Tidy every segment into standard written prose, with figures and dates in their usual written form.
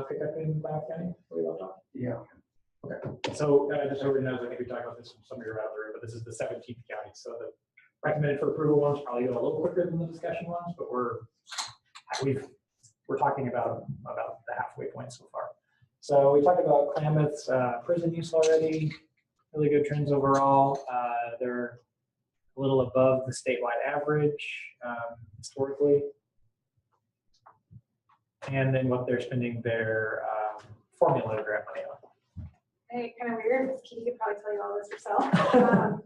pick up in Polk County? We left off? Yeah. Okay. So just so everyone knows, I think we talked about this from some of your out there, but this is the 17th county. So the recommended for approval ones probably go a little quicker than the discussion ones, but we're talking about the halfway point so far. So we talked about Klamath's prison use already. Really good trends overall. They're a little above the statewide average historically. And then what they're spending their formula grant money on. Hey, kind of weird. Katie could probably tell you all this herself.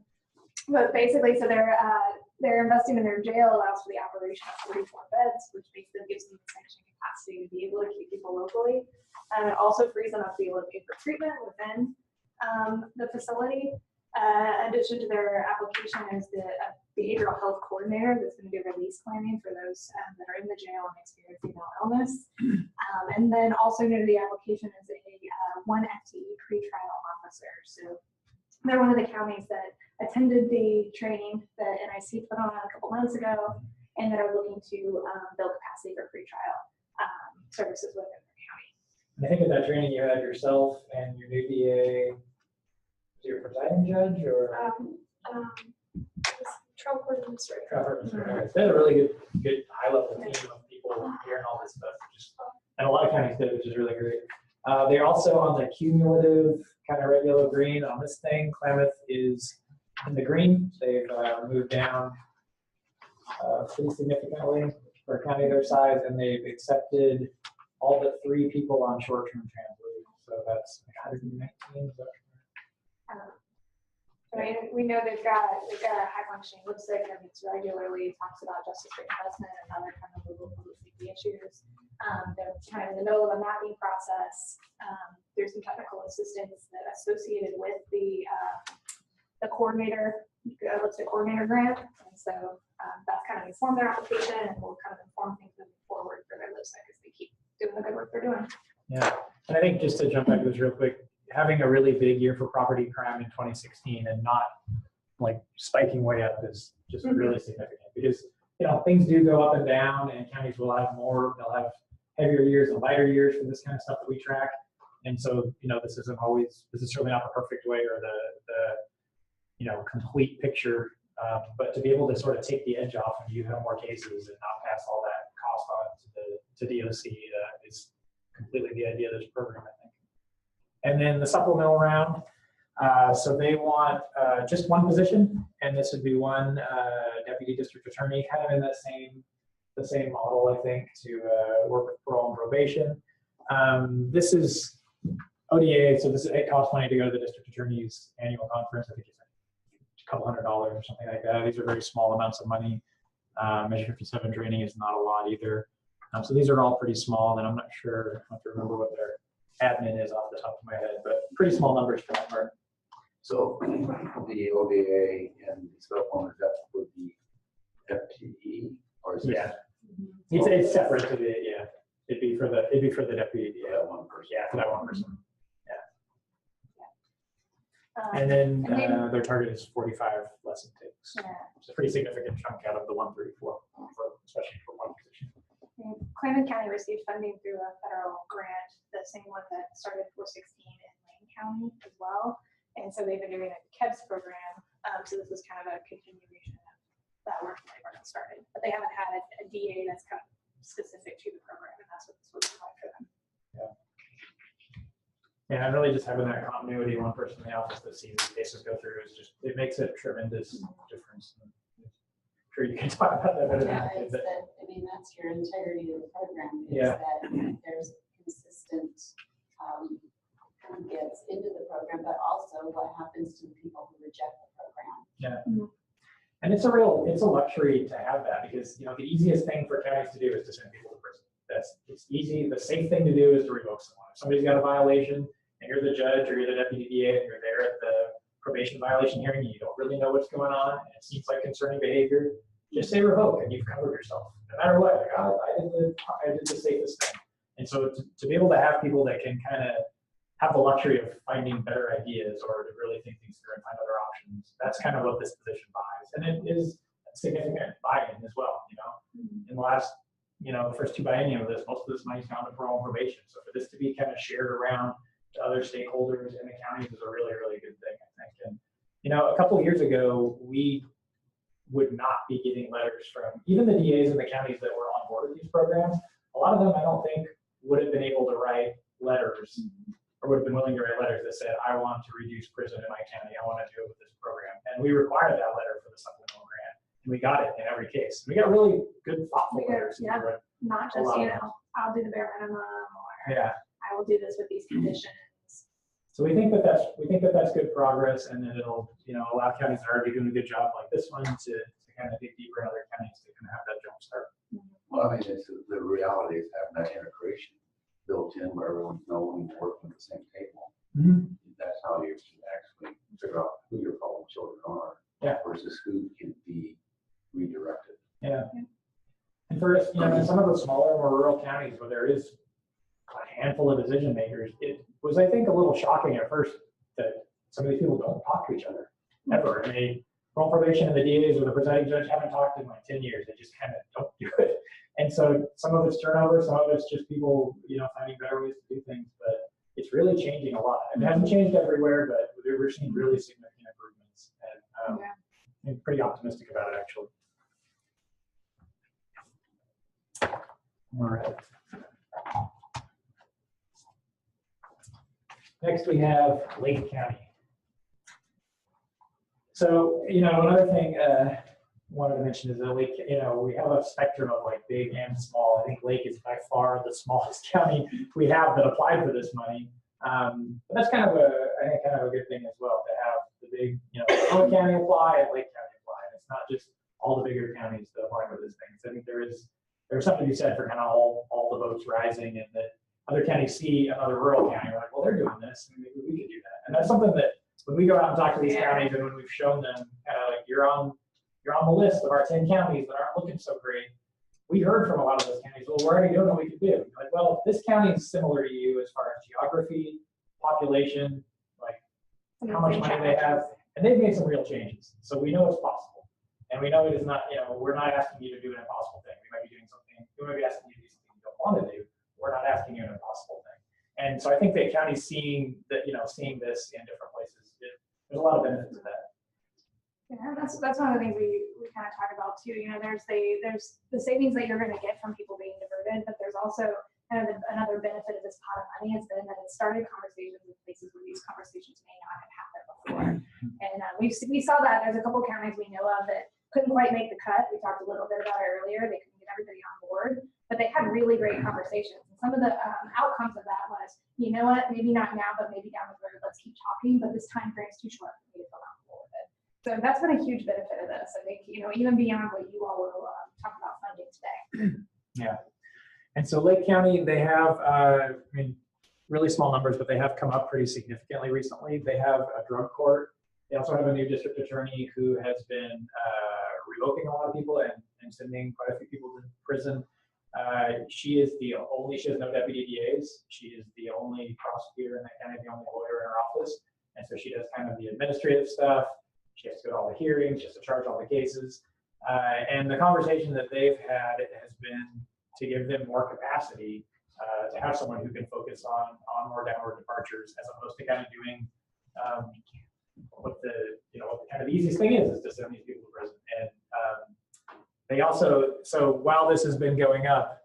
But basically, so they're investing in their jail, allows for the operation of 44 beds, which basically gives them the sanctioning capacity to be able to keep people locally. It also frees them up to be able to pay for treatment within the facility. In addition to their application is the behavioral health coordinator that's going to do release planning for those that are in the jail and experiencing mental illness. And then also new to the application is a 1 FTE pretrial officer. So they're one of the counties that attended the training that NIC put on a couple months ago, and that are looking to build capacity for pretrial services within their county. And I think at that training you had yourself and your new DA, your presiding judge, or Trial court administrator. They had a really good high-level team of people hearing all this stuff, and a lot of counties did, which is really great. They're also on the cumulative kind of red, yellow, green on this thing. Klamath is in the green. They've moved down pretty significantly for a county their size, and they've accepted all but 3 people on short-term transit. So that's 119. I mean, we know they've got a high-functioning lipstick that meets regularly, talks about justice reinvestment and other kind of legal public safety issues. They're kind of in the middle of a mapping process. There's some technical assistance that associated with the coordinator, lipstick coordinator grant, and so that's kind of informed their application and will kind of inform things moving forward for their lipstick as they keep doing the good work they're doing. Yeah, and I think just to jump back to this real quick, having a really big year for property crime in 2016 and not like spiking way up is just really significant, because things do go up and down, and counties will have more, they'll have heavier years and lighter years for this kind of stuff that we track. And so, this is certainly not the perfect way or the complete picture, but to be able to sort of take the edge off and you have more cases and not pass all that cost on to DOC is completely the idea of this program, I think. And then the supplemental round, so they want just one position, and this would be one deputy district attorney, kind of in the same model, I think, to work with parole and probation. This is ODA, so it costs money to go to the district attorney's annual conference. I think it's a couple $100 or something like that. These are very small amounts of money. Measure 57 training is not a lot either. So these are all pretty small, and I'm not sure, I have to remember what their admin is off the top of my head, but pretty small numbers for that part. So the ODA and the supplemental that would be FTE, or is it's separate to the it'd be for the deputy. That one person. Yeah, for that one person. And then their target is 45 lesson takes. Yeah. It's a pretty significant chunk out of the 134, especially for one position. Klamath County received funding through a federal grant, the same one that started 416 in Lane County as well. And so they've been doing a KEBS program. So this is kind of a continuation of that work that they've already started. But they haven't had a DA that's kind of specific to the program, and that's what this would be like for them. Yeah, and really just having that continuity, one person in the office that sees these cases go through is just, it makes a tremendous difference. I'm sure you can talk about that better than I can. I mean, that's your integrity of the program, is that there's consistent who gets into the program, but also what happens to the people who reject the program. Yeah. And it's a luxury to have that, because the easiest thing for counties to do is to send people to prison. It's easy. The safe thing to do is to revoke someone. If somebody's got a violation and you're the judge or you're the deputy DA and you're there at the probation violation hearing and you don't really know what's going on and it seems like concerning behavior, just say revoke and you've covered yourself. No matter what, like, I did the safest thing. And so to be able to have people that can kind of have the luxury of finding better ideas or to really think things through and find other options, that's kind of what this position buys. And it is significant buy-in as well. In the last the first two biennium of this, most of this money's gone to parole and probation. So for this to be kind of shared around to other stakeholders in the counties is a really, really good thing, I think. And, a couple of years ago, we would not be getting letters from even the DAs in the counties that were on board with these programs. A lot of them, I don't think, would have been able to write letters or would have been willing to write letters that said, I want to reduce prison in my county. I want to do it with this program. And we required that letter for the supplemental grant. And we got it in every case. We got really good, thoughtful letters. Yeah, not just, I'll do the bare minimum or I will do this with these conditions. So we think that that's good progress, and then it'll allow counties that are already doing a good job like this one to kind of dig deeper in other counties to kind of have that jump start. Well, I mean, it's the reality is having that integration built in where everyone's knowing and working at the same table. Mm-hmm. That's how you actually figure out who your problem children are versus who can be redirected. Yeah. And for in some of the smaller, more rural counties where there is a handful of decision makers, it was, I think, a little shocking at first that some of these people don't talk to each other ever. I mean, parole probation and the DAs or the presiding judge haven't talked in like 10 years. They just kind of don't do it. And so some of it's turnover, some of it's just people, finding better ways to do things. But it's really changing a lot. It hasn't changed everywhere, but we're seeing really significant improvements. And I'm pretty optimistic about it, actually. All right. Next, we have Lake County. So, another thing I wanted to mention is that Lake, we have a spectrum of like big and small. I think Lake is by far the smallest county we have that applied for this money. But that's kind of a good thing as well to have the big, Polk County apply and Lake County apply. And it's not just all the bigger counties that apply for this thing. So I think there's something to be said for kind of all the boats rising, and that other counties see another rural county, we're like, well, they're doing this, and maybe we could do that. And that's something that when we go out and talk to these counties, and when we've shown them kind of like you're on the list of our 10 counties that aren't looking so great, we heard from a lot of those counties, well, we're already doing what we could do. Like, well, this county is similar to you as far as geography, population, like how much money they have, and they've made some real changes. So we know it's possible. And we know it is not, we're not asking you to do an impossible thing. We might be asking you to do something you don't want to do. We're not asking you an impossible thing. And so I think that counties seeing this in different places, there's a lot of benefit to that. Yeah, that's one of the things we kind of talk about too. There's the savings that you're going to get from people being diverted, but there's also kind of another benefit of this pot of money has been that it started conversations in places where these conversations may not have happened before. And we saw that there's a couple counties we know of that couldn't quite make the cut. We talked a little bit about it earlier. They couldn't get everybody on board, but they had really great conversations. And some of the outcomes of that was, you know what, maybe not now, but maybe down the road, let's keep talking, but this time frame is too short for me to feel comfortable with it. So that's been a huge benefit of this. I think, even beyond what you all will talk about funding today. Yeah. And so Lake County, they have, really small numbers, but they have come up pretty significantly recently. They have a drug court. They also have a new district attorney who has been revoking a lot of people and sending quite a few people to prison. She has no deputy DAs. She is the only prosecutor in that county, the only lawyer in her office. And so she does kind of the administrative stuff. She has to go to all the hearings, she has to charge all the cases. And the conversation that they've had has been to give them more capacity to have someone who can focus on more downward departures, as opposed to kind of doing what the kind of the easiest thing is to send these people to prison. And they also, so while this has been going up,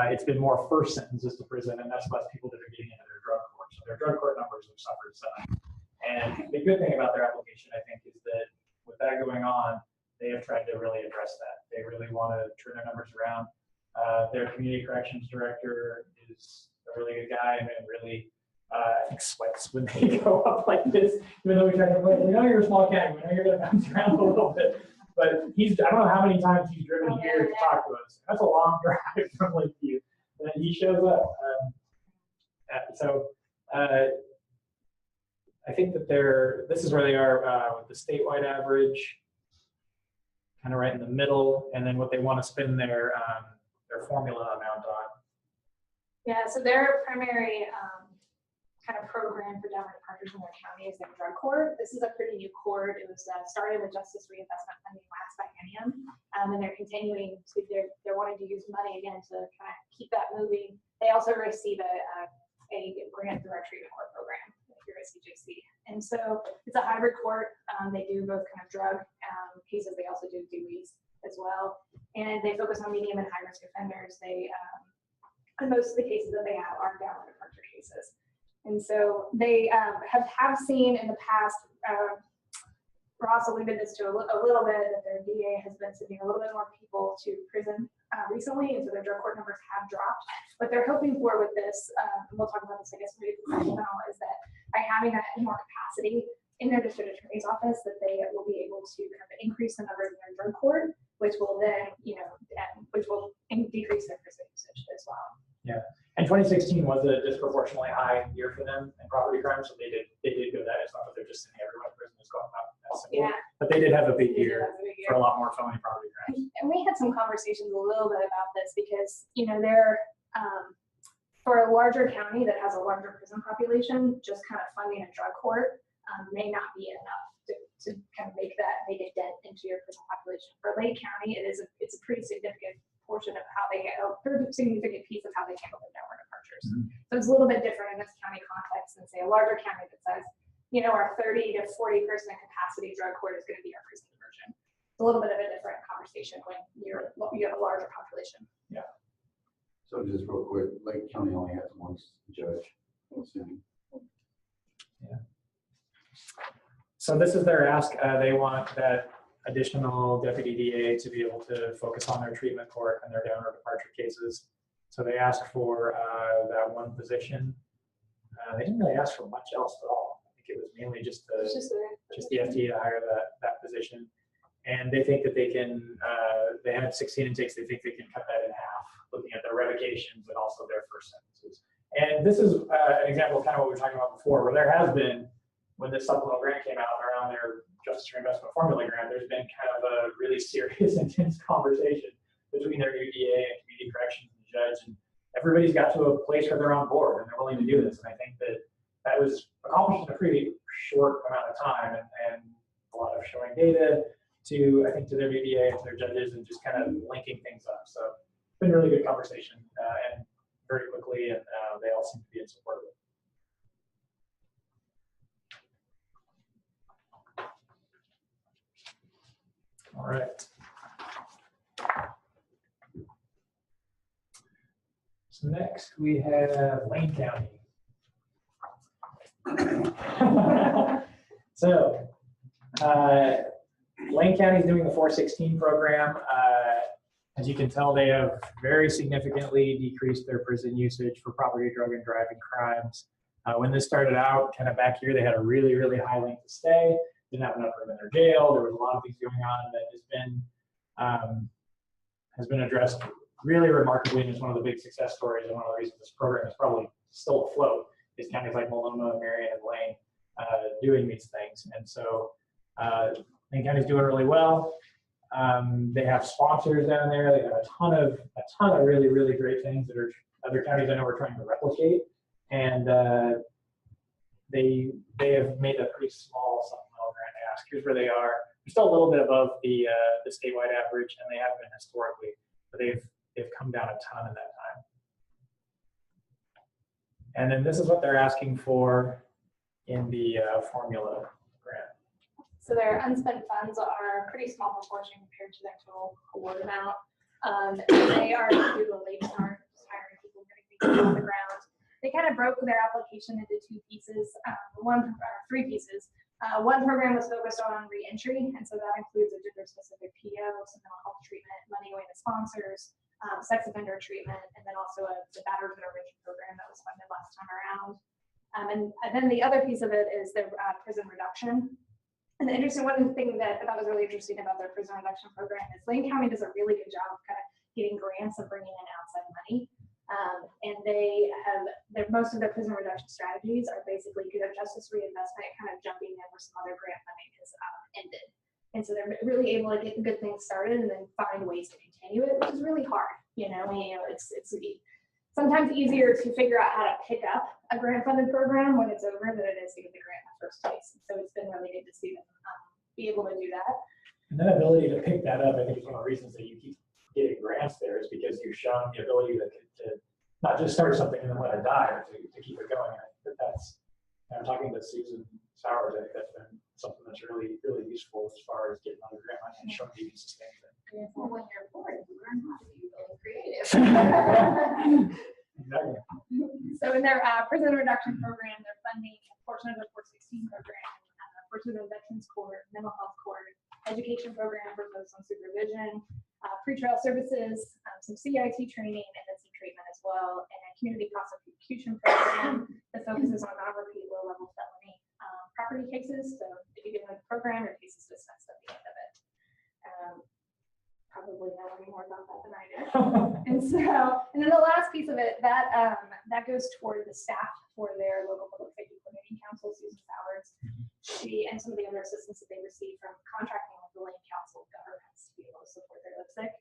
it's been more first sentences to prison, and that's less people that are getting into their drug court. So their drug court numbers have suffered some. And the good thing about their application, I think, is that with that going on, they have tried to really address that. They really want to turn their numbers around. Their community corrections director is a really good guy and really, I think, sweats when they go up like this. Even though we try to play, we know you're a small county, we know you're going to bounce around a little bit. But I don't know how many times he's driven here to talk to us. That's a long drive from Lakeview. But he shows up. I think that this is where they are with the statewide average, kind of right in the middle, and then what they want to spend their formula amount on. Yeah, so their primary kind of program for downward departures in their county is their drug court. This is a pretty new court. It was started with Justice Reinvestment Funding last biennium, and they're continuing to, they're wanting to use money again to kind of keep that moving. They also receive a grant through our treatment court program through CJC. And so it's a hybrid court. They do both kind of drug cases. They also do Dewey's as well. And they focus on medium and high risk offenders. And most of the cases that they have are downward departure cases. And so they have seen in the past, Ross alluded this to a little bit, that their DA has been sending a little bit more people to prison recently, and so their drug court numbers have dropped. What they're hoping for with this, and we'll talk about this, I guess, maybe now, is that by having that more capacity in their district attorney's office, that they will be able to kind of increase the numbers in their drug court, which will then, which will decrease their prison usage as well. Yeah. And 2016 was a disproportionately high year for them in property crime, so they did go that. It's not that they're just sending everyone to prison is going up. Yeah. But they did have a big year for a lot more felony property crimes. And we had some conversations a little bit about this because, they're for a larger county that has a larger prison population, just kind of funding a drug court may not be enough to kind of make a dent into your prison population. For Lake County, it's a pretty significant portion of how they handle, pretty significant piece of how they handle their downward departures. So it's a little bit different in this county context than say a larger county that says, our 30 to 40% capacity drug court is going to be our prison diversion. It's a little bit of a different conversation when you have a larger population. Yeah. So just real quick, Lake County only has one judge, I'm assuming. Yeah. So this is their ask. They want that additional deputy DA to be able to focus on their treatment court and their downward departure cases. So they asked for that one position. They didn't really ask for much else at all. I think it was mainly just the FTE to hire that position. And they think that they can, they had 16 intakes. They think they can cut that in half, looking at their revocations and also their first sentences. And this is an example of kind of what we were talking about before, where there has been, when this supplemental grant came out around their Justice Reinvestment Formula grant, there's been kind of a really serious, intense conversation between their new DA and community corrections and the judge. And everybody's got to a place where they're on board and they're willing to do this. And I think that was accomplished in a pretty short amount of time, and a lot of showing data to their new DA and to their judges and just kind of linking things up. So it's been a really good conversation and very quickly, and they all seem to be in support of it. All right. So next we have Lane County. So Lane County is doing the 416 program. As you can tell, they have very significantly decreased their prison usage for property, drug, and driving crimes. When this started out, kind of back here, they had a really, really high length of stay. Didn't have enough room in their jail. There was a lot of things going on that has been addressed really remarkably, and it's one of the big success stories, and one of the reasons this program is probably still afloat is counties like Multnomah, Marion, and Lane doing these things. And so Lane County's doing really well. They have sponsors down there. They have a ton of really, really great things that are other counties I know are trying to replicate. And they have made a pretty small supplemental grant ask. Here's where they are. They're still a little bit above the statewide average, and they have been historically, but they've come down a ton in that time. And then this is what they're asking for in the formula grant. So their unspent funds are a pretty small proportion compared to their total award amount. They are due to a late start, just hiring people, getting things on the ground. They kind of broke their application into three pieces. One program was focused on reentry, and so that includes a gender-specific PO, some mental health treatment, money away to sponsors, sex offender treatment, and then also the battered intervention program that was funded last time around. And then the other piece of it is the prison reduction. And the interesting one thing that I thought was really interesting about their prison reduction program is Lane County does a really good job of kind of getting grants and bringing in outside money. And most of their prison reduction strategies are basically their justice reinvestment kind of jumping in where some other grant funding has ended. And so they're really able to get the good things started and then find ways to continue it, which is really hard. It's sometimes easier to figure out how to pick up a grant funded program when it's over than it is to get the grant in the first place. So it's been really good to see them be able to do that. And that ability to pick that up, I think, is one of the reasons that you keep getting grants there, is because you've shown the ability to not just start something and then let it die, or to keep it going. I think that's, I'm talking to Susan Sowers, I think that's been something that's really, really useful as far as getting other grant money and showing you can sustain it. Well, when you're bored, you learn how to be really creative. Exactly. So in their prison reduction program, they're funding a portion of the 416 program, portion of the Veterans Court, mental health court, education program for folks on supervision, pretrial services, some CIT training, and then some treatment as well, and a community prosecution program that focuses on non-repeat low-level felony property cases. So if you get into the program, your case is dismissed at the end of it. Probably know any more about that than I do. And then the last piece of it, that goes toward the staff for their local public safety coordinating council, Susan Sowers. She and some of the other assistance that they receive from contracting with the Lane Council of Governments to be able to support their LIPSIC.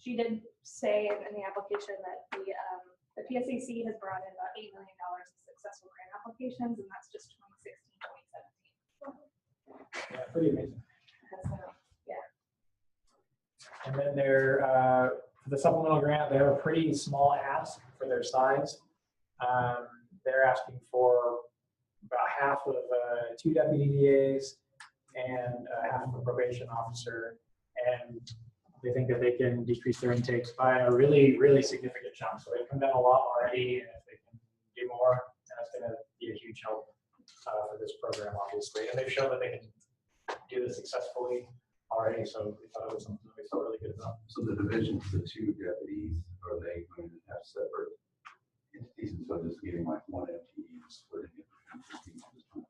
She did say in the application that the PSAC has brought in about $8 million in successful grant applications, and that's just 2016, 2017. Yeah, pretty amazing. Yeah. And then for the supplemental grant, they have a pretty small ask for their size. They're asking for about half of 2 deputy DAs and half of a probation officer. And they think that they can decrease their intakes by a really, really significant chunk. So they've come down a lot already, and if they can do more, that's going to be a huge help for this program, obviously. And they've shown that they can do this successfully already, so we thought it was something that we felt really good about. So the divisions, the 2 deputies, are they going to have separate entities instead of just getting like one FTE and splitting it between 15?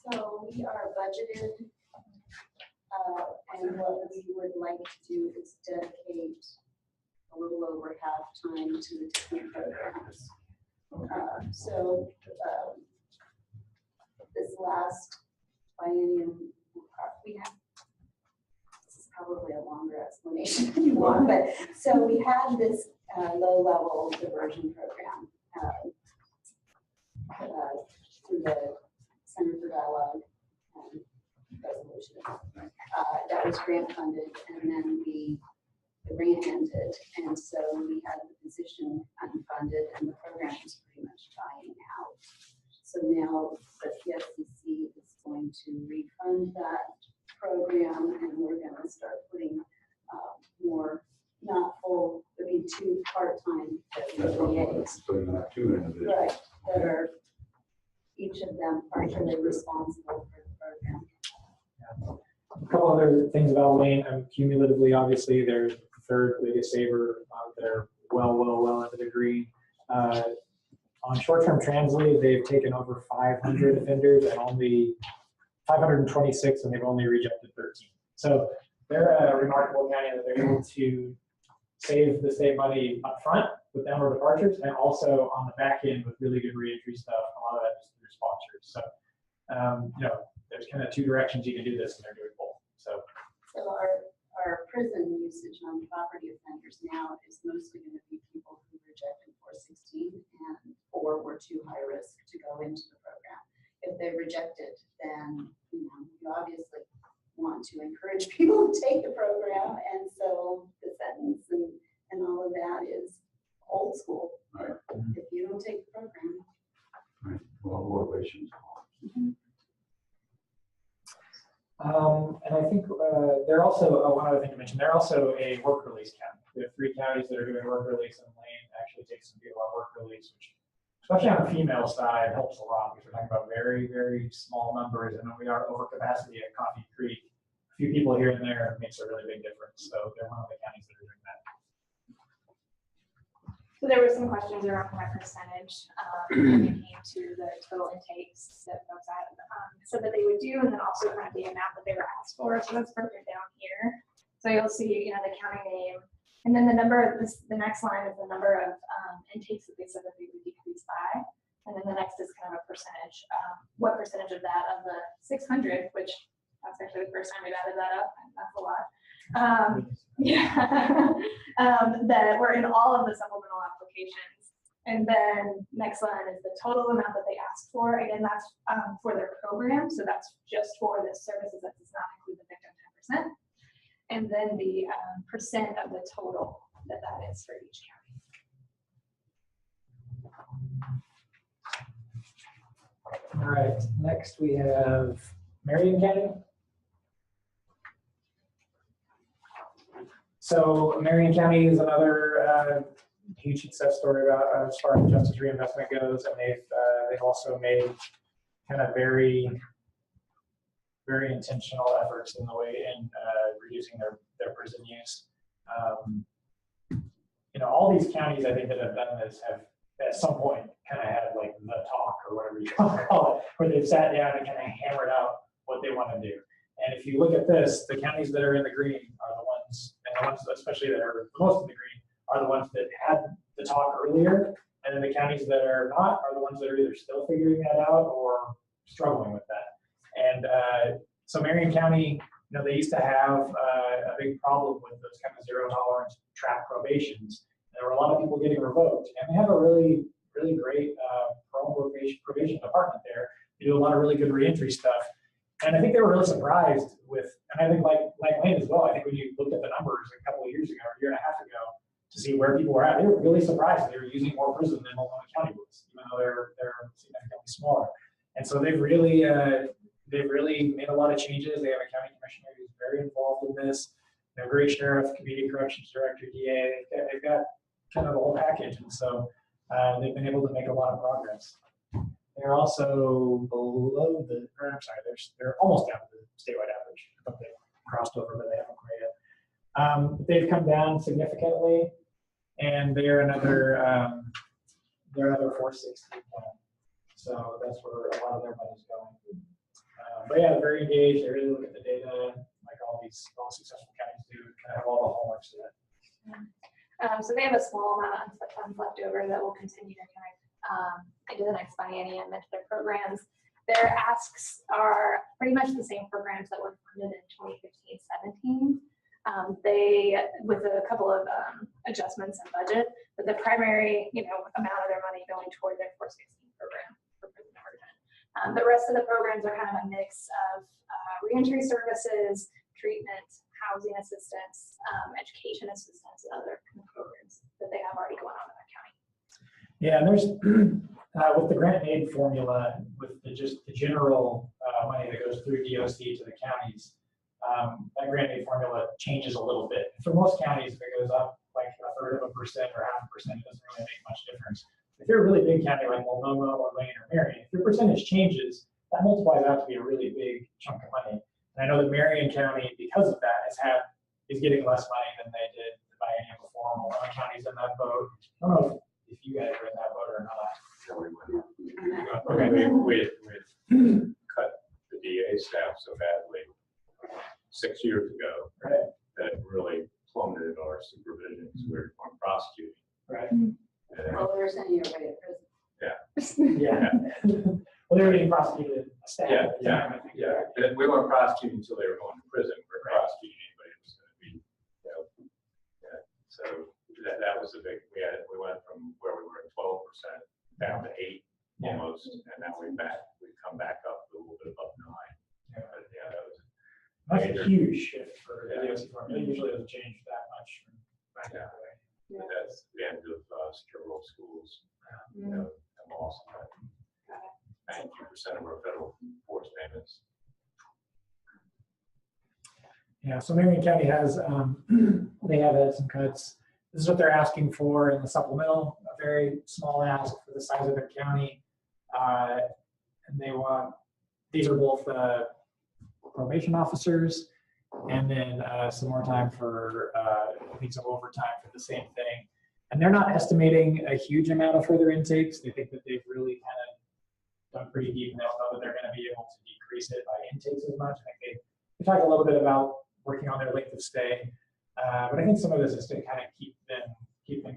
So we are budgeted, and what we would like to do is dedicate a little over half time to the different programs. This last biennium, we have, this is probably a longer explanation than you want, but so we had this low-level diversion program through the Center for Dialogue and Resolution. That was grant funded, and then the grant ended, and so we had the position unfunded, and the program is pretty much dying out. So now the PSCC is going to refund that program, and we're going to start putting more, not full, but be 2 part-time DAs. So you have 2 individuals. Right, that are each of them partially responsible for the program. A couple other things about Lane, cumulatively, obviously, they're the 3rd biggest saver. They're well into the green. On short-term transit, they've taken over 500 offenders and only 526, and they've only rejected 13. So they're a remarkable county that they're able to save the state money up front with downward departures, and also on the back end with really good reentry stuff. A lot of that is through sponsors. So, there's kind of 2 directions you can do this, and they're doing both. So our prison usage on property offenders now is mostly going to be people who rejected 416 or were too high risk to go into the program. If they rejected, then you obviously want to encourage people to take the program, and so the sentence and all of that is old school. Right. If you don't take the program. Right. Well, motivation. And I think they're also, one other thing to mention, they're also a work release county. We have 3 counties that are doing work release, and Lane actually takes some people on work release, which, especially on the female side, helps a lot, because we're talking about very, very small numbers, and when we are over capacity at Coffee Creek, a few people here and there makes a really big difference. So they're one of the counties that are doing that. So there were some questions around my percentage when it came to the total intakes that folks had said that they would do, and then also kind of the amount that they were asked for. So that's broken down here. So you'll see, the county name, and then the number. The next line is the number of intakes that they said that they would decrease by, and then the next is kind of a percentage. What percentage of that of the 600, which that's actually the first time we've added that up, and that's a lot. That were in all of the supplemental And then next line is the total amount that they asked for. Again, that's for their program. So that's just for the services. That does not include the victim 10%. And then the percent of the total that is for each county. All right, next we have Marion County. So Marion County is another huge success story about as far as justice reinvestment goes, and they've also made kind of very intentional efforts in the way in reducing their prison use. All these counties I think that have done this have at some point kind of had like the talk or whatever you want to call it, where they've sat down and kind of hammered out what they want to do. And if you look at this, the counties that are in the green are the ones, and the ones especially that are the most in the green are the ones that had the talk earlier, and then the counties that are not are the ones that are either still figuring that out or struggling with that. And so Marion County, they used to have a big problem with those kind of zero tolerance trap probations. There were a lot of people getting revoked, and they have a really great probation department there. They do a lot of really good reentry stuff. And I think they were really surprised with, and I think like Lane as well, I think when you looked at the numbers a couple of years ago, or a year and a half ago, to see where people were at, they were really surprised they were using more prison than Multnomah County was, even though they're significantly smaller. And so they've really made a lot of changes. They have a county commissioner who's very involved in this. They have a great sheriff, community corrections director, DA. They've got kind of the whole package, and so they've been able to make a lot of progress. They're also below they're almost down to the statewide average. I thought they crossed over, but they haven't quite yet. They've come down significantly, and they're another 460 plan. So that's where a lot of their money's going. But yeah, they're very engaged. They really look at the data, like all successful counties do, kind of have all the hallmarks of it. So they have a small amount of funds left over that will continue to kind of into the next biennium into their programs. Their asks are pretty much the same programs that were funded in 2015-17. They, with a couple of adjustments in budget, but the primary amount of their money going toward their 416 program for prison immersion. The rest of the programs are kind of a mix of reentry services, treatment, housing assistance, education assistance, and other kind of programs that they have already going on in that county. Yeah, and there's with the grant aid formula, with just the general money that goes through DOC to the counties, that grant aid formula changes a little bit. For most counties, if it goes up like 1/3% or 0.5%, it doesn't really make much difference. If you're a really big county like Multnomah or Lane or Marion, if your percentage changes, that multiplies out to be a really big chunk of money. And I know that Marion County, because of that, is getting less money than they did the biennium before. Multnomah County's in that boat. I don't know if you guys are in that boat or not. Okay, we cut the DA staff so badly 6 years ago, Right. that really plummeted our supervision because we were on prosecuting. Right. And, Well, they're sending you away to prison. Yeah. Well, they were getting prosecuted. Staff Yeah, at the time, I think. yeah. And we weren't prosecuting until they were going to prison. We were prosecuting anybody who was going to be, So that was the big. We went from where we were at 12% down to 8 almost, and now we've come back up a little bit above 9. Yeah. But yeah, that was That's major. a huge shift for the DOC formula. It usually doesn't change that much from back in the day. But that's the end of secure rural schools. I'm lost. 90% of our federal force payments. Yeah, so Marion County has, they have had some cuts. This is what they're asking for in the supplemental, a very small ask for the size of their county. And they want, these are both probation officers, and then some more time for, I think some overtime for the same thing. And they're not estimating a huge amount of further intakes. They think that they've really kind of done pretty deep, and they don't know that they're going to be able to decrease it by intakes as much. I think they talk a little bit about working on their length of stay, but I think some of this is to kind of keep them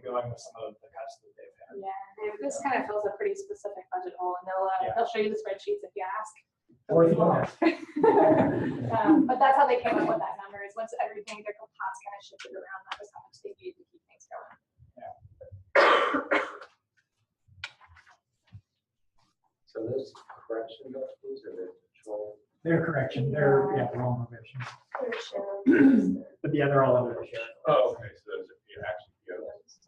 going with some of the cuts that they've had. Yeah, this kind of fills a pretty specific budget hole, and they'll show you the spreadsheets if you ask. Or if you don't ask. But that's how they came up with that number. Is once everything, their pots kind of shifted around, that was how much they used to keep things going. those correction justices or the patrol? They're correction, they're, yeah, they're all probation. But yeah, they're all under the sheriff. Oh, okay, so those are actually POs.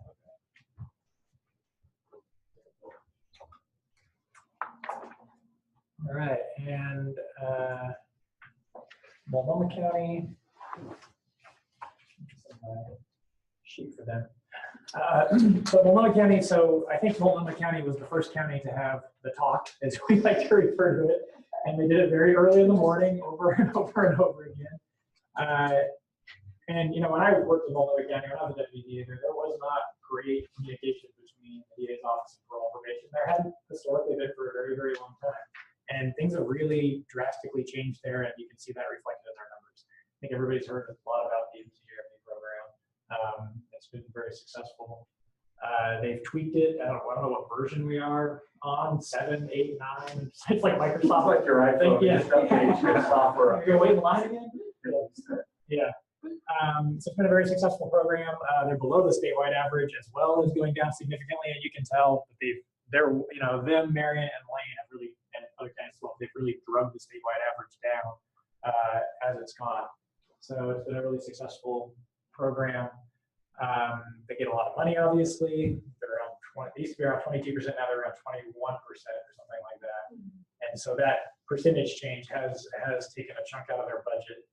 All right, and Multnomah County. Sheet for them. But Multnomah County, so I think Multnomah County was the first county to have the talk, as we like to refer to it. And they did it very early in the morning, over and over and over again. And, you know, when I worked in Multnomah County, when I was a deputy there was not great communication between the DA's office and parole probation. There hadn't historically been for a very, very long time. And things have really drastically changed there, and you can see that reflected in their numbers. I think everybody's heard a lot about the MTGRP program. It's been very successful. They've tweaked it. I don't know what version we are on, 7, 8, 9. It's like Microsoft. It's like your iPhone, Yeah. just updates your software. You're waiting in line again? Yeah. So it's been a very successful program. They're below the statewide average as well as going down significantly, and you can tell that they're, you know, them, Marion, and Lane have really, and other counties as well, they've really drugged the statewide average down as it's gone. So it's been a really successful program. They get a lot of money, obviously. They're around 20, they used to be around 22%, now they're around 21% or something like that. And so that percentage change has taken a chunk out of their budget.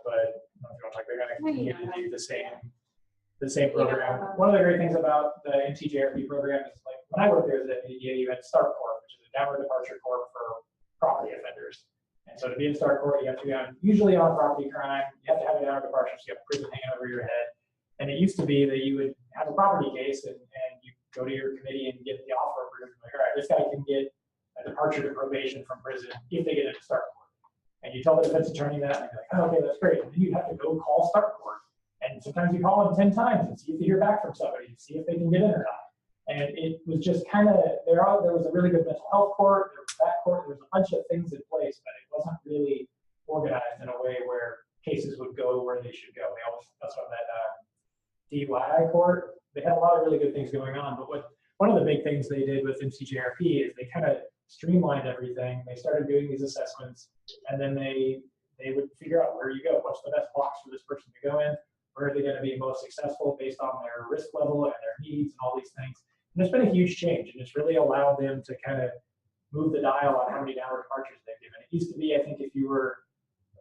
But I don't know if you want to talk, they're going to continue to do the same program. One of the great things about the MTJRP program is, like, when I worked there as a deputy DA, you had START Corp, which is a downward departure corp for property offenders. And so to be in START Court, you have to be on, usually on property crime, you have to have a downward departure, so you have prison hanging over your head. And it used to be that you would have a property case and you go to your committee and get the offer. Like, all right, this guy can get a departure to probation from prison if they get into START Court. And you tell the defense attorney that, and they're like, oh, okay, that's great. And then you have to go call START Court. And sometimes you call them 10 times and see if you hear back from somebody, see if they can get in or not. And it was just kind of, there was a really good mental health court, there was that court, there was a bunch of things in place, but it wasn't really organized in a way where cases would go where they should go. They always, that's what that DUI court, they had a lot of really good things going on. But one of the big things they did with MCJRP is they kind of streamlined everything. They started doing these assessments, and then they would figure out where you go, what's the best box for this person to go in, where are they going to be most successful based on their risk level and their needs and all these things. And there's been a huge change, and it's really allowed them to kind of move the dial on how many downward departures they've given. It used to be, I think, if you were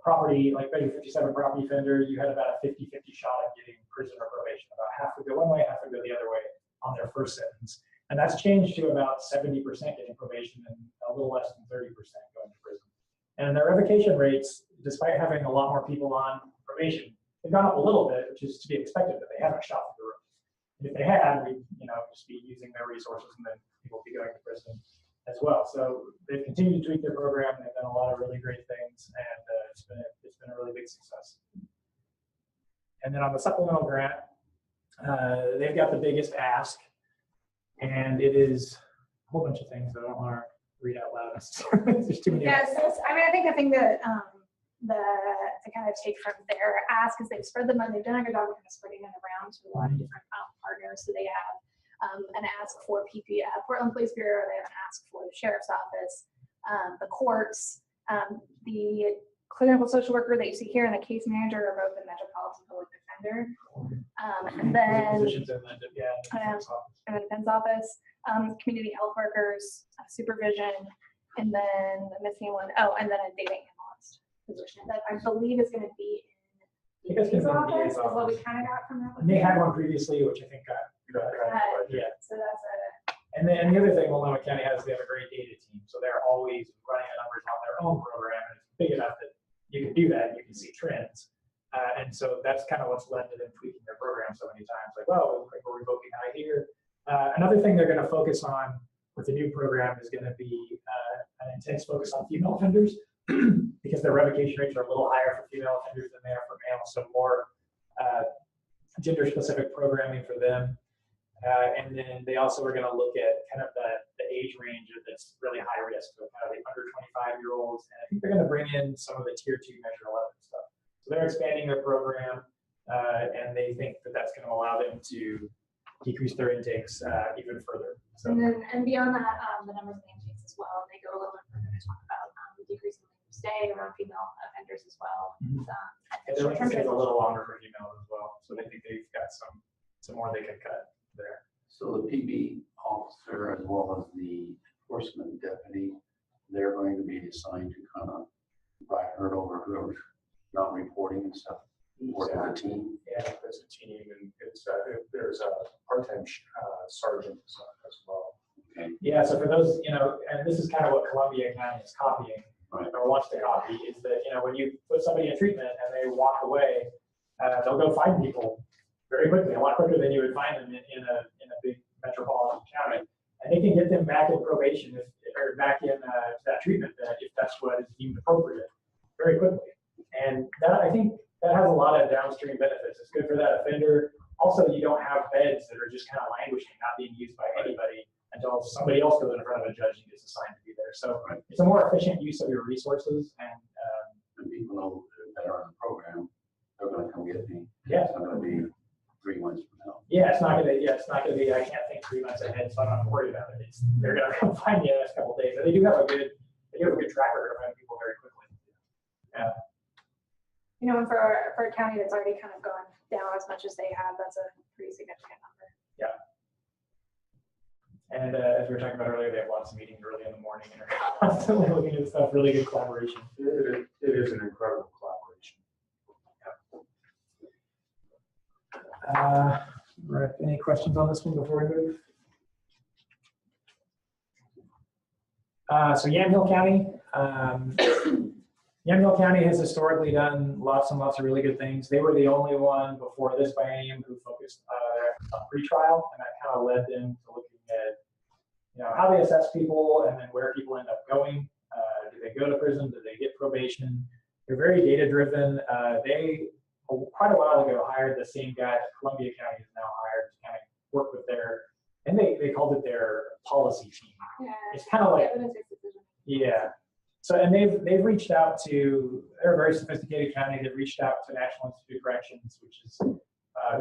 property, like maybe 57 property offender, you had about a 50-50 shot at getting prison or probation. About half would go one way, half would go the other way on their first sentence. And that's changed to about 70% getting probation and a little less than 30% going to prison. And their revocation rates, despite having a lot more people on probation, they've gone up a little bit, which is to be expected, but they haven't shot through the roof. And if they had, we'd, just be using their resources, and then people would be going to prison as well. So they've continued to tweak their program. They've done a lot of really great things, and it's been a really big success. And then on the supplemental grant, they've got the biggest ask, and it is a whole bunch of things that I don't want to read out loud. There's too many. Yes, I think the thing that to kind of take from their ask is they've spread the money. They've done a good job of kind of spreading it around to a lot of different partners. So they have an ask for Portland Police Bureau. They have an ask for the Sheriff's Office, the courts, the clinical social worker that you see here, and the case manager are both the Metropolitan Public Defender. And then Positions in the defense office, community health workers, supervision, and then the missing one, and then a data analyst position that I believe is going to be in I think the it's gonna be in the DA's DA's office, is what we office. kind of got from that. And they had one previously, which I think got yeah. So that's And then the other thing Multnomah County has, they have a great data team. So they're always running the numbers on their own program, and it's big enough that you can do that and you can see trends. And so that's kind of what's led to them tweaking their program so many times. Like, well, like we're revoking high here. Another thing they're going to focus on with the new program is going to be an intense focus on female offenders because their revocation rates are a little higher for female offenders than they are for males. So more gender-specific programming for them. And then they also are going to look at kind of the age range that's really high risk, so kind of the under 25-year-olds. And I think they're going to bring in some of the tier 2 measure 11 stuff. So they're expanding their program, and they think that that's going to allow them to decrease their intakes even further. So, and beyond that, the numbers of the intakes as well. They go stay around female offenders as well. Mhm. And And they're short-term looking to take a transition. little longer for females as well, so they think they've got some more they could cut there. So the PB officer as well as the enforcement deputy, they're going to be assigned to kind of ride herd over whoever's not reporting and stuff, work as a team. Yeah, it's a team, and there's a part-time sergeant as well. Okay. Yeah, so for those, and this is kind of what Columbia County is copying, Right. or wants to copy, is that, when you put somebody in treatment and they walk away, they'll go find people very quickly, a lot quicker than you would find them in a big metropolitan county. And they can get them back in probation or back in that treatment bed if that's what is deemed appropriate very quickly. And that, I think that has a lot of downstream benefits. It's good for that offender. Also, you don't have beds that are just kind of languishing, not being used by anybody until somebody else goes in front of a judge and gets assigned to be there. So Right. it's a more efficient use of your resources. And And people know that are in the program, they're gonna come get me. Yeah. It's not gonna be 3 months from now. it's not gonna be, I can't think 3 months ahead, so I don't have to worry about it. They're gonna come find you in the next couple of days. And they do have a good track record of finding people very quickly. Yeah. And for a county that's already kind of gone down as much as they have, that's a pretty significant number. And as we were talking about earlier, they have lots of meetings early in the morning and are constantly looking at stuff, really good collaboration. It is an incredible collaboration. Right. Any questions on this one before we move? So Yamhill County. Yamhill County has historically done lots and lots of really good things. They were the only one before this biennium who focused on pretrial, and that kind of led them to looking at how they assess people and then where people end up going. Do they go to prison? Do they get probation? They're very data driven. They quite a while ago hired the same guy that Columbia County has now hired to kind of work with and they called it their policy team. Yeah. It's kind of like, Evidence-based decision. yeah. So, and they've reached out to, they're a very sophisticated county. They've reached out to National Institute of Corrections, which is who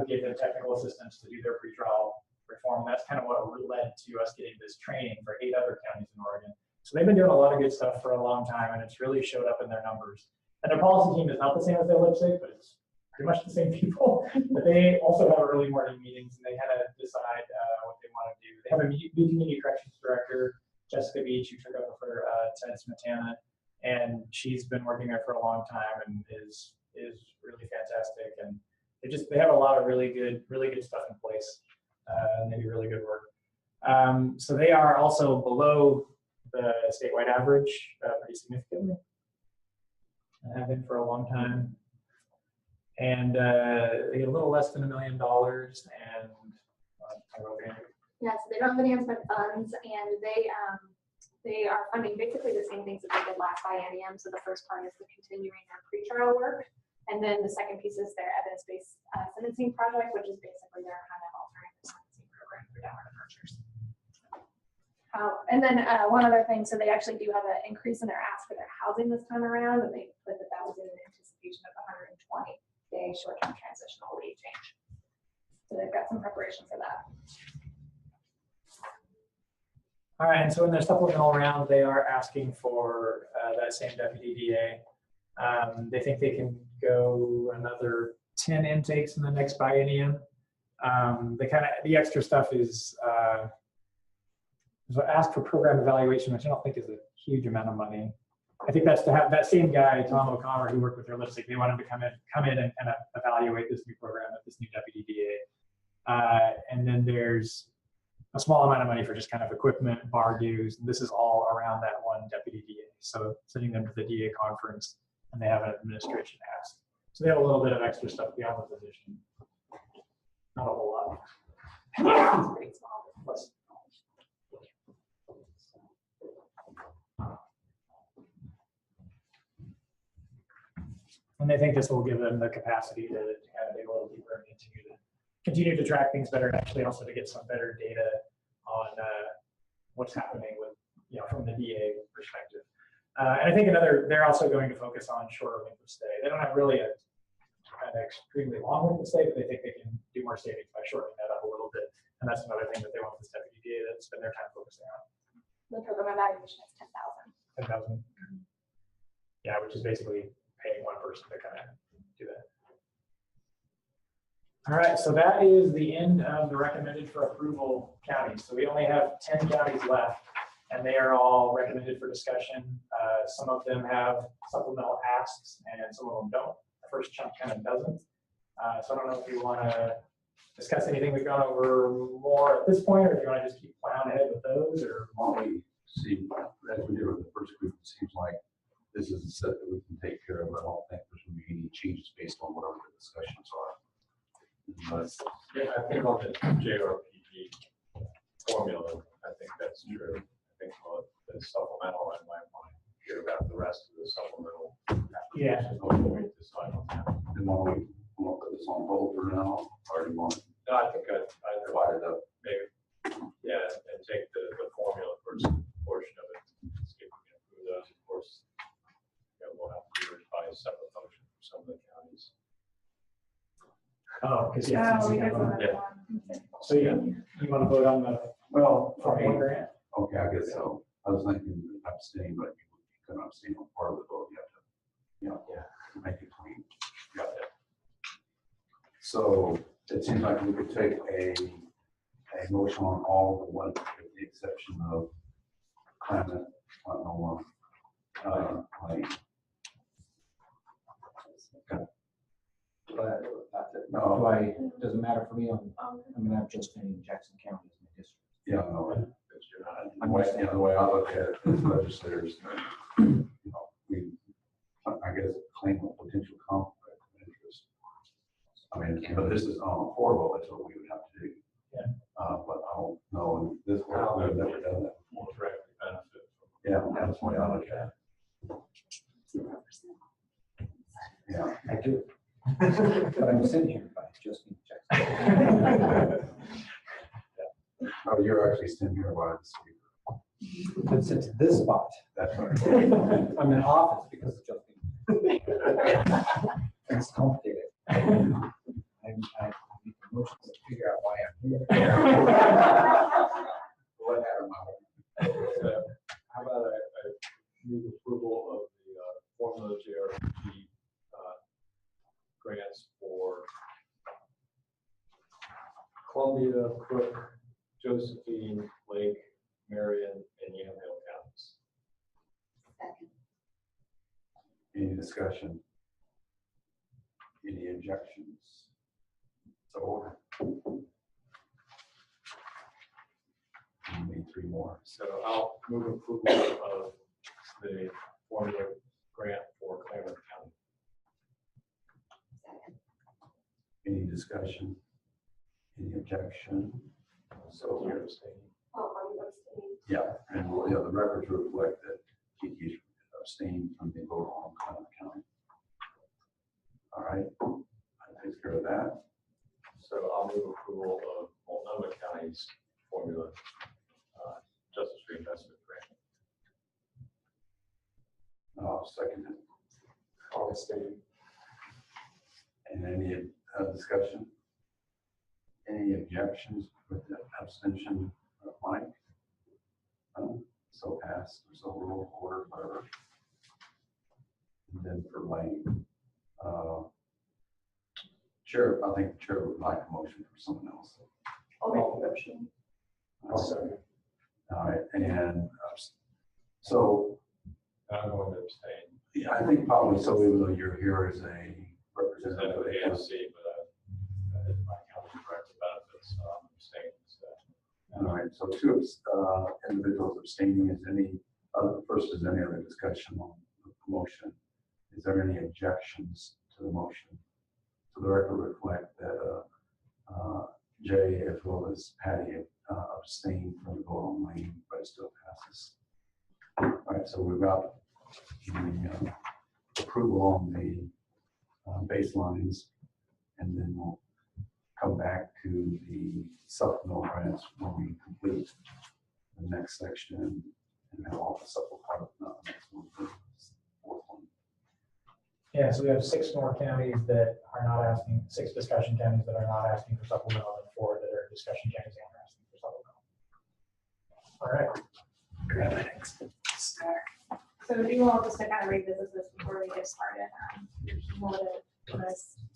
gave them technical assistance to do their pretrial reform. That's kind of what led to us getting this training for 8 other counties in Oregon. So they've been doing a lot of good stuff for a long time, and it's really showed up in their numbers. And their policy team is not the same as their lipstick, but it's pretty much the same people. But they also have early morning meetings, and they kind of decide what they want to do. They have a new community corrections director, Jessica Beach, who took over for Ted Smetana, and she's been working there for a long time and is really fantastic. And they have a lot of really good stuff in place, and they do really good work. So they are also below the statewide average pretty significantly, and have been for a long time. And they get a little less than $1 million, and Yeah, so they don't have any unspent funds, and they are funding basically the same things that they did last biennium. So the first part is the continuing their pretrial work, and then the second piece is their evidence-based sentencing project, which is basically their kind of alternative sentencing program for downward departures. And then one other thing, so they actually do have an increase in their ask for their housing this time around, and they put that was in anticipation of 120-day short-term transitional leave change. So they've got some preparation for that. All right, and so in their supplemental round, they are asking for that same deputy DA. They think they can go another 10 intakes in the next biennium. The extra stuff is ask for program evaluation, which I don't think is a huge amount of money. I think that's to have that same guy, Tom O'Connor, who worked with their lipstick. They want him to come in and kind of evaluate this new program with this new deputy DA. And then there's a small amount of money for just kind of equipment, bar dues. And this is all around that one deputy DA. So sending them to the DA conference, and they have an administration ask. So they have a little bit of extra stuff beyond the position. Not a whole lot. It's pretty small. Plus, and they think this will give them the capacity to kind of dig a little deeper and continue to track things better, and actually also to get some better data on what's happening with, from the DA perspective. And I think they're also going to focus on shorter length of stay. They don't have really a kind of extremely long length of stay, but they think they can do more savings by shortening that up a little bit. And that's another thing that they want this deputy DA to spend their time focusing on. The program evaluation is 10,000. 10,000. Yeah, which is basically paying one person to kind of do that. All right, so that is the end of the recommended for approval counties. So we only have 10 counties left, and they are all recommended for discussion. Some of them have supplemental asks, and some of them don't. The first chunk kind of doesn't. So I don't know if you want to discuss anything we've gone over more at this point, or if you want to just keep plowing ahead with those, or Why don't we see, as we did with the first group, it seems like this is a set that we can take care of. I don't think there's going to be any changes based on whatever the discussions are. But Yeah, I think on the JRPG formula, I think that's true. I think the supplemental, I might want to hear about the rest of the supplemental. Yeah. applications before we decide on that. then why don't we put this on hold for now, or do you want to No, I think I divide it up? maybe, yeah, and take the formula first portion of it. See if we can improve those, of course. You know, we'll have to do it by a separate function for some of the counties. oh, because Yeah, yeah. because of Yeah. that one. So you want to vote on the Well, formula grant? okay, I guess so. I was thinking abstain, but you can abstain on part of the vote. You have to, make it clean. Got that. So it seems like we could take a motion on all the one, with the exception of climate, claim. But No, does it matter for me? I mean, I'm just in Jackson County as my district. yeah, no. Because you're not. The way I look at it, as legislators, you know, I guess, claim a potential conflict of interest. I mean, you know, this is horrible, that's what we would have to do. Yeah. But I don't know, in this world, we've never done that. More directly benefit from. Yeah, that's the way I look at it. Yeah. I do. But I'm sitting here by just in Jackson. Oh, you're actually sitting here by the speaker. But since this spot, That's right. I'm in office because of Justin. It's complicated. I make the motion to figure out why I'm here. What happened? How about I move approval of the formula JRPG grants for Columbia, Cook, Josephine, Lake, Marion, and Yamhill counties. Second. Any discussion? Any objections? So we need three more. So I'll move approval of the formula grant for Claremont County. Second. Any discussion? Any objection? So you're abstaining. Oh, I'm abstaining. Yeah, and the records reflect that Kiki's abstained from the vote on Climate County. All right, that takes care of that. So I'll move approval of Multnomah County's formula Justice Reinvestment Grant. I'll second it. I'll abstain. And any discussion? Any objections with the abstention of Mike? So passed, so rule order, whatever. And then for Lane, Chair, I think the chair would like a motion for someone else. I'll make the motion. All right, and so I'm going to abstain. yeah, I think probably so, even though you're here as a Representative representative of of the the county. AFC, but my county director benefits, so I'm abstaining. All right, so two individuals abstaining. Is any other, first, is any other discussion on the motion? Is there any objections to the motion? So the record reflect that Jay as well as Patty abstained from the vote on Lane, but it still passes. All right, so we've got the approval on the baselines, and then we'll come back to the supplemental grants when we complete the next section and have all the supplemental, not the next one, the fourth one. Yeah, so we have 6 more counties that are not asking, 6 discussion counties that are not asking for supplemental, and 4 that are discussion counties and are asking for supplemental. All right. Grab my next stack. So do you want just to kind of revisit this before we get started? Cumulative list.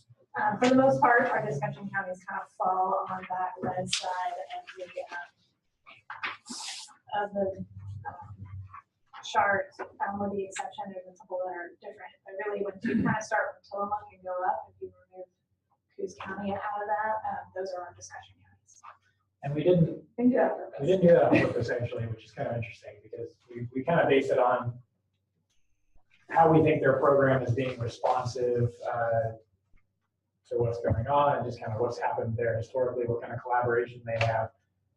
For the most part, our discussion counties kind of fall on that red side of the chart, with the exception of a couple that are different. But really, when you kind of start from Tillamook and go up, if you remove Coos County out of that, those are our discussion counties. And we didn't We can do that on purpose. We didn't do that on purpose, actually, which is kind of interesting because we kind of base it on how we think their program is being responsive to what's going on and just kind of what's happened there historically, what kind of collaboration they have.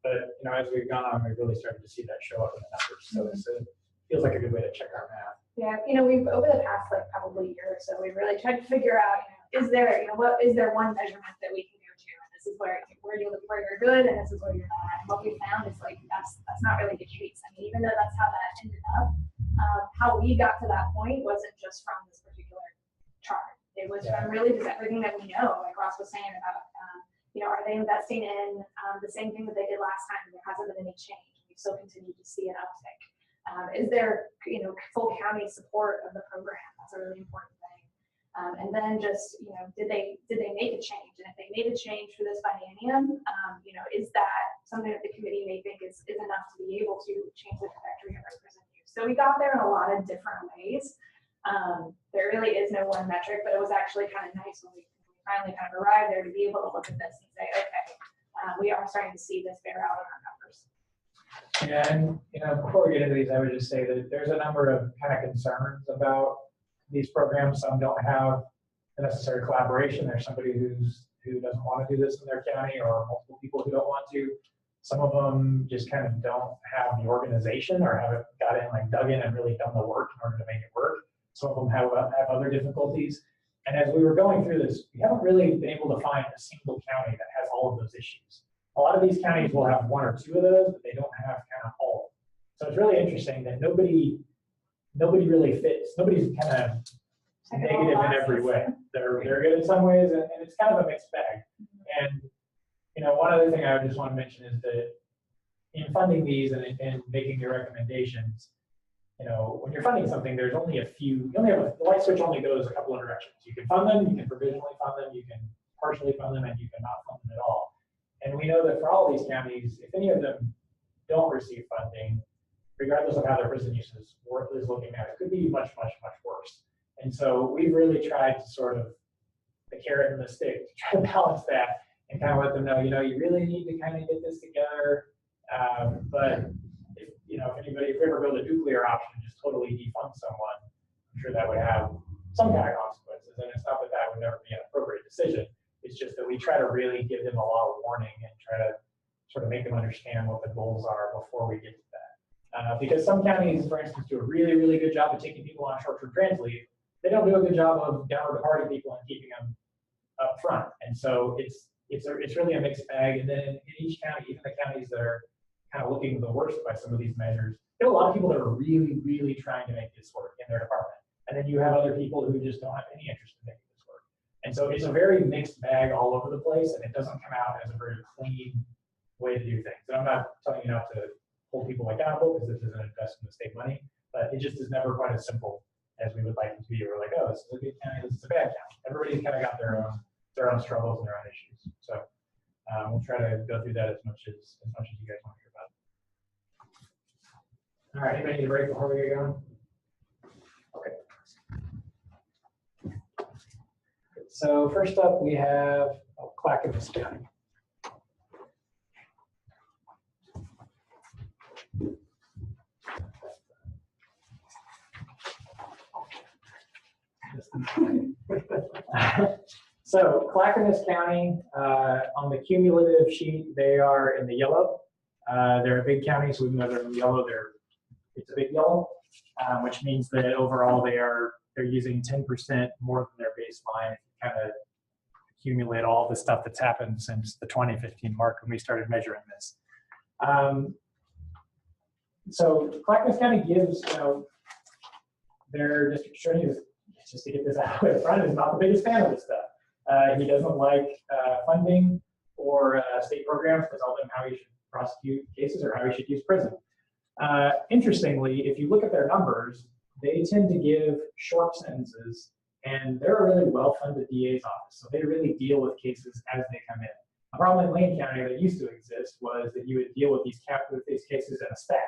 But as we've gone on, we've really started to see that show up in the numbers. So it feels like a good way to check our math. Yeah, we've over the past probably year or so, we've really tried to figure out, is there one measurement that we can go to, and this is where you're good, and this is where you're not. And what we found is that's not really the case. I mean, even though that's how that ended up, how we got to that point wasn't just from this particular chart. It was from really just everything that we know, like Ross was saying about, are they investing in the same thing that they did last time? There hasn't been any change. We still continue to see an uptick. Is there, full county support of the program? That's a really important thing. And then just, did they make a change? And if they made a change for this biennium, is that something that the committee may think is enough to be able to change the trajectory of our prison use? So we got there in a lot of different ways. There really is no one metric, but it was actually kind of nice when we finally kind of arrived there to be able to look at this and say, okay, we are starting to see this bear out in our numbers. And before we get into these, I would just say that there's a number of kind of concerns about these programs. Some don't have the necessary collaboration. There's somebody who doesn't want to do this in their county, or multiple people who don't want to. Some of them just kind of don't have the organization or haven't got in, dug in and really done the work in order to make it work. Some of them have other difficulties. And as we were going through this, we haven't really been able to find a single county that has all of those issues. A lot of these counties will have one or two of those, but they don't have kind of all. So it's really interesting that nobody really fits. Nobody's kind of negative in every way. They're good in some ways, and it's kind of a mixed bag. And one other thing I just want to mention is that in funding these and making your recommendations, when you're funding something, there's only a few. The light switch only goes a couple of directions. You can fund them, you can provisionally fund them, you can partially fund them, and you can not fund them at all. And we know that for all these counties, if any of them don't receive funding, regardless of how their prison use is looking at, it could be much, much, much worse. And so we've really tried to sort of the carrot and the stick to try to balance that and kind of let them know, you really need to kind of get this together. But if we ever go the nuclear option and just totally defund someone, I'm sure that would have some kind of consequences. And it's not that that would never be an appropriate decision. It's just that we try to really give them a lot of warning and try to sort of make them understand what the goals are before we get to that. Because some counties, for instance, do a really, really good job of taking people on short-term trans leave. They don't do a good job of downward departing people and keeping them up front. And so it's really a mixed bag. And then in each county, even the counties that are kind of looking the worst by some of these measures, there are a lot of people that are really, really trying to make this work in their department. And then you have other people who just don't have any interest in making this work. And so it's a very mixed bag all over the place, and it doesn't come out as a very clean way to do things. And I'm not telling you not to hold people accountable, because this isn't investing the state money, but it just is never quite as simple as we would like it to be. We're like, oh, this is a good county, this is a bad county. Everybody's kind of got their own struggles and their own issues. So we'll try to go through that as much as you guys want to hear about. All right, anybody need a break before we get going? Okay. So first up, we have Clackamas County. So Clackamas County, on the cumulative sheet, they are in the yellow. They're a big county, so even though they're in the yellow, it's a big yellow, which means that overall they're using 10% more than their baseline. Kind of accumulate all the stuff that's happened since the 2015 mark when we started measuring this. So Clackamas County gives, their district attorney, just to get this out in front, is not the biggest fan of this stuff. He doesn't like funding or state programs to tell them how he should prosecute cases or how he should use prison. Interestingly, if you look at their numbers, they tend to give short sentences, and they're a really well-funded DA's office, so they really deal with cases as they come in. A problem in Lane County that used to exist was that you would deal with these cases in a stack.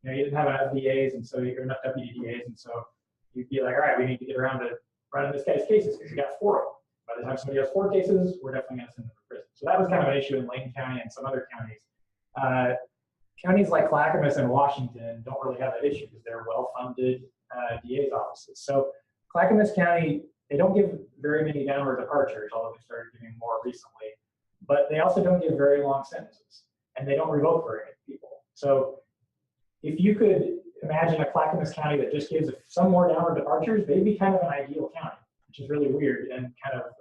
You know, you didn't have enough DAs, and so you enough deputy DAs, and so you'd be like, all right, we need to get around to running this guy's cases because you got 4 of them. By the time somebody has 4 cases, we're definitely going to send them to prison. So that was kind of an issue in Lane County and some other counties. Counties like Clackamas and Washington don't really have that issue because they're well-funded DA's offices. So Clackamas County, they don't give very many downward departures, although they started giving more recently, but they also don't give very long sentences, and they don't revoke very many people. So if you could imagine a Clackamas County that just gives some more downward departures, they'd be kind of an ideal county, which is really weird and kind of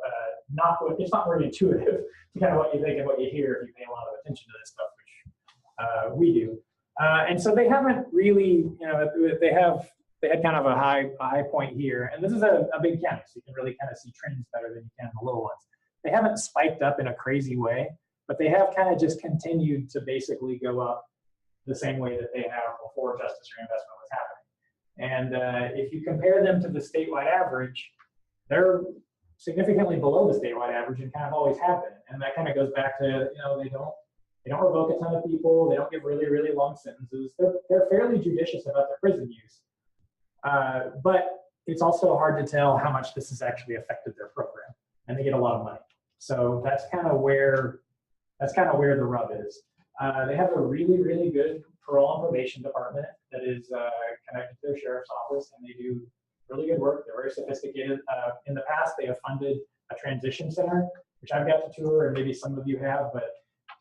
it's not very intuitive to kind of what you think and what you hear if you pay a lot of attention to this stuff, which we do. And so they haven't really, you know, they had kind of a high point here, and this is a big county, so you can really kind of see trends better than you can in the little ones. They haven't spiked up in a crazy way, but they have kind of just continued to basically go up the same way that they have before Justice Reinvestment was happening. And if you compare them to the statewide average, they're significantly below the statewide average and kind of always have been. And that kind of goes back to, you know, they don't revoke a ton of people. They don't give really, really long sentences. They're fairly judicious about their prison use. But it's also hard to tell how much this has actually affected their program. And they get a lot of money. So that's kind of where the rub is. They have a really, really good parole and probation department that is connected to their sheriff's office, and they do really good work. They're very sophisticated. In the past, they have funded a transition center, which I've got to tour, and maybe some of you have, but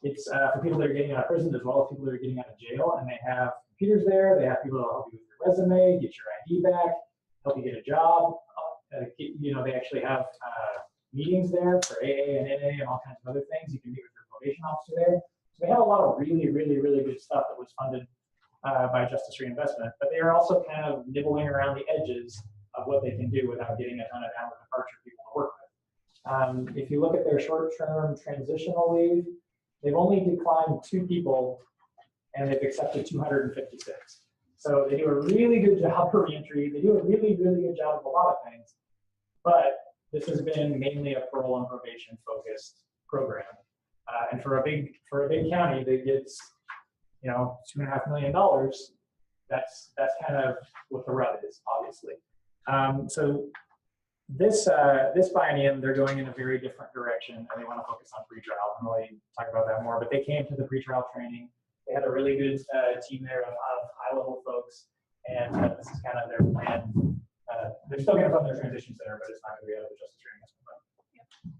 it's for people that are getting out of prison as well as people that are getting out of jail, and they have computers there. They have people that help you with your resume, get your ID back, help you get a job. You know, they actually have meetings there for AA and NA and all kinds of other things. You can meet with your probation officer there. So they have a lot of really, really, really good stuff that was funded by Justice Reinvestment, but they are also kind of nibbling around the edges of what they can do without getting a ton of downward departure people to work with. If you look at their short-term transitional leave, they've only declined 2 people, and they've accepted 256. So they do a really good job for reentry. They do a really, really good job of a lot of things, but this has been mainly a parole and probation focused program. And for a big county that gets, you know, $2.5 million, that's kind of what the rub is, obviously. So this biennium, they're going in a very different direction, and they want to focus on pretrial. I'm going to talk about that more, but they came to the pretrial training. They had a really good team there of high-level folks, and this is kind of their plan. They're still going to fund their transition center, but it's not going to be out of the Justice Reinvestment Fund.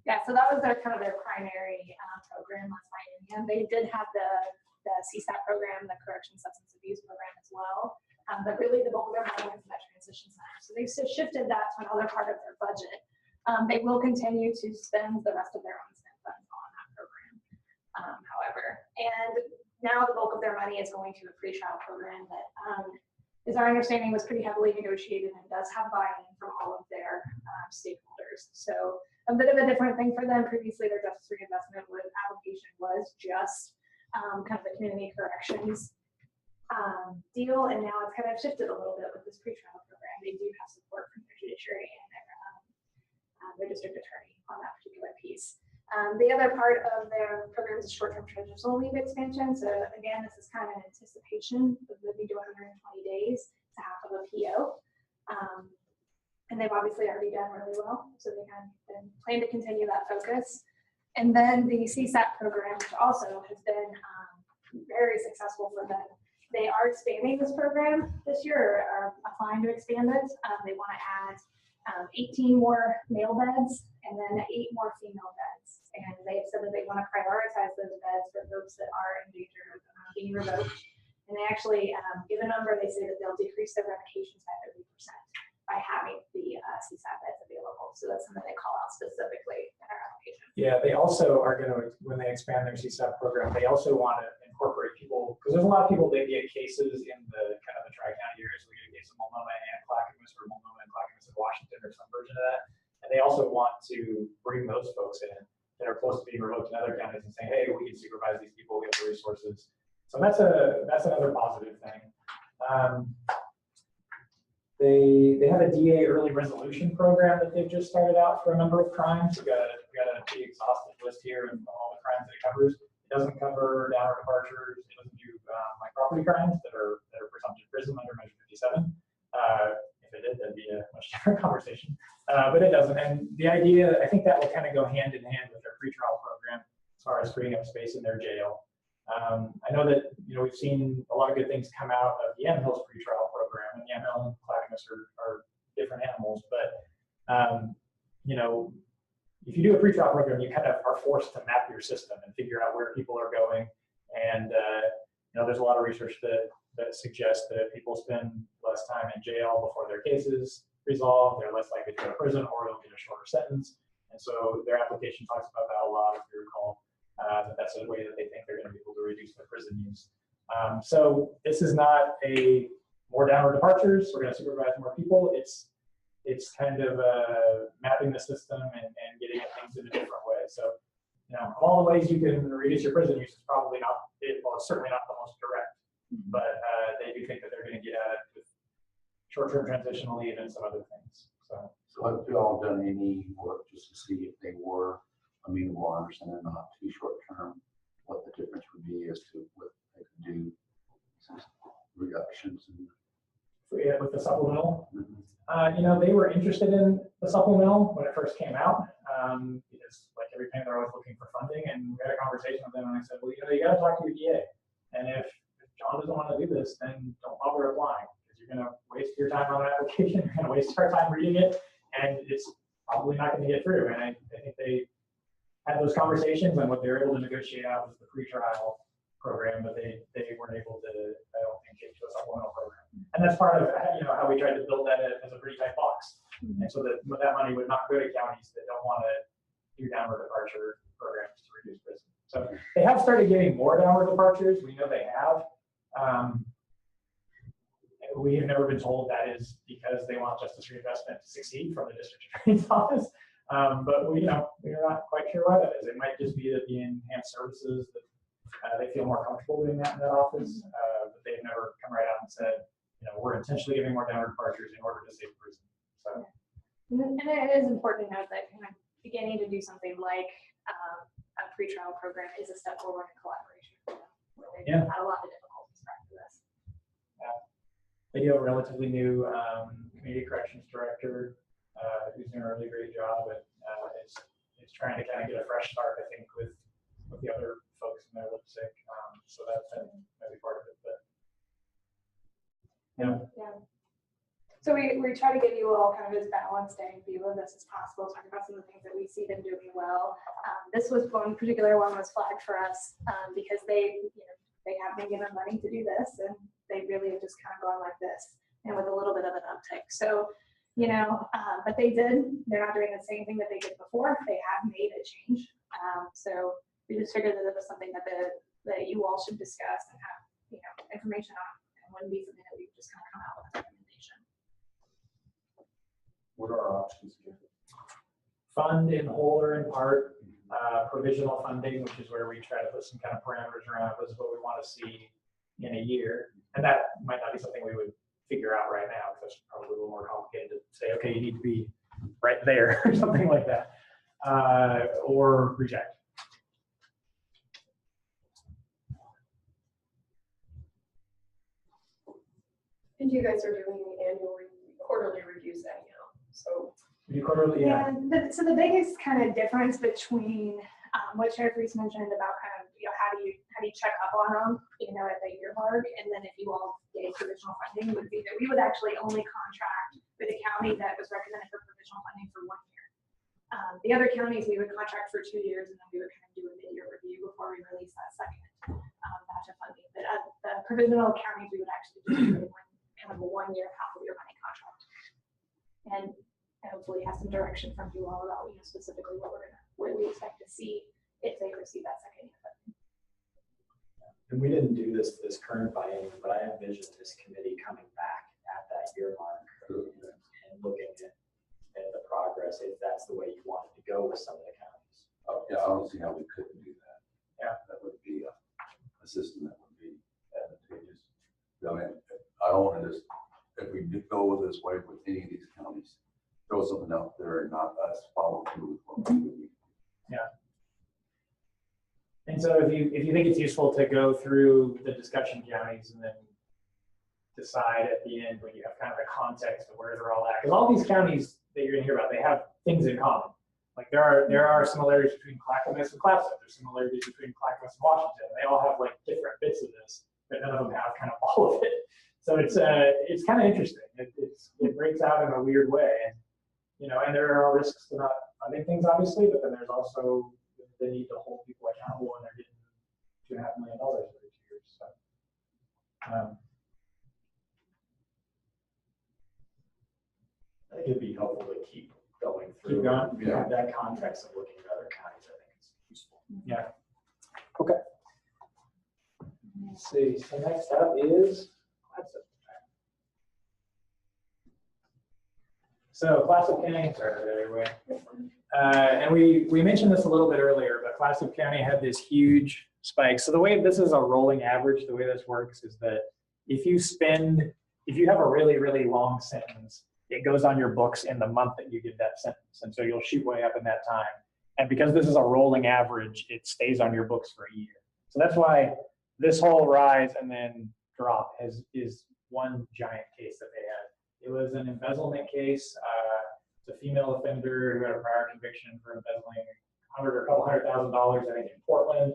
Yeah, so that was their kind of their primary program last biennium. They did have the CSAP program, the Correction Substance Abuse program as well, but really the bulk of their money went to that transition center. So they've shifted that to another part of their budget. They will continue to spend the rest of their unspent funds on that program, however. And now the bulk of their money is going to a pretrial program that is our understanding was pretty heavily negotiated and does have buy-in from all of their stakeholders. So a bit of a different thing for them. Previously, their Justice Reinvestment application was just kind of the community corrections deal, and now it's kind of shifted a little bit with this pretrial program. They do have support from their judiciary and their district attorney on that particular piece. The other part of their program is short-term transitional leave expansion. So again, this is kind of an anticipation of they'll be doing 120 days to half of a PO. And they've obviously already done really well. So they kind of plan to continue that focus. And then the CSAP program, which also has been very successful for them. They are expanding this program this year, or are applying to expand it. They want to add 18 more male beds and then 8 more female beds. And they have said that they want to prioritize those beds for folks that are in danger of being revoked. And they actually give a number. They say that they'll decrease their revocations by 30% by having the CSAP beds available. So that's something they call out specifically in our application. Yeah, they also are going to, when they expand their CSAP program, they also want to incorporate people, because there's a lot of people that get cases in the kind of the tri-county areas. We get a case of Multnomah and Clackamas, or Multnomah and Clackamas in Washington, or some version of that. And they also want to bring those folks in that are close to being revoked in other counties and saying, hey, we can supervise these people, we have the resources. So that's another positive thing. They have a DA early resolution program that they've just started out for a number of crimes. We got a pretty exhaustive list here of all the crimes that it covers. It doesn't cover downward departures. It doesn't do like property crimes that are presumptive prison under Measure 57. If it did, that'd be a much different conversation. But it doesn't. And the idea, I think that will kind of go hand in hand with their pretrial program as far as freeing up space in their jail. I know that we've seen a lot of good things come out of the Yamhill's pretrial program, and Yamhill and Clackamas are different animals. But if you do a pretrial program, you kind of are forced to map your system and figure out where people are going. And there's a lot of research that suggests that if people spend less time in jail before their case is resolved, they're less likely to go to prison, or they'll get a shorter sentence. And so their application talks about that a lot, if you recall. That's a way that they think they're going to be able to reduce their prison use. So this is not a more downward departures. We're going to supervise more people. It's kind of mapping the system and getting at things in a different way. So, all the ways you can reduce your prison use is probably not, well, it's certainly not the most direct, but they do think that they're going to get at it with short-term transitional leave and some other things. So have you all done any work just to see if they were amenable, understanding not too short-term, what the difference would be as to what they could do, reductions? With the supplemental, they were interested in the supplemental when it first came out, because like everything, they're always looking for funding. And we had a conversation with them, and I said, well, you got to talk to your DA. And if John doesn't want to do this, then don't bother applying, because you're going to waste your time on an application. You're going to waste our time reading it, and it's probably not going to get through. And I think they had those conversations, and what they were able to negotiate out was the pretrial program, but they weren't able to, I don't think, get to a supplemental program. And that's part of how we tried to build that as a pretty tight box. And so that money would not go to counties that don't want to do downward departure programs to reduce prison. So they have started getting more downward departures. We know they have. We have never been told that is because they want Justice Reinvestment to succeed from the district attorney's office. But we're not quite sure why that is. It might just be that the enhanced services that they feel more comfortable doing that in that office, but they've never come right out and said, we're intentionally giving more downward departures in order to save prison. So, and it is important to note that beginning to do something like a pretrial program is a step forward in collaboration. They've had a lot of difficulties practicing this. Yeah, they do have a relatively new community corrections director who's doing a really great job, but it's trying to kind of get a fresh start, I think, with the other folks in their lipstick. So that's maybe part of it, but yeah. So we try to give you all kind of as balanced a view of this as possible, talk about some of the things that we see them doing well. This was one particular one was flagged for us because they have been given money to do this, and they really have just kind of gone like this, and with a little bit of an uptick. So, but they're not doing the same thing that they did before. They have made a change. So we just figured that it was something that you all should discuss and have information on. It wouldn't be something that we just kind of come out with a recommendation. What are our options here? Fund in whole or in part, provisional funding, which is where we try to put some kind of parameters around this is what we want to see in a year. And that might not be something we would figure out right now, because it's probably a little more complicated to say, okay, you need to be right there or something like that, or reject. And you guys are doing quarterly reviews anyhow, so. We do quarterly, yeah. So the biggest kind of difference between what Sheriff Reese mentioned about kind of how do you check up on them, at the year mark, and then if you all gave provisional funding, would be that we would actually only contract with a county that was recommended for provisional funding for 1 year. The other counties we would contract for 2 years, and then we would kind of do a mid-year review before we release that second batch of funding. But the provisional counties we would actually do kind of a 1 year half of your money contract, and hopefully have some direction from you all about specifically what we expect to see if they receive that second year funding. And we didn't do this current biennium, but I envision this committee coming back at that year mark and looking at the progress, if that's the way you wanted to go with some of the counties. Oh, yeah, I don't see how we couldn't do that. Yeah. That would be a system that would be advantageous. I mean, I don't want to just, if we did go this way with any of these counties, throw something out there and not us follow through with what we need. And so if you think it's useful to go through the discussion counties and then decide at the end when you have kind of a context of where they're all at, because all these counties that you're gonna hear about, they have things in common. Like there are similarities between Clackamas and Clatsop. There's similarities between Clackamas and Washington. They all have like different bits of this, but none of them have kind of all of it. So it's kind of interesting. It breaks out in a weird way, and and there are risks to not funding things, obviously, but then there's also the need to hold people accountable when they're getting $2.5 million every 2 years. So, I think it'd be helpful to keep going through. Keep going? Yeah, that context of looking at other counties, I think is useful. yeah. Okay. Let's see. So next up is Clatsop. So Clatsop County, sorry, anyway. And we mentioned this a little bit earlier, but Clatsop County had this huge spike. So the way this is a rolling average, the way this works is that if you have a really, really long sentence, it goes on your books in the month that you give that sentence. And so you'll shoot way up in that time. And because this is a rolling average, it stays on your books for a year. So that's why this whole rise and then drop is one giant case that they had. It was an embezzlement case. It's a female offender who had a prior conviction for embezzling $100,000 or a couple $100,000, I think, in Portland.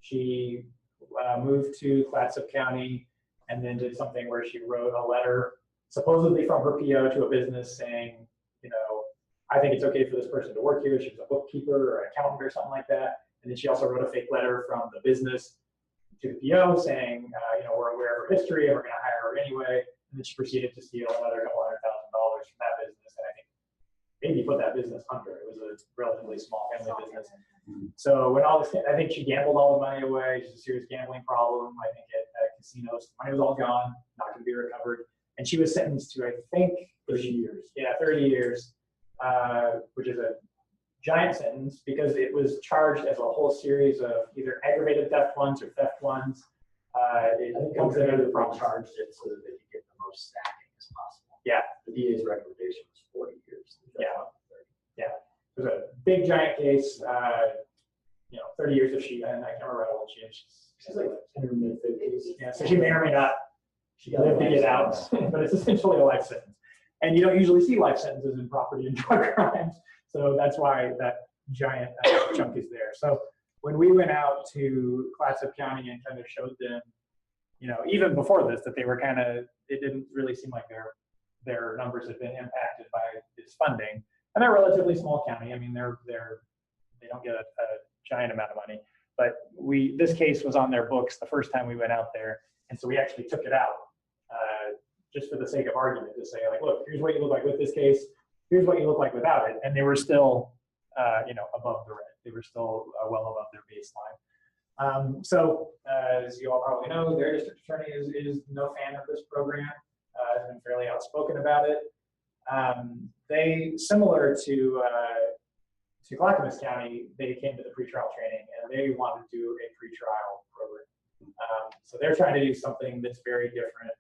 She moved to Clatsop County and then did something where she wrote a letter, supposedly from her PO to a business saying, I think it's okay for this person to work here. She was a bookkeeper or an accountant or something like that. And then she also wrote a fake letter from the business to the PO saying, we're aware of her history and we're going to hire her anyway. And then she proceeded to steal another couple $100,000 from that business. And I think maybe put that business under. It was a relatively small family business. So when all this, I think she gambled all the money away. She's a serious gambling problem. I think at casinos, the money was all gone, not going to be recovered. And she was sentenced to, I think, 30 years. Yeah, 30 years, which is a giant sentence because it was charged as a whole series of either aggravated theft ones or theft ones. It comes in under the problem. Charged it so that they could get the most stacking as possible. Yeah. The DA's recommendation was 40 years. Yeah. Yeah. It was a big giant case. 30 years if she, and I can't remember how old she is. She's like in her mid-50s. Yeah. So she may or may not live to get out, but it's essentially a life sentence. And you don't usually see life sentences in property and drug crimes. So that's why that giant chunk is there. So when we went out to Clatsop County and kind of showed them, even before this, that they were it didn't really seem like their numbers had been impacted by this funding. And they're a relatively small county. I mean, they don't get a giant amount of money. But this case was on their books the first time we went out there. And so we actually took it out just for the sake of argument to say, like, look, here's what you look like with this case. Here's what you look like without it. And they were still, above the red. They were still well above their baseline. So as you all probably know, their district attorney is no fan of this program. Has been fairly outspoken about it. They, similar to Clackamas County, they came to the pretrial training and they wanted to do a pretrial program. So they're trying to do something that's very different.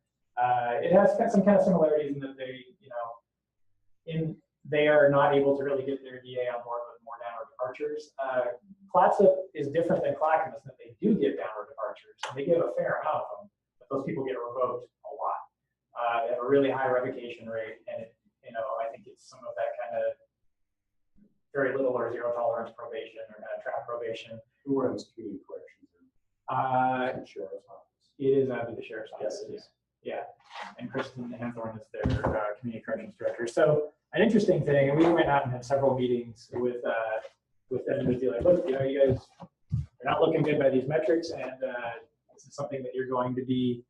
It has some kind of similarities in that they are not able to really get their DA on board with more downward departures. Clatsop is different than Clackamas in that they do get downward departures. They give a fair amount of them, but those people get revoked a lot. They have a really high revocation rate, and I think it's some of that kind of very little or zero tolerance probation or kind of trap probation. Who runs community corrections? Sheriff's office. It is under the sheriff's office. Yes, it is. Yeah, and Kristen Hanthorne is their community corrections director. So an interesting thing, and we went out and had several meetings with them to be like, look, you guys are not looking good by these metrics, and this is something that you're going to be,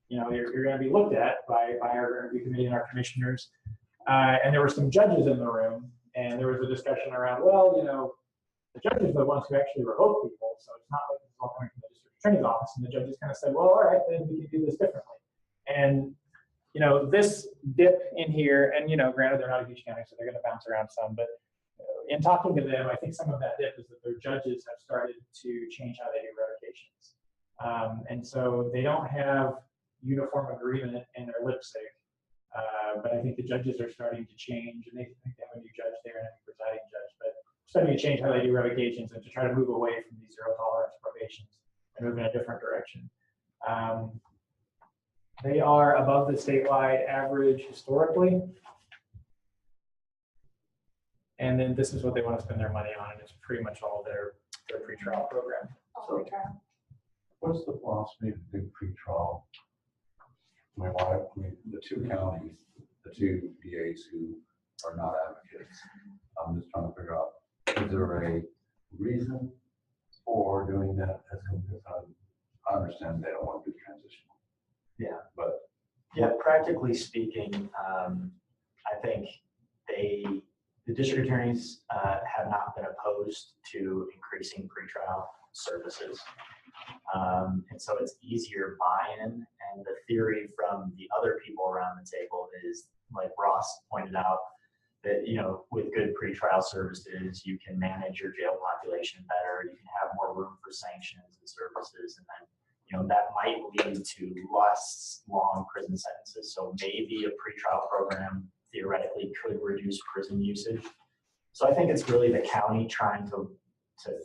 you're going to be looked at by our review committee and our commissioners. And there were some judges in the room, and there was a discussion around, the judges are the ones who actually revoke people, so it's not like it's all coming from the district attorney's office. And the judges kind of said, well, all right, then we can do this differently. And this dip in here, and granted they're not a huge county, so they're going to bounce around some, but in talking to them, I think some of that dip is that their judges have started to change how they do revocations. And so they don't have uniform agreement in their lip sync think the judges are starting to change, and they think they have a new judge there and a new presiding judge, but starting to change how they do revocations and to try to move away from these zero tolerance probations and move in a different direction. They are above the statewide average historically. And then this is what they want to spend their money on, and it's pretty much all their pretrial program. Oh, trial. What's the philosophy of big pretrial? The two counties, the two DAs who are not advocates. I'm just trying to figure out, is there a reason for doing that? I understand they don't want to do transition. Yeah. But Yeah, practically speaking, I think the district attorneys have not been opposed to increasing pretrial services. And so it's easier buy-in, and the theory from the other people around the table is, like Ross pointed out, that, you know, with good pretrial services, you can manage your jail population better, you can have more room for sanctions and services, and then, you know, that might lead to less long prison sentences. So maybe a pretrial program theoretically could reduce prison usage. So I think it's really the county trying to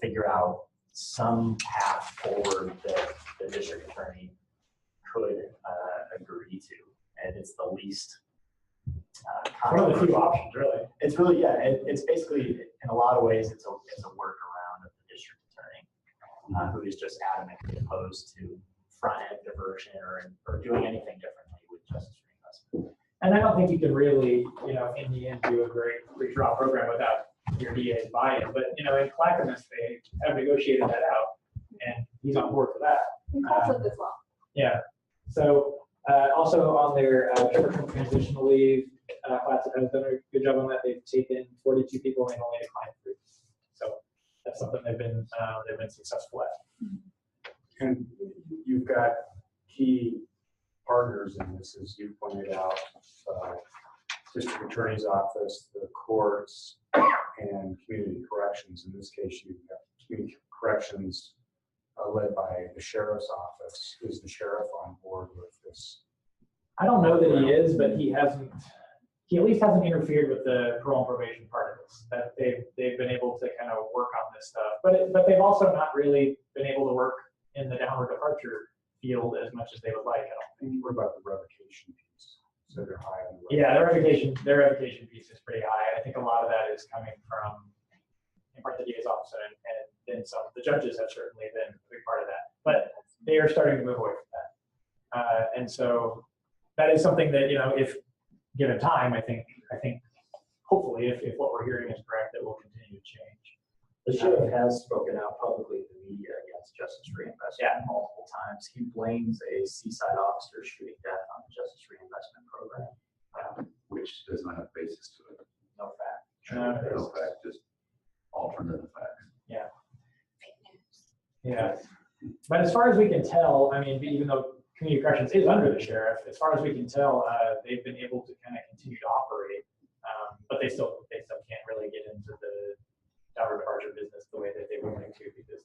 figure out some path forward that the district attorney could agree to, and it's the least One of the few options, really. It's really, yeah, it's basically, in a lot of ways, it's a workaround of the district attorney, who is just adamantly opposed to front-end diversion or doing anything differently with justice reinvestment. And I don't think you can really, you know, in the end, do a great pretrial program without your DA's buy-in. But, you know, in Clackamas, they have negotiated that out, and he's on board for that. And conflict as well. Yeah. So also on their Jefferson transitional leave, Clackamas has done a good job on that. They've taken 42 people and only declined 3. So that's something they've been successful at. And you've got key partners in this, as you pointed out, district attorney's office, the courts, and community corrections. In this case, you've got community corrections led by the sheriff's office. Is the sheriff on board with this? I don't know that he is, but he at least hasn't interfered with the parole and probation part of this. That they've been able to kind of work on this stuff, but they've also not really been able to work in the downward departure field as much as they would like. I don't think. What about the revocation piece? So they're high on the Yeah, their revocation piece is pretty high. I think a lot of that is coming from, in part, the DA's office, and then some. The judges have certainly been a big part of that, but they are starting to move away from that. And so that is something that, you know, if given time, I think hopefully, if what we're hearing is correct, it will continue to change. The sheriff has spoken out publicly to the media against justice reinvestment multiple times. He blames a seaside officer shooting death on the justice reinvestment program. which does not have basis to it. No fact. No fact, just alternative facts. Yeah. But as far as we can tell, I mean, even though community corrections is under the sheriff, as far as we can tell, they've been able to kind of continue to operate, but they still can't really get into the downward departure business the way that they would like to, because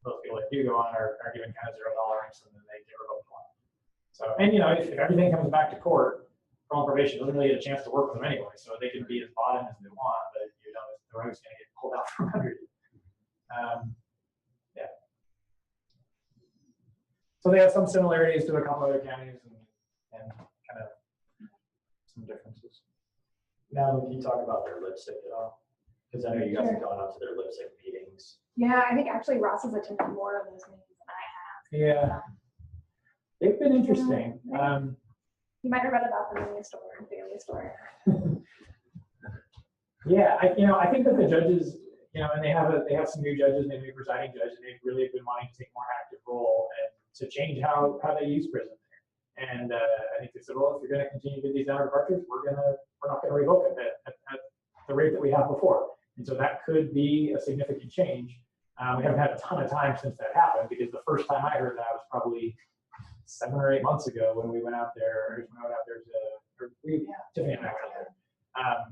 those people that do go on are given kind of $0 and then they get revoked on. So, and you know, if everything comes back to court, parole and probation doesn't really get a chance to work with them anyway, so they can be as bottom as they want, but you know, the rug's going to get pulled out from under you. Yeah. So they have some similarities to a couple other counties and kind of some differences. Now, can you talk about their lipstick at all? Because I know you guys have gone out to their lipstick meetings. Yeah, I think actually Ross has attended more of those meetings than I have. Yeah. They've been interesting. You might have read about them in the store, Family Store. Yeah, I think that the judges, you know, and they have some new judges, maybe a presiding judge, and they've really been wanting to take a more active role and to change how they use prison there. And I think they said, well, if you're going to continue to do these downward departures, we're not going to revoke it at the rate that we have before. And so that could be a significant change. We haven't had a ton of time since that happened, because the first time I heard that was probably 7 or 8 months ago when we went out there. Tiffany and I went out there.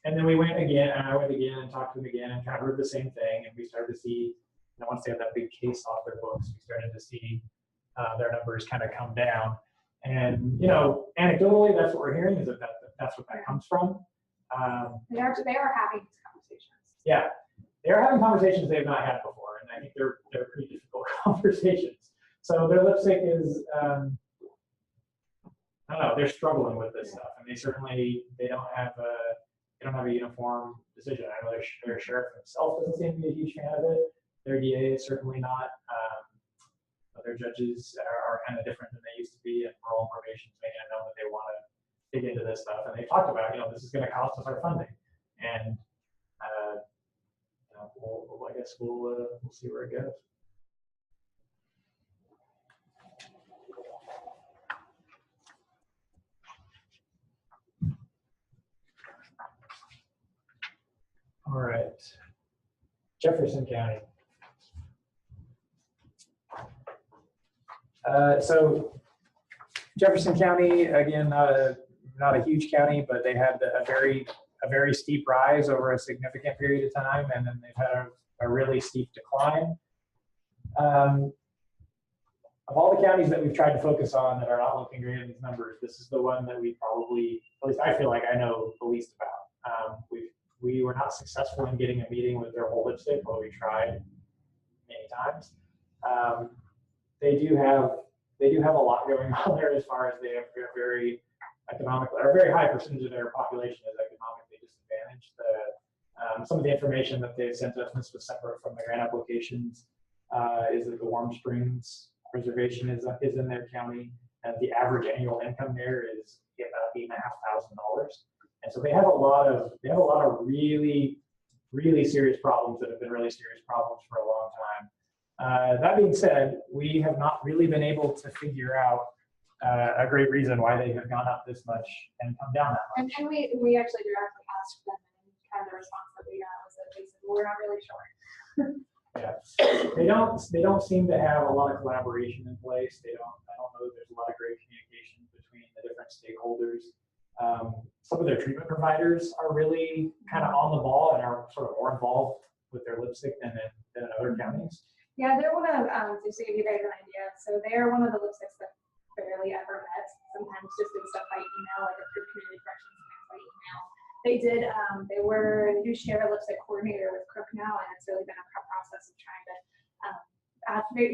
And then we went again, and I went again and talked to them again and kind of heard the same thing. And we started to see, once they had that big case off their books, we started to see their numbers kind of come down. And, you know, anecdotally, that's what we're hearing, is that the that's what that comes from. They are having these conversations. Yeah, they're having conversations they've not had before, and I think they're pretty difficult conversations. So their lipstick is, I don't know, they're struggling with this stuff, and they don't have a uniform decision. I know their sheriff himself doesn't seem to be a huge fan of it. Their DA is certainly not. Their judges are kind of different than they used to be, and parole and probation is making it known that they want to dig into this stuff. And they talked about, this is going to cost us our funding, and I guess we'll see where it goes. All right, Jefferson County. So Jefferson County, again, not a huge county, but they had a very steep rise over a significant period of time, and then they've had a really steep decline. Of all the counties that we've tried to focus on that are not looking great in these numbers, this is the one that we probably, at least I feel like I know the least about. We were not successful in getting a meeting with their whole lipstick, although we tried many times. They do have a lot going on there as far as they have very economically, or a very high percentage of their population is economically disadvantaged. Some of the information that they've sent us, this was separate from the grant applications, is that the Warm Springs Reservation is in their county, and the average annual income there is about $8,500. And so they have a lot of really, really serious problems that have been really serious problems for a long time. That being said, we have not really been able to figure out a great reason why they have gone up this much and come down that much. And we actually directly asked them, and kind of the response that we got was that they said, well, we're not really sure. Yeah, they don't seem to have a lot of collaboration in place. I don't know that there's a lot of great communication between the different stakeholders. Some of their treatment providers are really kind of on the ball and are sort of more involved with their lipstick than in other counties. Yeah, they're one of, just to give you guys an idea, so they're one of the lipsticks that barely ever met, sometimes just did stuff by email, like approved community corrections, sometimes by email. They were a new share lipstick coordinator with Crook now, and it's really been a process of trying to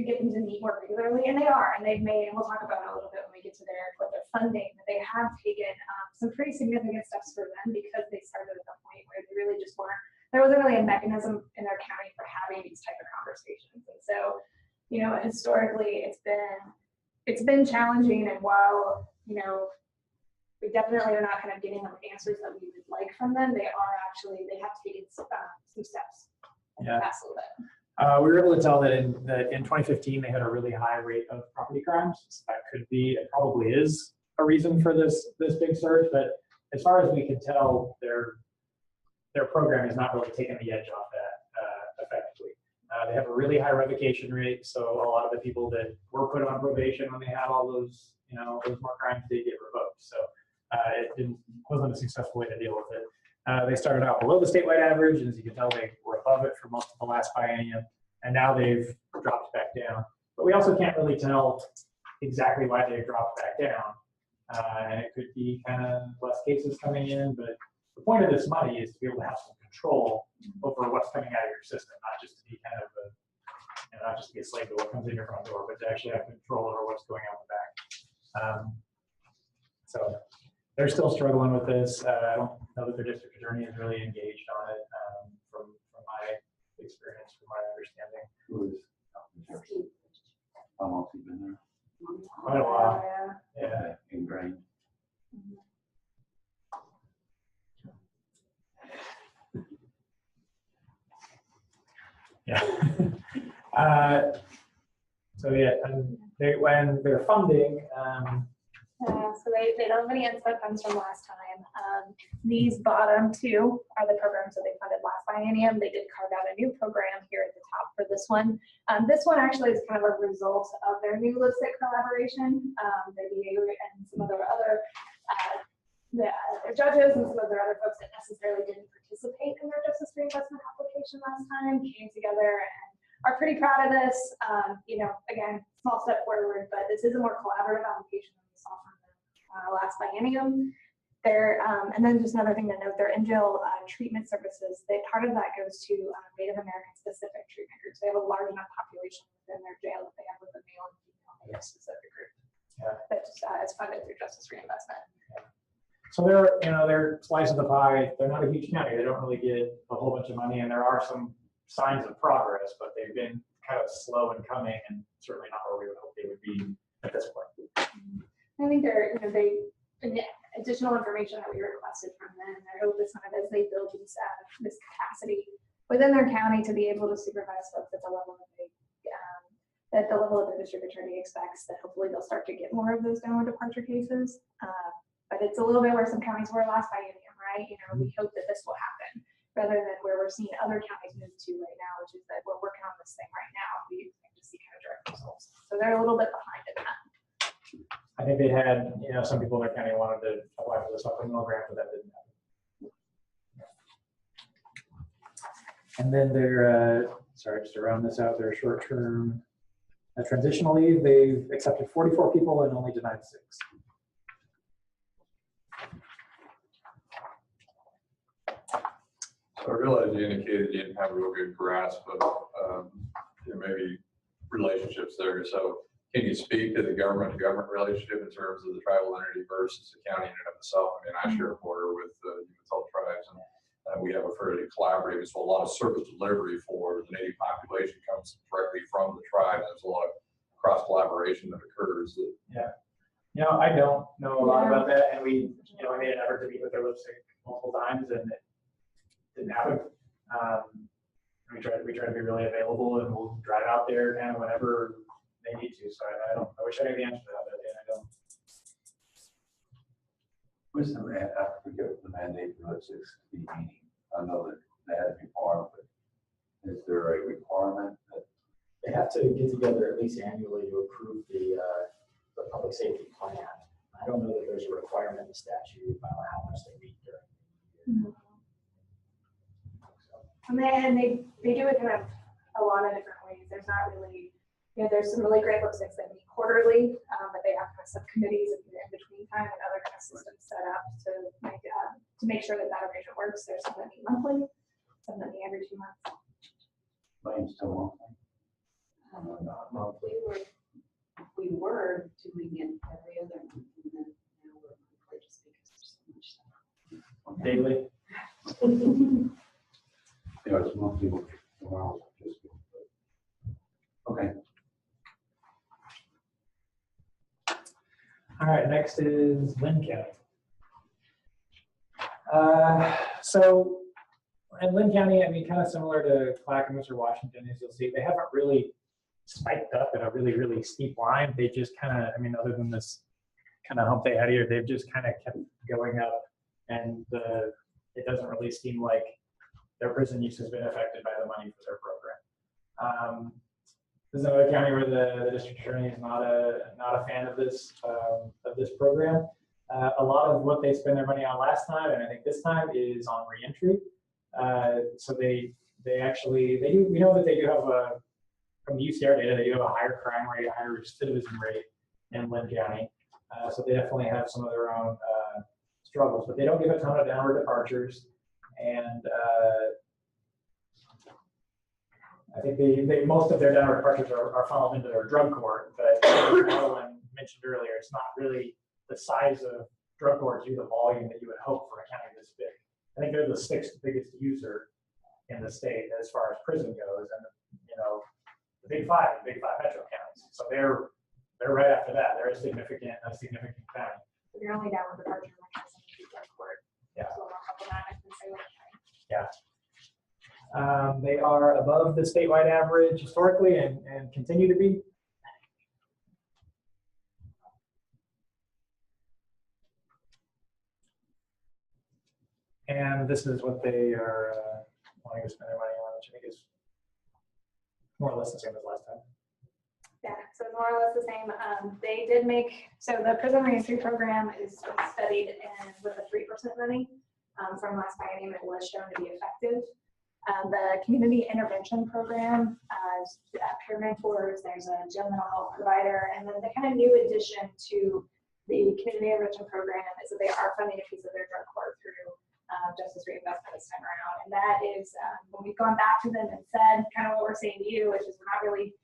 get them to meet more regularly, and they are, and they've made, and we'll talk about it a little bit when we get to their funding, but they have taken some pretty significant steps for them because they started at the point where they really just weren't, there wasn't really a mechanism in their county for having these type of conversations. And so, historically it's been challenging, and while, we definitely are not kind of getting the answers that we would like from them, they have taken some steps in the past little bit. We were able to tell that in 2015 they had a really high rate of property crimes. So that it probably is a reason for this big surge, but as far as we can tell, their program is not really taking the edge off that effectively. They have a really high revocation rate, so a lot of the people that were put on probation when they had all those more crimes, they get revoked. So it wasn't a successful way to deal with it. They started out below the statewide average, and as you can tell, they were above it for most of the last biennium, and now they've dropped back down. But we also can't really tell exactly why they've dropped back down, and it could be kind of less cases coming in, but the point of this money is to be able to have some control over what's coming out of your system, not just to be kind of not just to be a slave to what comes in your front door, but to actually have control over what's going out the back. So they're still struggling with this. I don't know that their district attorney is really engaged on it from my experience, from my understanding. Who is how long have you been there? Quite a while. Yeah. Okay, ingrained. Yeah. So yeah, and when they're funding, so they don't have any unspent funds from last time. These bottom two are the programs that they funded last biennium. They did carve out a new program here at the top for this one. This one actually is kind of a result of their new lipstick collaboration. The DA and some of their other their judges and some of their other folks that necessarily didn't participate in their Justice Reinvestment application last time came together and are pretty proud of this. Again, small step forward, but this is a more collaborative application than we saw from the last biennium. And then just another thing to note, their in-jail treatment services, part of that goes to Native American specific treatment groups. They have a large enough population within their jail that they have with a male and female specific group. Yeah. That is funded through Justice Reinvestment. So they're slice of the pie. They're not a huge county. They don't really get a whole bunch of money, and there are some signs of progress, but they've been kind of slow in coming, and certainly not where we would hope they would be at this point. I think additional information that we requested from them. Their hope is kind of as they build this capacity within their county to be able to supervise folks at the level that the level of the district attorney expects, that hopefully they'll start to get more of those downward departure cases. But it's a little bit where some counties were last biennium, right? We hope that this will happen rather than where we're seeing other counties move to right now, which is that we're working on this thing right now. We expect to see kind of direct results. So they're a little bit behind in that. I think they had, some people in their county wanted to apply for the supplemental grant, but that didn't happen. And then they're, just to round this out, their short-term transitional leave, they've accepted 44 people and only denied 6. So I realize you indicated you didn't have a real good grasp of maybe relationships there. So can you speak to the government-to-government relationship in terms of the tribal entity versus the county in and of itself? I mean, I share a border with the Untitled tribes, and we have a fairly collaborative, so a lot of service delivery for the native population comes directly from the tribe. There's a lot of cross-collaboration that occurs. I don't know a lot about that, and we, I made an effort to meet with their lipstick multiple times, and it didn't happen. We try to be really available, and we'll drive out there kind of whenever they need to. So I wish I knew the answer to that, but I don't. What's the I forget the mandate for the 6 meeting? I know that they had to be part of it. Is there a requirement that They have to get together at least annually to approve the public safety plan. I don't know that there's a requirement in the statute about how much they meet during the year. And they do it kind of a lot of different ways. There's not really, there's some really great lipsticks that meet quarterly, but they have kind of subcommittees in between time and other kind of systems set up to make sure that arrangement works. There's some that meet monthly, some that meet every 2 months. mine's still monthly? We were doing it every other month, and then now we're monthly just because there's so much stuff. Daily. It's monthly. Wow. Okay. All right, next is Lynn County. So in Lynn County, I mean, kind of similar to Clackamas or Washington, as you'll see, they haven't really spiked up at a really, really steep line. They just kind of, other than this kind of hump they had here, they've just kind of kept going up, and it doesn't really seem like their prison use has been affected by the money for their program. This is another county where the district attorney is not a fan of this program. A lot of what they spend their money on last time, and I think this time, is on reentry. So we know that they do have from the UCR data, they do have a higher crime rate, a higher recidivism rate in Lynn County. So they definitely have some of their own struggles, but they don't give a ton of downward departures. And I think most of their downward departures are funneled into their drug court, but as Alan mentioned earlier, it's not really the size of drug courts or the volume that you would hope for a county this big. I think they're the 6th biggest user in the state as far as prison goes, and the big five metro counties. So they're right after that. They're a significant county. So you're only down with departure mechanism in drug court. Yeah. So more problematic than say what. Yeah. They are above the statewide average historically and continue to be. And this is what they are wanting to spend their money on, which I think is more or less the same as last time. Yeah, so more or less the same. They did so the prison reentry program is studied with a 3% money. From last biennium, it was shown to be effective. The community intervention program, peer mentors, there's a jail mental health provider, and then the kind of new addition to the community enrichment program is that they are funding a piece of their drug court through Justice Reinvestment this time around. And that is when we've gone back to them and said kind of what we're saying to you, which is we're not really,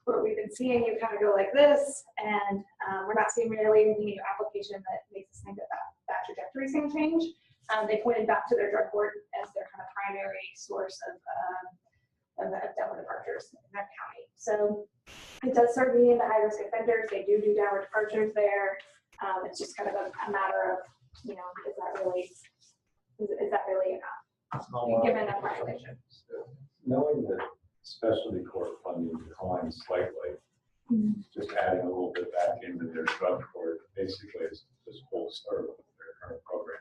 what we've been seeing you kind of go like this, and we're not seeing really any new application that makes us think that that trajectory is going to change. They pointed back to their drug court as their kind of primary source of downward departures in that county. So it does start being the high-risk offenders. They do downward departures there. It's just kind of a matter of, is that really enough? Given the population. Knowing that specialty court funding declines slightly, just adding a little bit back into their drug court basically is just full circle of their current program.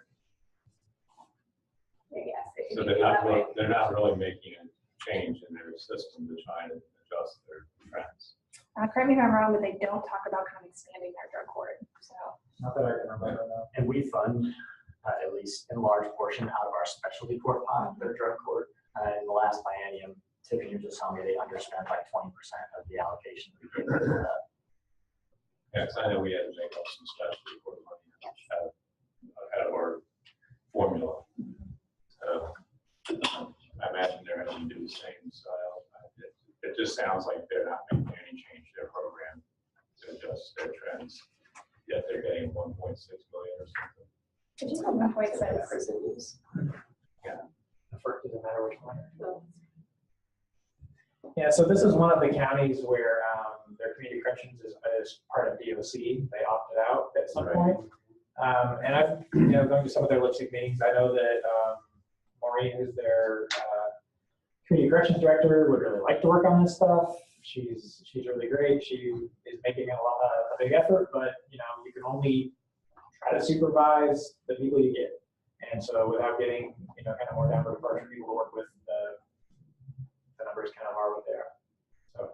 Yes. So they're not really making a change in their system to try to adjust their trends. Correct me if I'm wrong, but they don't talk about kind of expanding their drug court. So Not that I can remember now. And we fund, at least in large portion, out of our specialty court pot, their drug court. In the last biennium, Tiffany was just telling me they underspent like 20% of the allocation. Yeah, because I know we had to make up some specialty court money out of our formula. So I imagine they're having to do the same. So it just sounds like they're not making any change to their program to adjust their trends. Yet they're getting 1.6 million or something. did you say 1.6? Yeah. Doesn't matter which one. No. Yeah, so this is one of the counties where their community corrections is part of DOC. They opted out at some point. And I've gone to some of their lipstick meetings. I know that Maureen, who's their community corrections director, would really like to work on this stuff. She's really great. She is making a big effort, but you can only try to supervise the people you get. And so without getting kind of more downward departure people to work with, the numbers kind of are what they are. So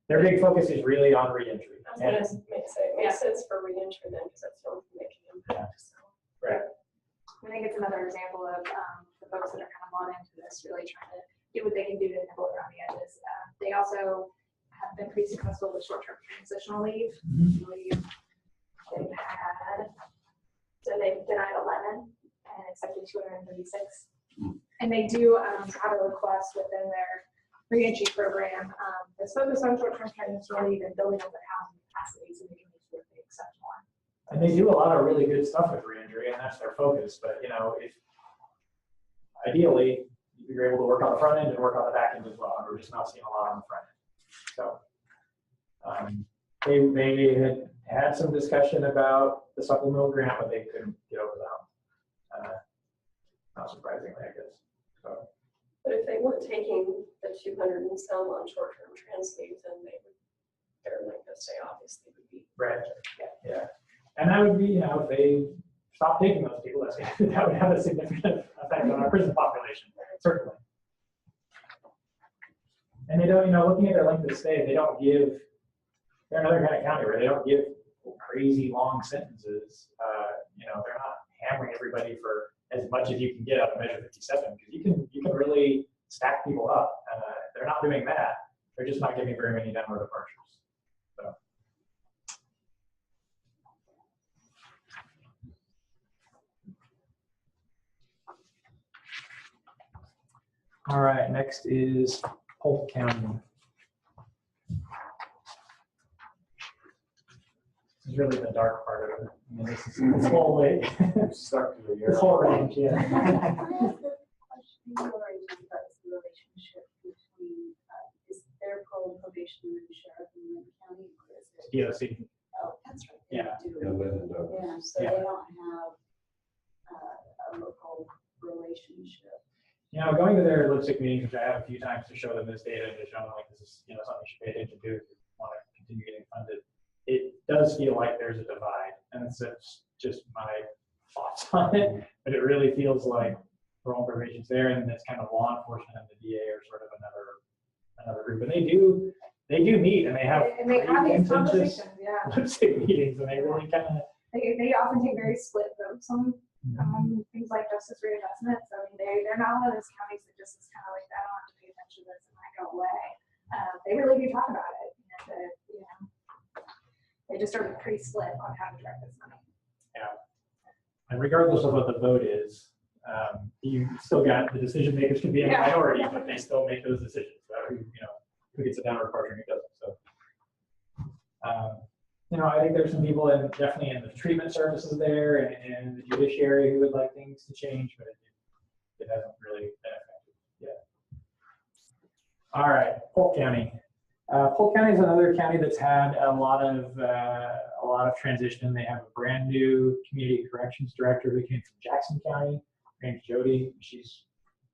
their big focus is really on reentry. I was going to say, it makes sense for reentry then, because that's the only thing making impact. So. Right. I think it's another example of the folks that are kind of bought into this, really trying to do what they can do to nibble around the edges. They also have been pretty successful with short-term transitional leave. They've had, so they've denied 11 and accepted 236. And they do have a request within their reentry program that's focused on short-term transitional leave and building up their housing capacity so they can make sure they accept more. And they do a lot of really good stuff with reentry, and that's their focus. But if ideally you're able to work on the front end and work on the back end as well, and we're just not seeing a lot on the front end. So they had some discussion about the supplemental grant, but they couldn't get over the hump. Not surprisingly, I guess. So. But if they weren't taking the 200 and some on short-term trans leave, then their length of stay obviously would be. Right. Yeah. And that would be, if they stop taking those people, that would have a significant effect on our prison population, certainly. And they don't, looking at their length of stay, they don't give, they're another kind of county where they don't give crazy long sentences. They're not hammering everybody for as much as you can get out of Measure 57, because you can really stack people up. They're not doing that. They're just not giving very many downward departures. So. All right, next is Polk County. This is really the dark part of it. This whole way. Stuck to the year. This whole range, yeah. Can I ask a question about the relationship between, is their probation and the sheriff in Lynn County? Or is it? DOC. Oh, that's right. They Yeah. do. Yeah. So they don't have a local relationship. Going to their lipstick meetings, which I have a few times to show them this data and to show them this is something you should pay attention to if you want to continue getting funded. It does feel like there's a divide, and it's just my thoughts on it. But it really feels like parole and probation's there, and it's kind of law enforcement and the DA are sort of another group. And they do meet, and they have these conversations, yeah. lipstick meetings, and they really kind of. They often take very split votes on things like Justice Reinvestment. So they're not one of those counties that just is kind of like, I don't have to pay attention to this and I go away. They really do talk about it. they just are pretty split on how to direct this money. And regardless of what the vote is, you still got the decision makers can be in a Yeah. minority, but they still make those decisions. Who gets a downward partner and who doesn't. So, I think there's some people definitely in the treatment services there and the judiciary who would like things to change, but it hasn't really been effective yet. All right, Polk County. Polk County is another county that's had a lot of transition. They have a brand new community corrections director who came from Jackson County. Her name's Jody. She's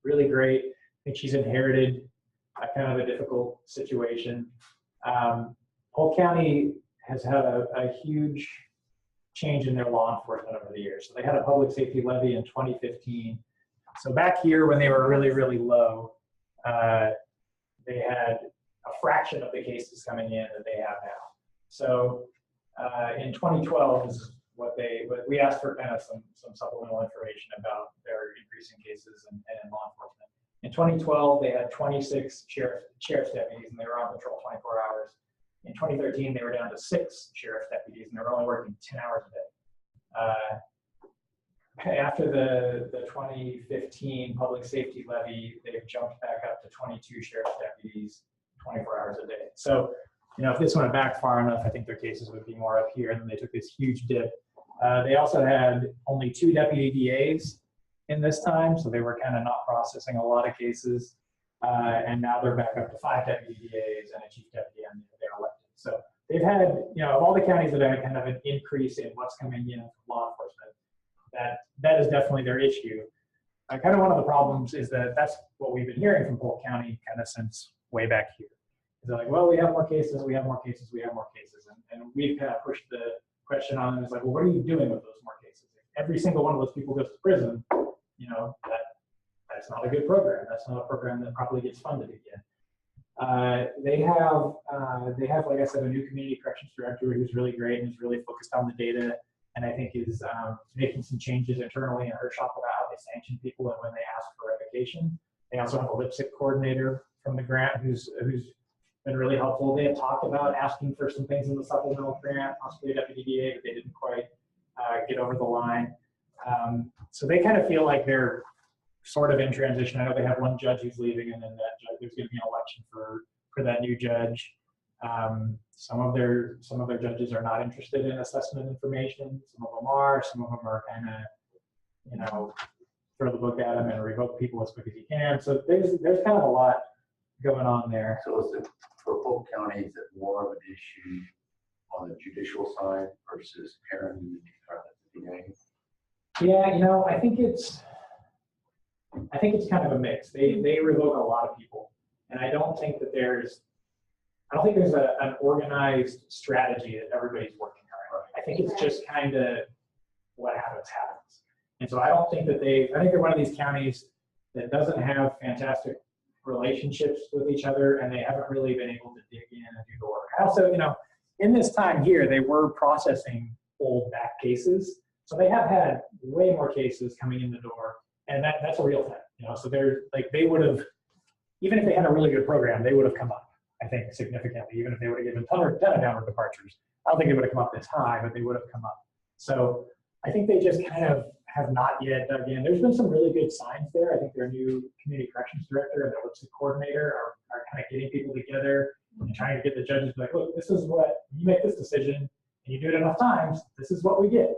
really great. I think she's inherited kind of a difficult situation. Polk County has had a huge change in their law enforcement over the years. So they had a public safety levy in 2015. So back here when they were really, really low, they had a fraction of the cases coming in that they have now. So in 2012 is what we asked for kind of some supplemental information about their increasing cases and law enforcement. In 2012, they had 26 sheriff's deputies and they were on patrol 24 hours. In 2013, they were down to 6 sheriff's deputies and they were only working 10 hours a day. After the 2015 public safety levy, they've jumped back up to 22 sheriff's deputies, 24 hours a day. So, if this went back far enough, I think their cases would be more up here, and then they took this huge dip. They also had only 2 deputy DAs in this time, so they were kind of not processing a lot of cases. And now they're back up to 5 deputy DAs and a chief deputy, and they're elected. So they've had, of all the counties that have had kind of an increase in what's coming in from law enforcement, that is definitely their issue. Kind of one of the problems is that that's what we've been hearing from Polk County kind of since way back here. They're like, well, we have more cases, we have more cases, we have more cases. And we've kind of pushed the question on them. It's like, well, what are you doing with those more cases? If every single one of those people goes to prison, that's not a good program. That's not a program that properly gets funded again. They have, like I said, a new community corrections director who's really great and is really focused on the data, and I think is making some changes internally in her shop about how they sanction people and when they ask for revocation. They also have a lipstick coordinator from the grant who's been really helpful. They had talked about asking for some things in the supplemental grant, possibly a deputy DA, but they didn't quite get over the line. So they kind of feel like they're sort of in transition. I know they have one judge who's leaving, and then that judge, there's going to be an election for that new judge. Some of their judges are not interested in assessment information. Some of them are. Some of them are kind of, throw the book at them and revoke people as quick as you can. So there's kind of a lot going on there. So is it, for Polk County, is it more of an issue on the judicial side versus Aaron and the DA? Yeah, I think it's kind of a mix. They revoke a lot of people, and I don't think there's an organized strategy that everybody's working around. I think it's just kind of what happens. And so I don't think I think they're one of these counties that doesn't have fantastic relationships with each other, and they haven't really been able to dig in and do the work. Also, in this time here, they were processing old back cases. So they have had way more cases coming in the door, and that's a real thing. So they would have, even if they had a really good program, they would have come up, I think, significantly. Even if they would have given a ton of downward departures, I don't think they would have come up this high, but they would have come up. So I think they just kind of have not yet dug in. There's been some really good signs there. I think their new community corrections director and their lipstick coordinator are kind of getting people together and trying to get the judges to be like, look, this is what you make this decision, and you do it enough times. This is what we get.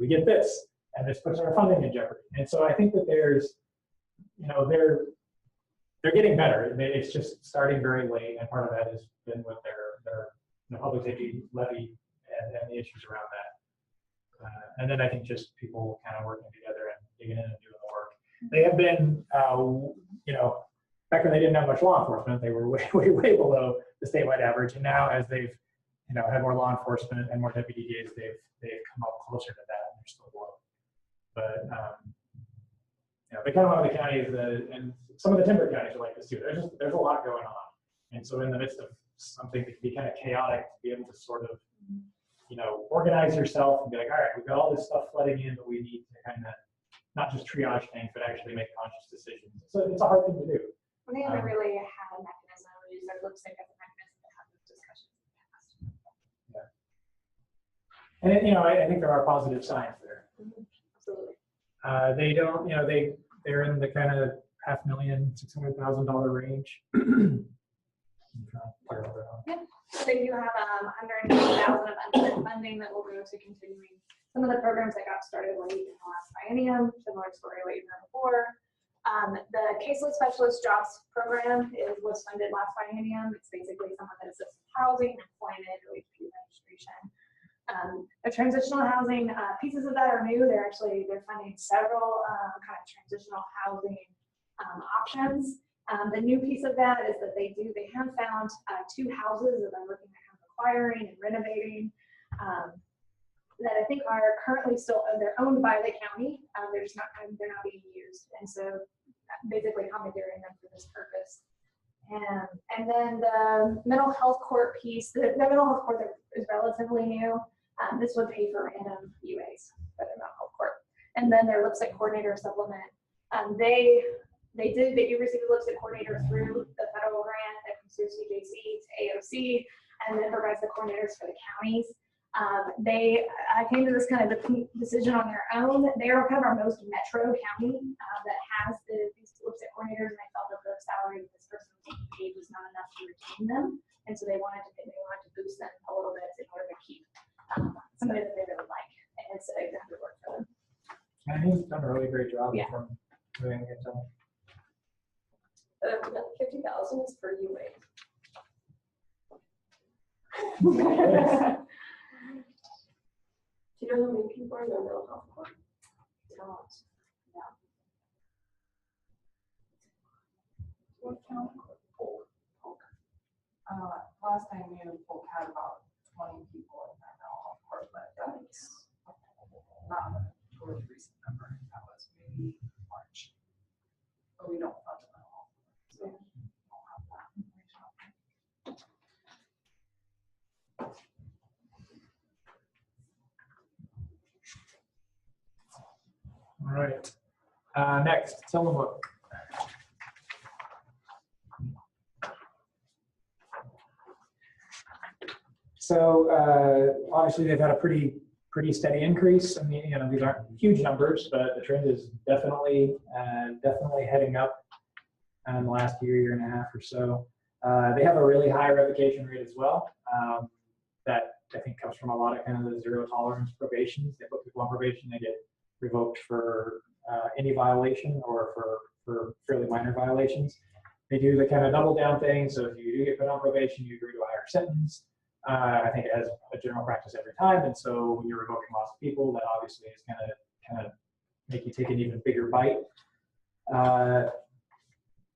We get this, and this puts our funding in jeopardy. And so I think that there's, they're getting better. It's just starting very late, and part of that has been with their public safety levy and the issues around that. And then I think just people kind of working together and digging in and doing the work. They have been, back when they didn't have much law enforcement, they were way, way, way below the statewide average. And now as they've, had more law enforcement and more deputy DAs, they've come up closer to that, and they're still below. But, they kind of one of the counties and some of the timber counties are like this too. There's a lot going on. And so in the midst of something that can be kind of chaotic, to be able to sort of, organize yourself and be like, all right, we've got all this stuff flooding in, but we need to kind of not just triage things, but actually make conscious decisions. So it's a hard thing to do. We haven't really had a mechanism. We use our lipstick as a mechanism to have those discussions in the past. And, I think there are positive signs there. Absolutely. They don't, they're in the kind of $500,000, $600,000 range. So you have 150,000 of unspent funding that will go to continuing some of the programs that got started late in the last biennium, similar story what you've heard before. The caseload specialist jobs program was funded last biennium. It's basically someone that assists with housing, employment, or HP registration. The transitional housing pieces of that are new. They're funding several kind of transitional housing options. The new piece of that is that they have found 2 houses that they're looking at acquiring and renovating that I think are currently still, they're owned by the county. They're not being used. And so basically commandeering them for this purpose. And then the mental health court piece, the mental health court is relatively new. This would pay for random UAs for the mental health court. And then their lipstick coordinator supplement. They do receive a lipstick coordinator through the federal grant that comes through CJC to AOC and then provides the coordinators for the counties. I came to this kind of decision on their own. They are kind of our most metro county that has these lipstick coordinators, and I felt that the salary of this person was paid was not enough to retain them, and so they wanted to boost them a little bit in order to keep somebody that they really like, and it's exactly work for them. And he's done a really great job Yeah. from doing it. 50,000 is for UA. Do you know how many people are in the mental health court? Don't. What county? Polk. Last time we in Polk had about 20 people in that mental health court, but that's not a totally recent number. That was maybe March. But we don't fund the mental health, so we don't have that information. All right. Next, Tillamook. So obviously they've had a pretty steady increase. I mean, these aren't huge numbers, but the trend is definitely heading up in the last year and a half or so. They have a really high revocation rate as well. That I think comes from a lot of kind of the zero tolerance probations. They put people on probation, they get revoked for any violation or for fairly minor violations. They do the kind of double down thing. So if you do get put on probation, you agree to a higher sentence. I think it has a general practice every time. And so when you're revoking lots of people, that obviously is going to kind of make you take an even bigger bite.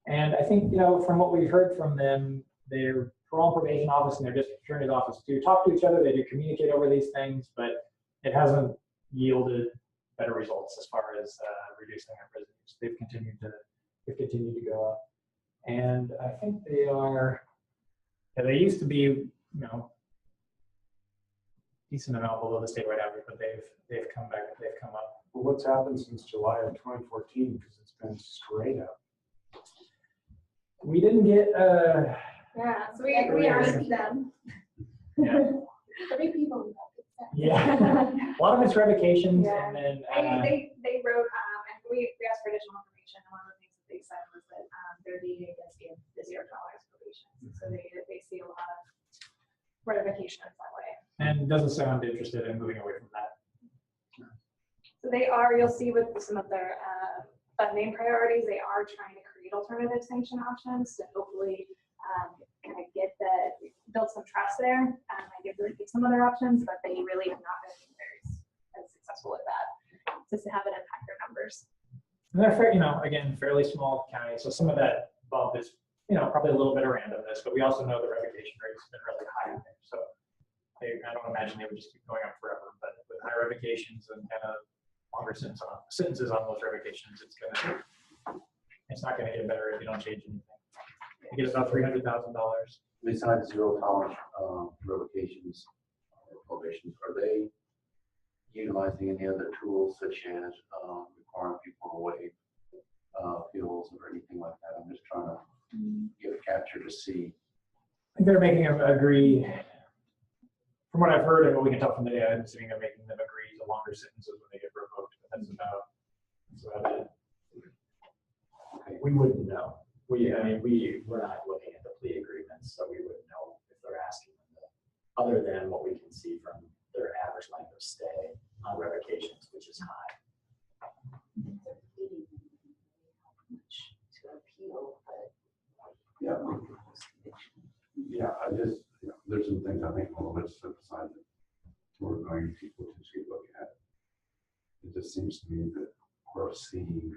And I think, from what we've heard from them, their parole and probation office and their district attorney's office do talk to each other. They do communicate over these things, but it hasn't yielded better results as far as reducing their prison use. They've continued to go up. And I think they used to be, decent amount below the statewide average, but they've come up. Well, what's happened since July of 2014? Because it's been straight up. We didn't get Yeah, so we asked them. yeah. 3 people. Yeah. A lot of it's revocations, Yeah. and then They wrote, and we asked for additional information, and one of the things that they said was that they're dealing against the $0 probation. So they see a lot of revocations that way. and doesn't sound interested in moving away from that. So you'll see with some of their funding priorities, they are trying to create alternative sanction options to hopefully kind of build some trust there and give some other options, but they really have not been very successful with that just to have it impact their numbers. And they're again, fairly small county, so some of that bump is, probably a little bit of randomness, but we also know the revocation rate has been really high in there. So I don't imagine they would just keep going up forever, but with high revocations and kind of longer sentences on those revocations, it's not going to get better if you don't change anything. You get about $300,000. Besides zero tolerance revocations or probations, are they utilizing any other tools such as requiring people to waive appeals or anything like that? I'm just trying to get a capture to see. I think they're making them agree from what I've heard and what we can tell from the data, I'm sitting there making them agree to longer sentences when they get revoked, but that's about it. We wouldn't know. We're not looking at the plea agreements, so we wouldn't know if they're asking them to, other than what we can see from their average length of stay on revocations, which is high. To appeal, but Yeah. Yeah, there's some things I think on the list of side that we're going to potentially look at. It just seems to me that we're seeing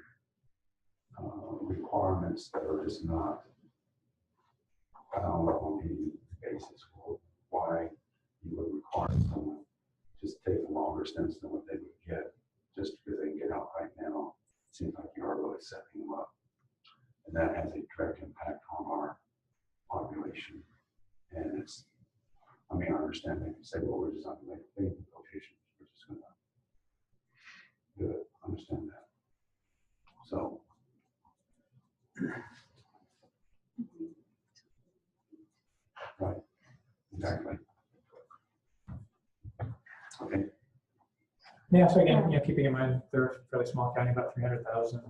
requirements that are just not, I don't know, on any basis for why you would require someone just take a longer sentence than what they would get just because they can get out right now. It seems like you are really setting them up. And that has a direct impact on our population. And it's, I mean, I understand they can say, well, we're just not going to make a thing location. We're just going to do it. I understand that. So. Right. Exactly. Okay. Yeah, so again, keeping in mind they're a fairly small county, about 300,000.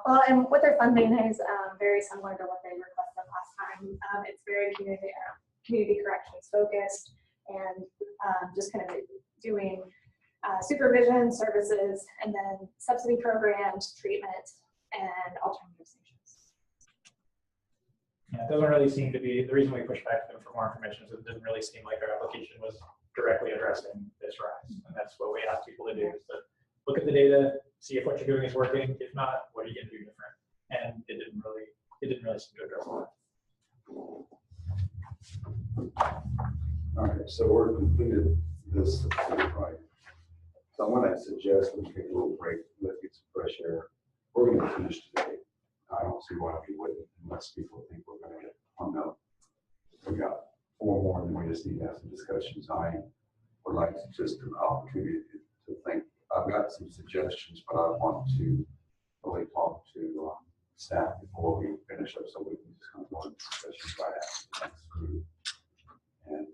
Well, and what their funding is very similar to what they requested last time. It's very community corrections focused, and just kind of doing supervision services, and then subsidy programs, treatment, and alternative sanctions. Yeah, it doesn't really seem to be, the reason we pushed back to them for more information is it didn't really seem like our application was directly addressing this rise. And that's what we asked people to do, is to look at the data, see if what you're doing is working. If not, what are you going to do different? And it didn't really seem to address that. All right, so we're completed this, right? So I'm going to suggest we take a little break, let's get some fresh air. We're going to finish today. I don't see why we wouldn't, unless people think we're going to get hung up. We got 4 more, and we just need to have some discussions. I would like to just an opportunity to think. I've got some suggestions, but I want to really talk to staff before we finish up, so we can just kind of go into discussions right after the next group and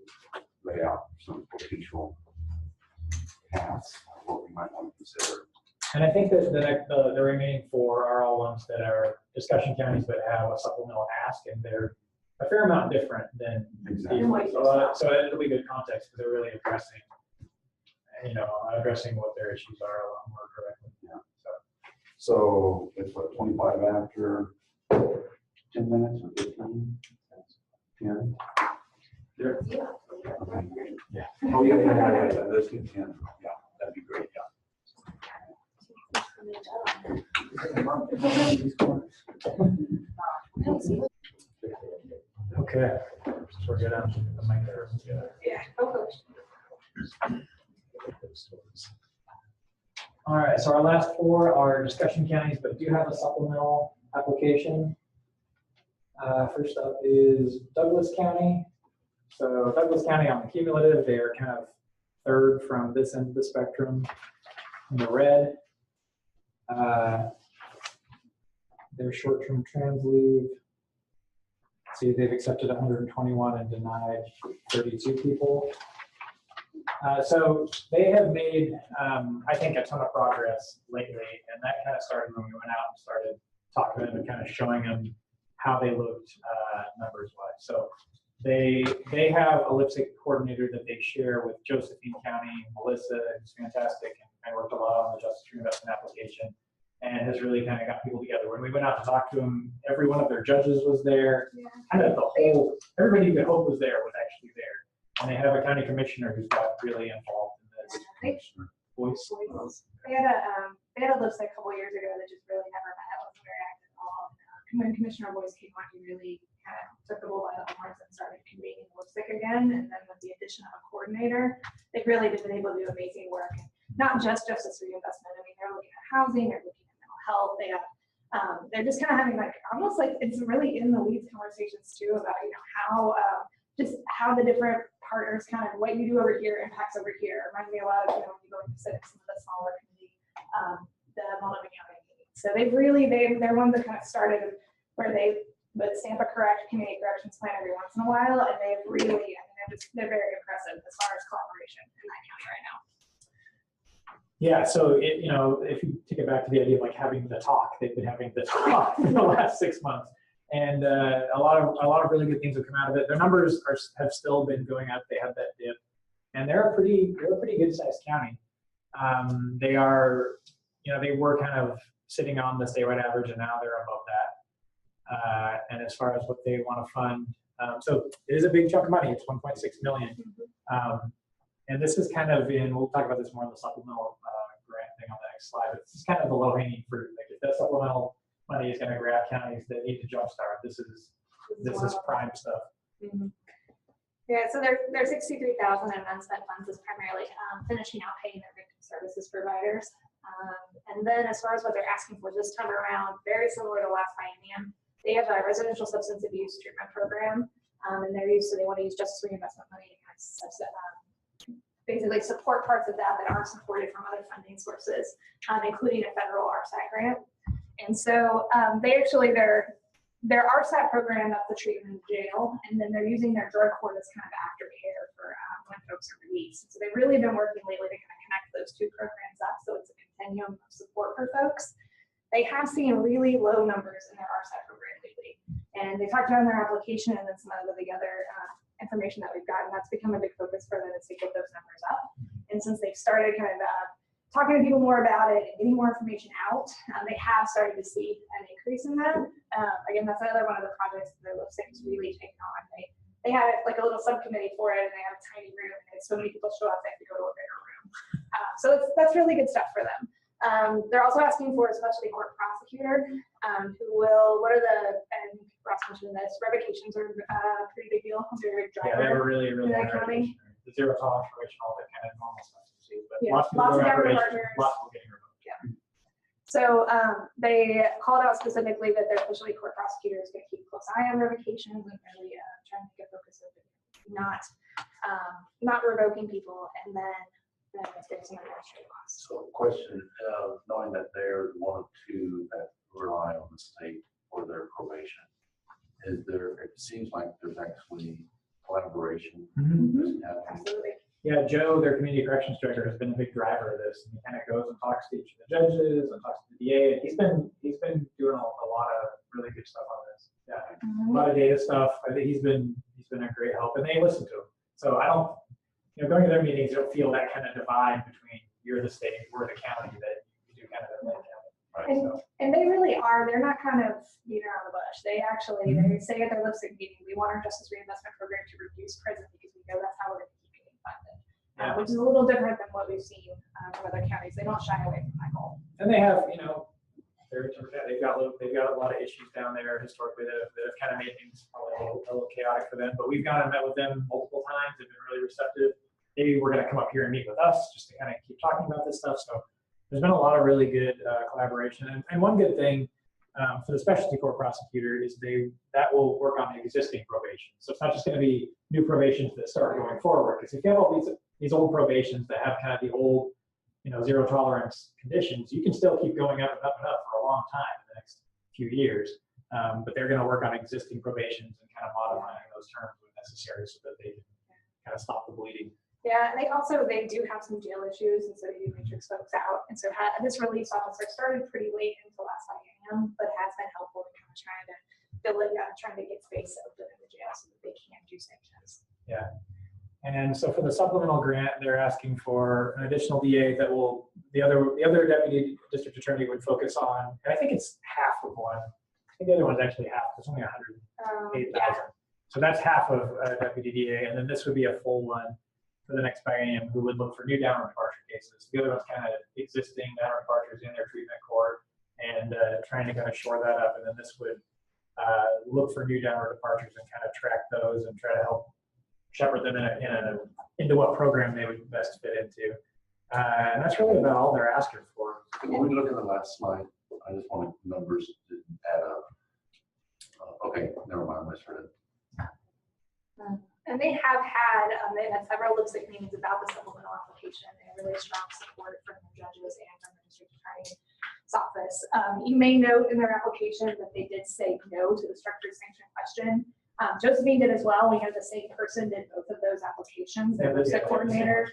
lay out some potential paths of what we might want to consider. And I think that the remaining 4 are all ones that are discussion counties that have a supplemental ask, and they're a fair amount different than Exactly. these. So it'll be good context, because they're really addressing what their issues are a lot more correctly. Yeah. So it's what, 25 after 10 minutes or 15? 10? Yeah. Okay. Yeah. Oh, yeah. Let's get 10. Yeah, that'd be great. Yeah. Okay. So we're good on the mic there. Yeah. All right, so our last 4 are discussion counties, but do have a supplemental application. First up is Douglas County. So Douglas County on the cumulative, they are kind of 3rd from this end of the spectrum in the red. Their short-term trans leave. See, they've accepted 121 and denied 32 people. So they have made, I think, a ton of progress lately, and that kind of started when we went out and started talking to them and kind of showing them how they looked numbers-wise. So they have a lipstick coordinator that they share with Josephine County, Melissa, who's fantastic, and worked a lot on the Justice Reinvestment application, and has really kind of got people together. When we went out to talk to them, every one of their judges was there. Yeah. Kind of the whole, everybody you could hope was there was actually there. And they have a county commissioner who's got really involved in this. Voice. They had a lipstick a couple years ago that just really never met. It wasn't very active at all. When Commissioner Boyce came on, he really kind of took the bull by the horns and started convening the lipstick again. And then with the addition of a coordinator, they've really been able to do amazing work. And not just Justice Reinvestment. I mean, they're looking at housing, they're looking at mental health. They have, they're just kind of having like almost like it's really in the weeds conversations too about how just how the different partners kind of what you do over here impacts over here. It reminds me a lot of when you go into some of the smaller community, the Multnomah County. So they're ones that kind of started where they would stamp a community corrections plan every once in a while, and they've really, they're very impressive as far as collaboration in that county right now. Yeah, so if you take it back to the idea of like having the talk, they've been having this talk for the last 6 months, and a lot of really good things have come out of it. Their numbers have still been going up. They had that dip, and they're a pretty good sized county. They were kind of sitting on the statewide average, and now they're above that. And as far as what they want to fund, so it is a big chunk of money. It's 1.6 million. And this is kind of we'll talk about this more in the supplemental grant thing on the next slide, but this is kind of the low hanging fruit. Like if that supplemental money is going to grab counties that need to jumpstart, this is prime stuff. Yeah, so their 63,000 in unspent funds is primarily finishing out paying their victim services providers. And then as far as what they're asking for this time around, very similar to last biennium, they have a residential substance abuse treatment program, and so they want to use Justice Reinvestment money to kind of basically support parts of that aren't supported from other funding sources, including a federal RSAT grant. And so their RSAT program, that's the treatment in jail, and then they're using their drug court as kind of aftercare for when folks are released. So they've really been working lately to kind of connect those two programs up so it's a continuum of support for folks. They have seen really low numbers in their RSAT program lately. And they talked about in their application and then some of the other information that we've gotten, that's become a big focus for them is to get those numbers up. And since they've started kind of talking to people more about it and getting more information out, they have started to see an increase in that. Again, that's another one of the projects that their lipstick is really taking on. They have like a little subcommittee for it, and they have a tiny room, and so many people show up, they have to go to a bigger room. So that's really good stuff for them. They're also asking for a specialty court prosecutor who will, and Ross mentioned this, revocations are a pretty big deal. They're a big driver. Yeah, they were really in that county. The zero tolerance for all that kind of normal stuff. But Yeah, lots of lots of people government partners. lots of people getting revoked. Yeah. So they called out specifically that their specialty court prosecutor is going to keep a close eye on revocations and really trying to get focus of not revoking people, and then there's some administrative costs. So question, knowing that they're one of two that rely on the state for their probation, it seems like there's actually collaboration. Absolutely. Yeah, Joe, their community corrections director, has been a big driver of this. And he kind of goes and talks to each of the judges and talks to the DA, and he's been doing a lot of really good stuff on this. Yeah, a lot of data stuff. I think he's been a great help, and they listen to him. So I don't, going to their meetings, you don't feel that kind of divide between you're the state, we're the county, that you do kind of the county. Right, and they really are. They're not kind of beating around the bush. They actually they say at their lipstick meeting, we want our Justice Reinvestment program to reduce prison because we know that's how we're going to keep getting funded, which is a little different than what we've seen from other counties. They don't shy away from that goal. And they have, they've got a lot of issues down there historically that have kind of made things probably a little chaotic for them. But we've gone and met with them multiple times. They've been really receptive. Maybe we're going to come up here and meet with us just to kind of keep talking about this stuff. So there's been a lot of really good collaboration. And one good thing for the specialty court prosecutor is that will work on the existing probation. So it's not just going to be new probations that start going forward. Because if you have all these old probations that have kind of the old, zero tolerance conditions, you can still keep going up and up and up for a long time in the next few years. But they're going to work on existing probations and kind of modifying those terms when necessary so that they can kind of stop the bleeding. Yeah, and they do have some jail issues, and so they do matrix folks out. And so this release officer started pretty late into last biennium, but has been helpful in kind of trying to fill it out, trying to get space open in the jail so that they can do sanctions. Yeah. And so for the supplemental grant, they're asking for an additional DA that will, the other deputy district attorney would focus on, and I think it's half of one. I think the other one's actually half. It's only 108,000. Yeah. So that's half of deputy DA, and then this would be a full one for the next biennium who would look for new downward departure cases. The other one's kind of existing downward departures in their treatment court and trying to kind of shore that up. And then this would look for new downward departures and kind of track those and try to help shepherd them into what program they would best fit into. And that's really about all they're asking for. When we look at the last slide, I just wanted numbers to add up. Okay, never mind, I misread it. And they've had several lipstick meetings about the supplemental application. They have really strong support from the judges and from the district attorney's office. You may note in their application that they did say no to the structured sanction question. Josephine did as well. We had the same person did both of those applications. They were the coordinator.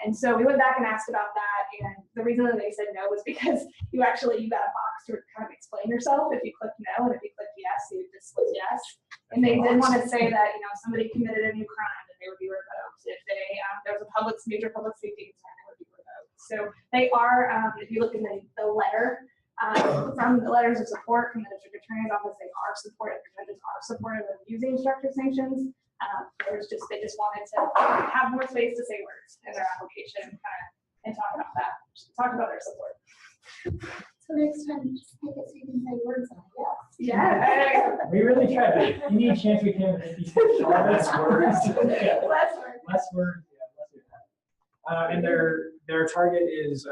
And so we went back and asked about that. And the reason that they said no was because you got a box to kind of explain yourself. If you click no, and if you click yes, you just click yes. And they did want to say that, you know, if somebody committed a new crime, that they would be revoked. If there was a major public safety concern, they would be revoked. So they are, if you look in the letter, from the letters of support from the district attorney's office, they are supportive, the judges are supportive of using structured sanctions. They just wanted to have more space to say words in their application and talk about that, talk about their support. So next time, just make it so you can say words on it. Yeah. We really try to, any chance we can, less words. Yeah. Less words. Less words, yeah, less words. And their target is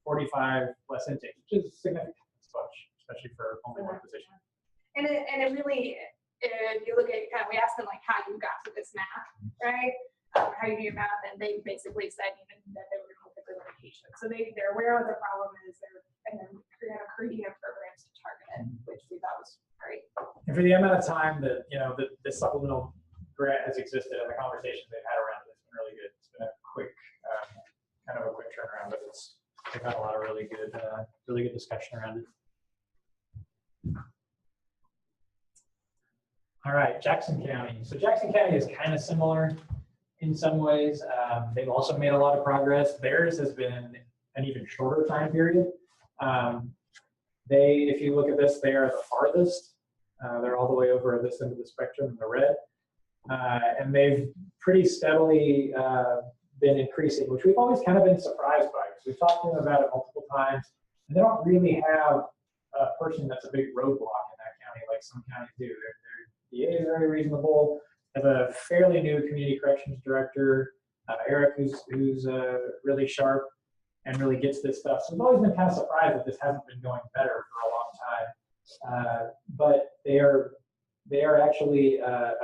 45 less intake, which is significant, especially for only one position. And it really, if you look at we asked them like how you got to this math, right? How you do your math, and they basically said even that they were going to the litigation. So they're aware of the problem is, and they're creating programs to target it, which we thought was great. And for the amount of time that the supplemental grant has existed and the conversations they've had around it, it's been really good. It's been a quick, kind of a quick turnaround, but they've had a lot of really good discussion around it. All right, Jackson County. So Jackson County is kind of similar in some ways. They've also made a lot of progress. Theirs has been an even shorter time period. If you look at this, they are the farthest. They're all the way over this end of the spectrum in the red. And they've pretty steadily been increasing, which we've always kind of been surprised by, because we've talked to them about it multiple times, and they don't really have a person that's a big roadblock in that county like some counties do. Their DA is very reasonable. They have a fairly new community corrections director, Eric, who's really sharp and really gets this stuff. So we've always been kind of surprised that this hasn't been going better for a long time. But they are actually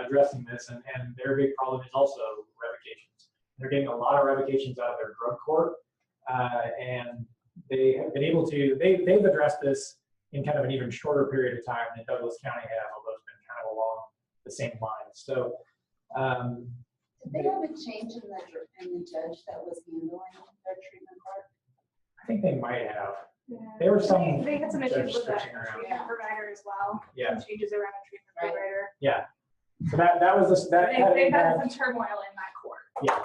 addressing this, and their big problem is also revocations. They're getting a lot of revocations out of their drug court, and they have been able to, they've addressed this in kind of an even shorter period of time than Douglas County have, although it's been kind of along the same lines. So, did they have a change in the judge that was handling their treatment court? I think they might have. Yeah. There were some. They had some issues with the switching around. treatment provider as well. Yeah. Some changes around the treatment provider. Yeah. So that was that. They've had some turmoil in that court. Yeah.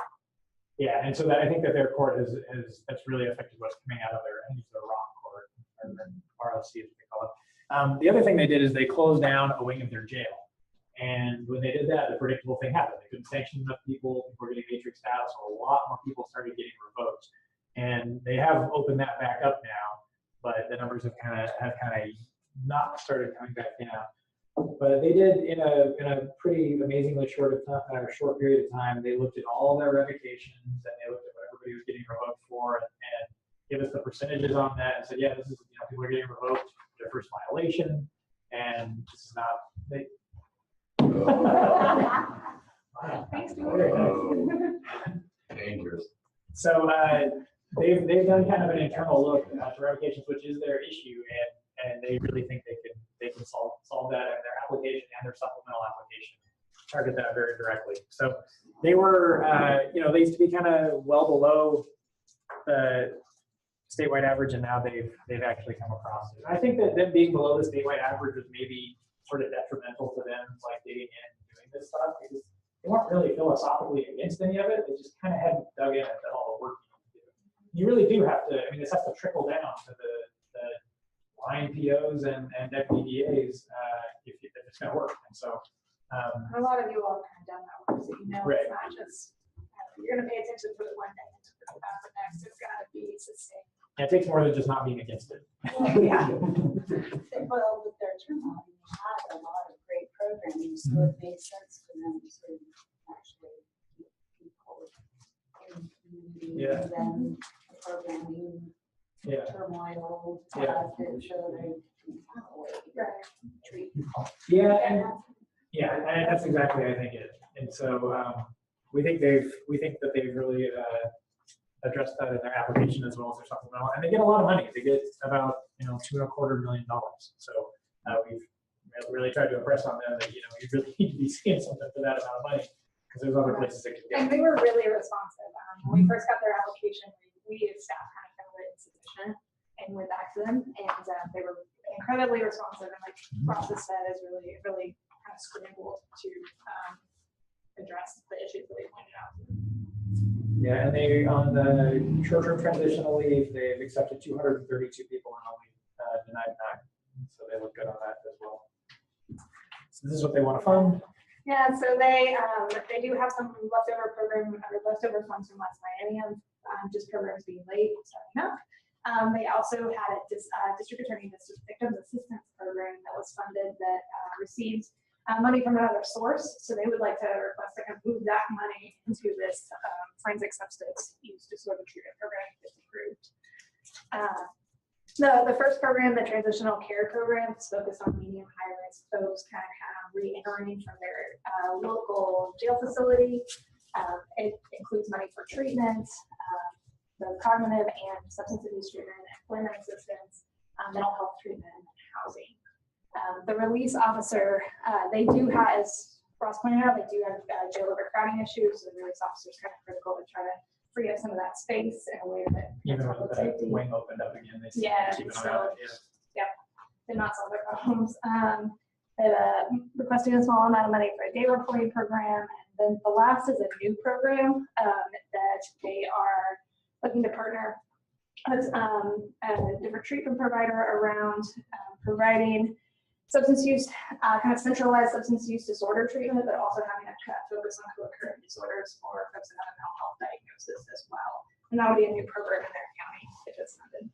Yeah, and so I think that their court that's really affected what's coming out of their, I think it's the wrong court, or RLC as they call it. The other thing they did is they closed down a wing of their jail. And when they did that, the predictable thing happened. They couldn't sanction enough people were getting matrix status, so a lot more people started getting revoked. And they have opened that back up now, but the numbers have kind of not started coming back down. But they did in a pretty amazingly short period of time. They looked at all their revocations, and they looked at what everybody was getting revoked for, and give us the percentages on that, and said, yeah, this is, people are getting revoked their first violation, and this is not they. Thanks, Dangerous. So they've done kind of an internal look at revocations, which is their issue, and they really think they can solve that in their application and their supplemental application, target that very directly. So they were, they used to be kind of well below the statewide average, and now they've actually come across it. And I think that them being below the statewide average was maybe sort of detrimental to them, like digging in and doing this stuff, because they weren't really philosophically against any of it. They just kind of hadn't dug in and done all the work you really do have to. I mean, this has to trickle down to the line POs and FDDAs if it's going to work. And so a lot of you all kind of done that work, so right. It's not just you're going to pay attention for the one day and for the next. It's got to be sustained. It takes more than just not being against it. Yeah. Well, with their turmoil, they had a lot of great programming, so it made sense for them to actually keep people in the community. Yeah. And then the programming, turmoil, positive, so they can find a way to treat people. Yeah, and that's exactly, I think, it. And so we think that they've really addressed that in their application as well as their supplemental, and they get a lot of money. They get about $2.25 million. So we've really tried to impress on them that, you really need to be seeing something for that amount of money, because there's other places that could And get. they were really responsive. When we first got their application, we as staff kind of found it insufficient and went back to them, and they were incredibly responsive, and like Ross has said, is really, really kind of scrambled to address the issues that we pointed out. Yeah, and they, on the short-term transitional leave, they've accepted 232 people and only denied 9. So they look good on that as well. So this is what they want to fund. Yeah, so they do have some leftover funds from last biennium, just programs being late, starting up. They also had a district attorney victims assistance program that was funded that received money from another source. So they would like to request to kind of move that money into this forensic substance use disorder treatment program if it's approved. The first program, the transitional care program, is focused on medium high risk folks kind of re-entering from their local jail facility. It includes money for treatment, the cognitive and substance abuse treatment, employment assistance, mental health treatment, and housing. The release officer, they do have, as Ross pointed out, they do have jail overcrowding issues. So the release officer is kind of critical to try to free up some of that space in a way that Even with the wing opened up again, they still keep an eye on it. Yeah, did not solve their problems. They're requesting a small amount of money for a day reporting program. And then the last is a new program that they are looking to partner with a different treatment provider around providing substance use, kind of centralized substance use disorder treatment, but also having a focus on co-occurring disorders for folks that have a mental health diagnosis as well. And that would be a new program in their county if it's funded.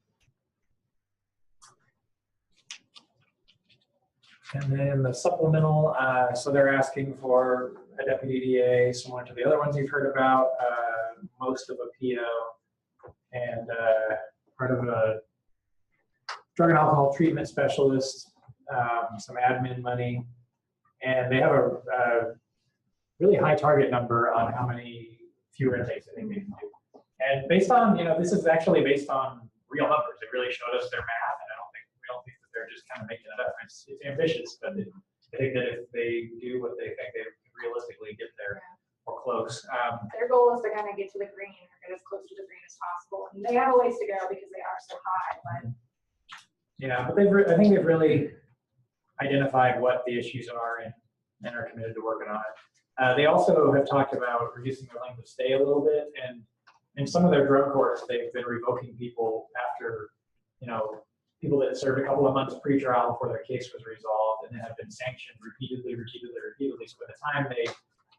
And then the supplemental, so they're asking for a deputy DA, similar to the other ones you've heard about, most of a PO, and part of a drug and alcohol treatment specialist, some admin money, and they have a really high target number on how many fewer intakes I think they can do. And based on, this is actually based on real numbers. They really showed us their math, and we don't think that they're just kind of making it up. It's ambitious, but I think that if they do what they think, they can realistically get there or close. Their goal is to kind of get to the green or get as close to the green as possible. And they have a ways to go because they are so high, but yeah, but I think they've really identified what the issues are and are committed to working on it. They also have talked about reducing their length of stay a little bit, and in some of their drug courts, they've been revoking people after, people that served a couple of months pre-trial before their case was resolved and then have been sanctioned repeatedly. So by the time they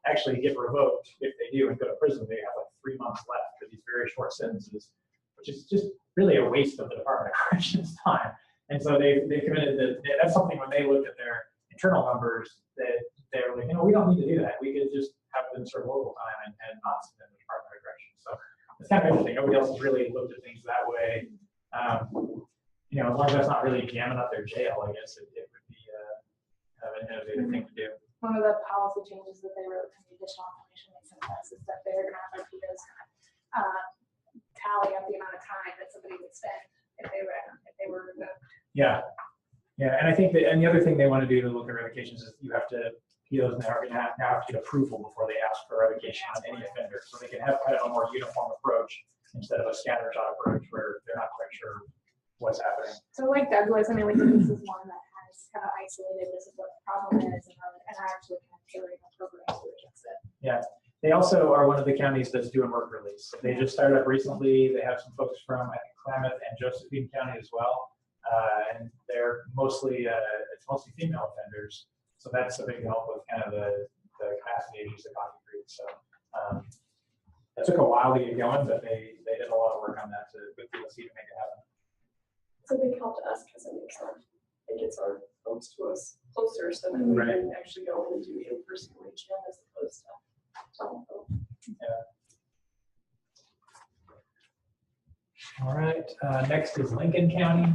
actually get revoked, if they do and go to prison, they have like 3 months left for these very short sentences, which is just really a waste of the Department of Corrections time. And so they committed that that's something when they looked at their internal numbers that they were like, we don't need to do that. We could just have them serve local time and not send them to the Department of Corrections. So it's kind of interesting. Nobody else has really looked at things that way. As long as that's not really jamming up their jail, I guess it would be kind of an innovative thing to do. one of the policy changes that they wrote in the additional information they sent us is that they're going to have their POs kind of tally up the amount of time that somebody would spend if they were revoked. Yeah, and I think that, and the other thing they want to do to look at revocations is you have to, POs now are going to have to get approval before they ask for revocation on any offender, so they can have kind of a more uniform approach instead of a scattershot approach where they're not quite sure what's happening. So like Douglas, I mean, we think this is one that has kind of isolated, this is what the problem is, and are actually kind of tailoring the program to address it. Yeah, they also are one of the counties that's doing work release. They just started up recently. They have some folks from, I think, Klamath and Josephine County as well. And they're mostly, it's mostly female offenders. So that's a big help with kind of the capacity to use the Coffee Creek. So it took a while to get going, but they did a lot of work on that with DLC to make it happen. It's a big help to us because it gets our folks to us closer so that we can actually go and do in-person reach in as opposed to telephone. Yeah. All right, next is Lincoln County.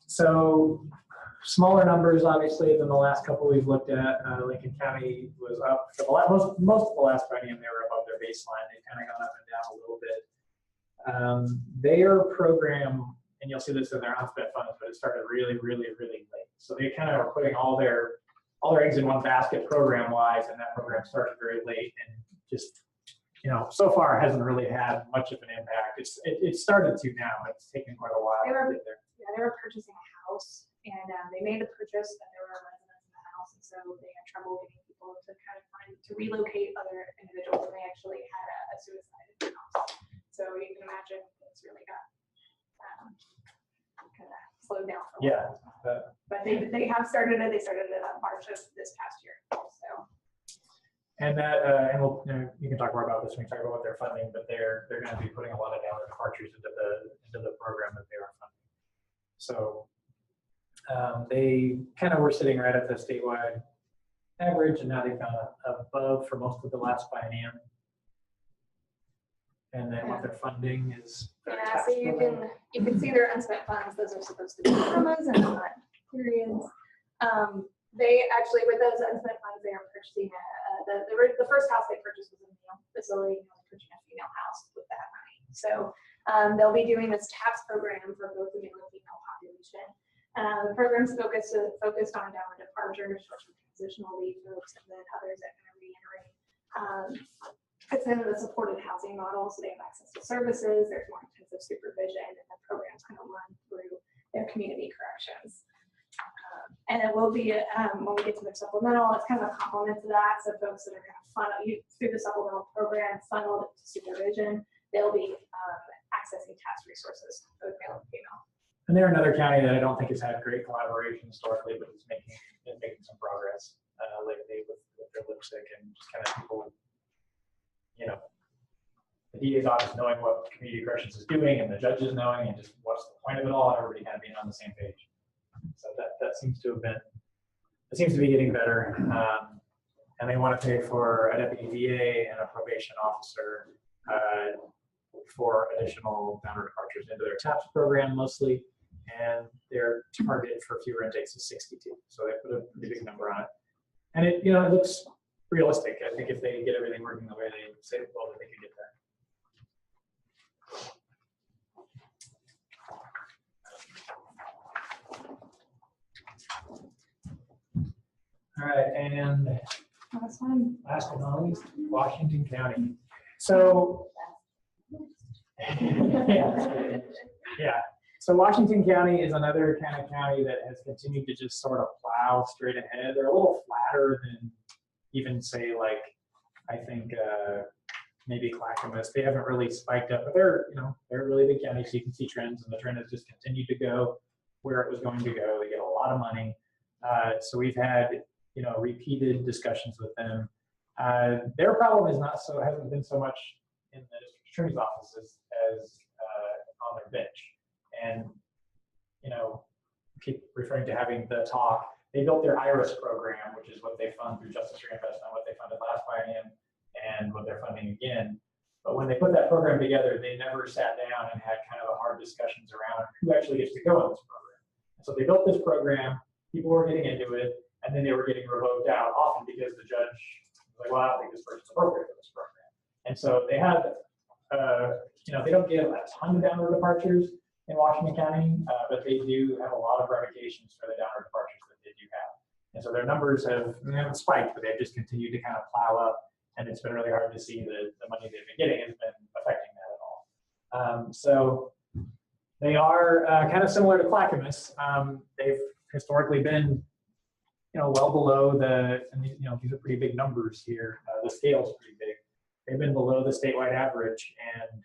So smaller numbers, obviously, than the last couple we've looked at. Lincoln County was up for the most of the last biennium. They were above their baseline. They've kind of gone up and down a little bit. Their program and you'll see this in their unspent funds, but it started really, really, really late. So they kind of are putting all their eggs in one basket program wise, and that program started very late and just, so far hasn't really had much of an impact. It started to now, but it's taken quite a while to get there. They were purchasing a house, and they made the purchase, and there were residents in the house, and so they had trouble getting people to kind of to relocate other individuals, and they actually had a suicide in the house. So you can imagine it's really got kind of slowed down for a while. Yeah. But they have started it. They started it in March of this past year. So. And that, and we'll, you can talk more about this when we talk about what they're funding, but they're going to be putting a lot of downward departures into the program that they are funding. So they kind of were sitting right at the statewide average, and now they've gone above for most of the last biennium. And then what they're funding is. Yeah, so you can see their unspent funds. Those are supposed to be commas and not periods. They actually, with those unspent funds, they are purchasing the first house they purchased was a male facility, and they're purchasing a female house with that money. So they'll be doing this TAPS program for both the male and female population. The program's focused on downward departures, short-term transitional leave folks, and then others that kind of reiterate. It's in the supported housing model, so they have access to services. There's more intensive supervision, and the program's going to run through their community corrections. And it will be, when we get to their supplemental, it's kind of a complement to that. So folks that are kind of funneled through the supplemental program, funneled to supervision, they'll be accessing task resources, both male and female. And they're another county that I don't think has had great collaboration historically, but is making some progress lately with their lipstick and just kind of people, the DA's office knowing what community corrections is doing and the judges knowing, and just what's the point of it all, and everybody kind of being on the same page. So that seems to have been, it seems to be getting better. And they want to pay for a deputy DA and a probation officer for additional downward departures into their TAPS program mostly. And their target for fewer intakes is 62. So they put a pretty big number on it. And it looks realistic. I think if they get everything working the way they say, well, that they could get there. All right, and last but not least, Washington County. So, yeah. So Washington County is another kind of county that has continued to just sort of plow straight ahead. They're a little flatter than even say like, I think maybe Clackamas. They haven't really spiked up, but they're a really big county, so you can see trends, and the trend has just continued to go where it was going to go. They get a lot of money. So we've had repeated discussions with them. Their problem is hasn't been so much in the district attorney's offices as on their bench. And keep referring to having the talk. They built their IRIS program, which is what they fund through Justice Reinvestment, what they funded last biennium, and what they're funding again. But when they put that program together, they never sat down and had kind of a hard discussions around who actually gets to go in this program. And so they built this program, people were getting into it, and then they were getting revoked out, often because the judge was like, well, I don't think this person's appropriate for this program. And so they had, they don't give a ton of downward departures in Washington County, but they do have a lot of revocations for the downward departures that they do have. And so their numbers haven't spiked, but they've just continued to kind of plow up, and it's been really hard to see that the money they've been getting has been affecting that at all. So they are kind of similar to Clackamas. They've historically been well below these are pretty big numbers here. The scale's pretty big. They've been below the statewide average, and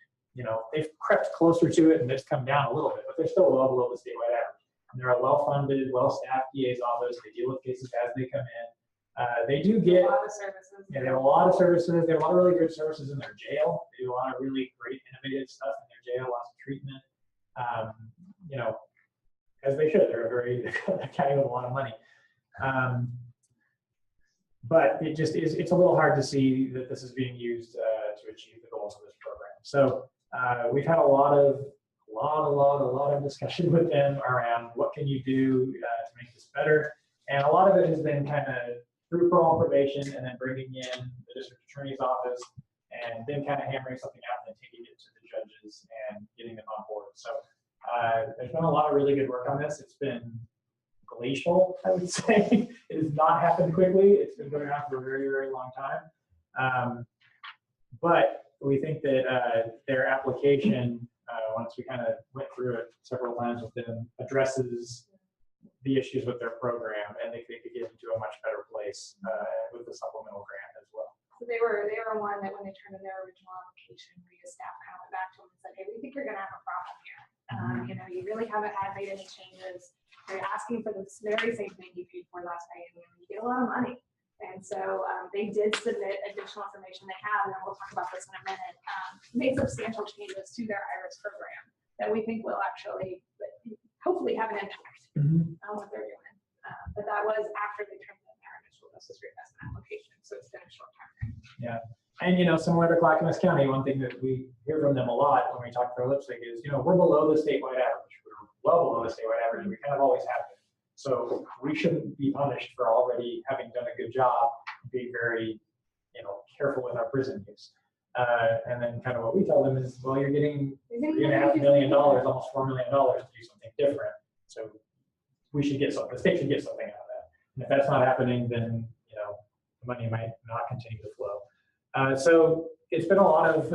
they've crept closer to it, and it's come down a little bit, but they're still well below the statewide average. And they're a well-funded, well-staffed DA's office. They deal with cases as they come in. They do get a lot of services. Yeah, they have a lot of services. They have a lot of really good services in their jail. They do a lot of really great, innovative stuff in their jail. Lots of treatment. As they should. They're a county with a lot of money. But it just is, it's a little hard to see that this is being used to achieve the goals of this program. So we've had a lot of discussion with them around what can you do to make this better. And a lot of it has been kind of through parole probation and then bringing in the district attorney's office and then kind of hammering something out and then taking it to the judges and getting them on board. So There's been a lot of really good work on this. It's been glacial, I would say. It has not happened quickly. It's been going on for a very, very long time. But we think that their application, once we kind of went through it several times with them, addresses the issues with their program, and they could get into a much better place with the supplemental grant as well. So they were one that when they turned in their original application, we as staff kind of went back to them and said, hey, we think you're gonna have a problem here. You know, you really haven't made any changes. They're asking for the very same thing you paid for last night, and you get a lot of money. And so they did submit additional information they have, and we'll talk about this in a minute, made substantial changes to their IRIS program that we think will actually hopefully have an impact on what they're doing. But that was after they turned in their initial Justice Reinvestment application, so it's been a short time. Yeah. And, you know, similar to Clackamas County, one thing that we hear from them a lot when we talk to their lipstick is, you know, we're below the statewide average. We're well below the statewide average. We kind of always have been. So we shouldn't be punished for already having done a good job, be very, you know, careful with our prison use. And then kind of what we tell them is, well, you're getting $3.5 million, almost $4 million to do something different. So we should get something, the state should get something out of that. And if that's not happening, then, you know, the money might not continue to flow. So it's been a lot of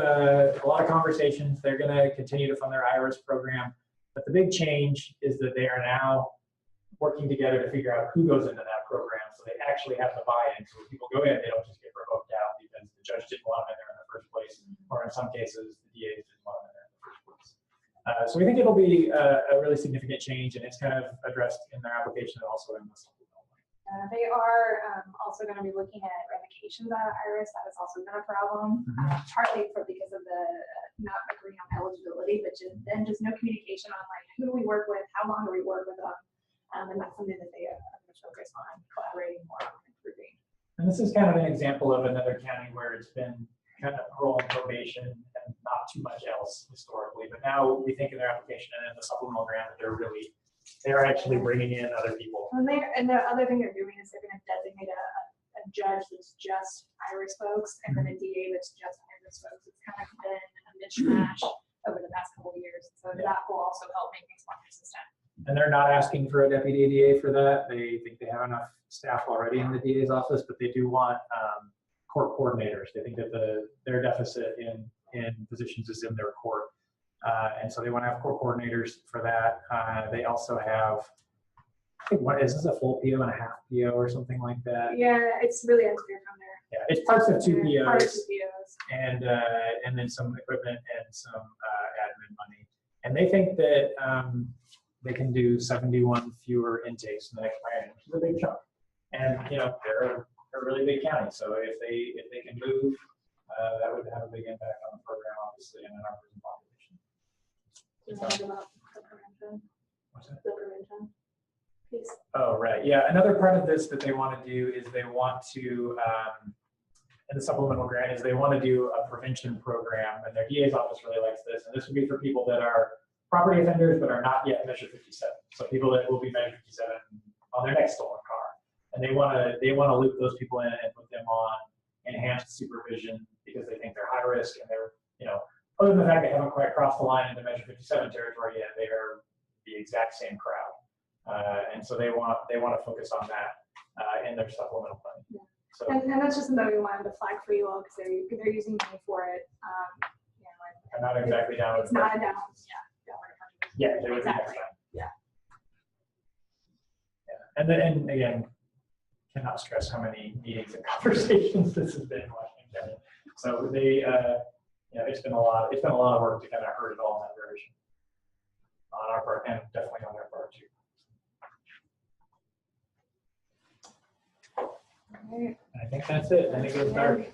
conversations. They're going to continue to fund their IRIS program. But the big change is that they are now working together to figure out who goes into that program, so they actually have the buy-in. So when people go in, they don't just get revoked out because the judge didn't want them in there in the first place, or in some cases, the DA didn't want them in there in the first place. So we think it'll be a really significant change, and it's kind of addressed in their application and also in the supplemental. They are also going to be looking at revocations out of IRIS. That has also been a problem, partly because of the not agreeing on eligibility, but just no communication on like who do we work with, how long do we work with them. And that's something that they are going to focus on collaborating more on improving. And this is kind of an example of another county where it's been kind of parole and probation and not too much else historically. But now we think in their application and in the supplemental grant that they're actually bringing in other people. And the other thing they're doing is they're going to designate a judge that's just IRIS folks and then a DA that's just IRIS folks. It's kind of been a mishmash over the past couple of years. So that will also help make things more consistent. And they're not asking for a deputy DA for that. They think they have enough staff already in the DA's office, but they do want court coordinators. They think that their deficit in positions is in their court. And so they want to have court coordinators for that. They also have, I think, what is this, a full PO and a half PO or something like that? Yeah, it's really unclear from there. Yeah, it's parts of 2 POs, Part of 2 POs. And then some equipment and some admin money. And they think that they can do 71 fewer intakes in the next plan, which is a big chunk. And you know, they're a really big county, so if they can move, that would have a big impact on the program, obviously, and in our prison population. What's that? The prevention piece. Oh, right. Yeah. Another part of this that they want to do is they want to, in the supplemental grant, is they want to do a prevention program, and their DA's office really likes this. And this would be for people that are property offenders but are not yet Measure 57. So people that will be Measure 57 on their next stolen car, and they want to loop those people in and put them on enhanced supervision because they think they're high risk and they're, you know, other than the fact they haven't quite crossed the line into Measure 57 territory yet, they are the exact same crowd. And so they want to focus on that in their supplemental funding. Yeah. So, and that's just something we wanted to flag for you all because they're using money for it. You know, I'm not exactly down with it's not a down. Yeah, they would be exactly. next time. Yeah. And then, and again, cannot stress how many meetings and conversations this has been in Washington County. So they, yeah, it's been a lot of work to kind of herd it all in that direction on our part and definitely on their part too. All right. I think that's it. Then it goes dark.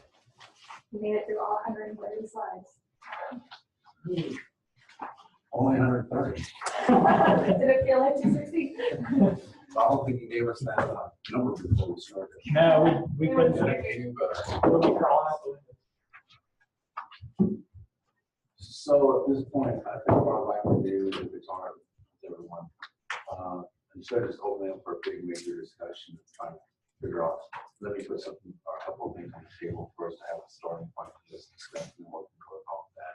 We made it through all 130 slides. Only 130. Did it feel like 260? I don't think you gave us that number before we started. No, we couldn't. Could have made it better. We'll be crawling out the window. So at this point, I think what I'd like to do, if it's all right with everyone, instead of just opening up for a big major discussion, trying to figure out, let me put something, or a couple of things on the table for us to have a starting point for this discussion and what we can go about that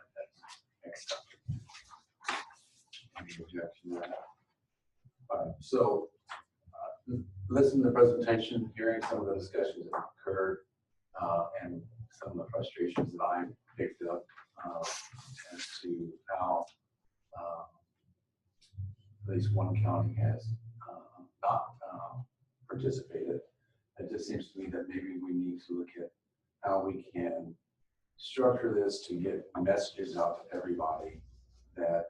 next step. Any objection? So, listening to the presentation, hearing some of the discussions that occurred, and some of the frustrations that I picked up as to how at least one county has not participated. It just seems to me that maybe we need to look at how we can structure this to get messages out to everybody that,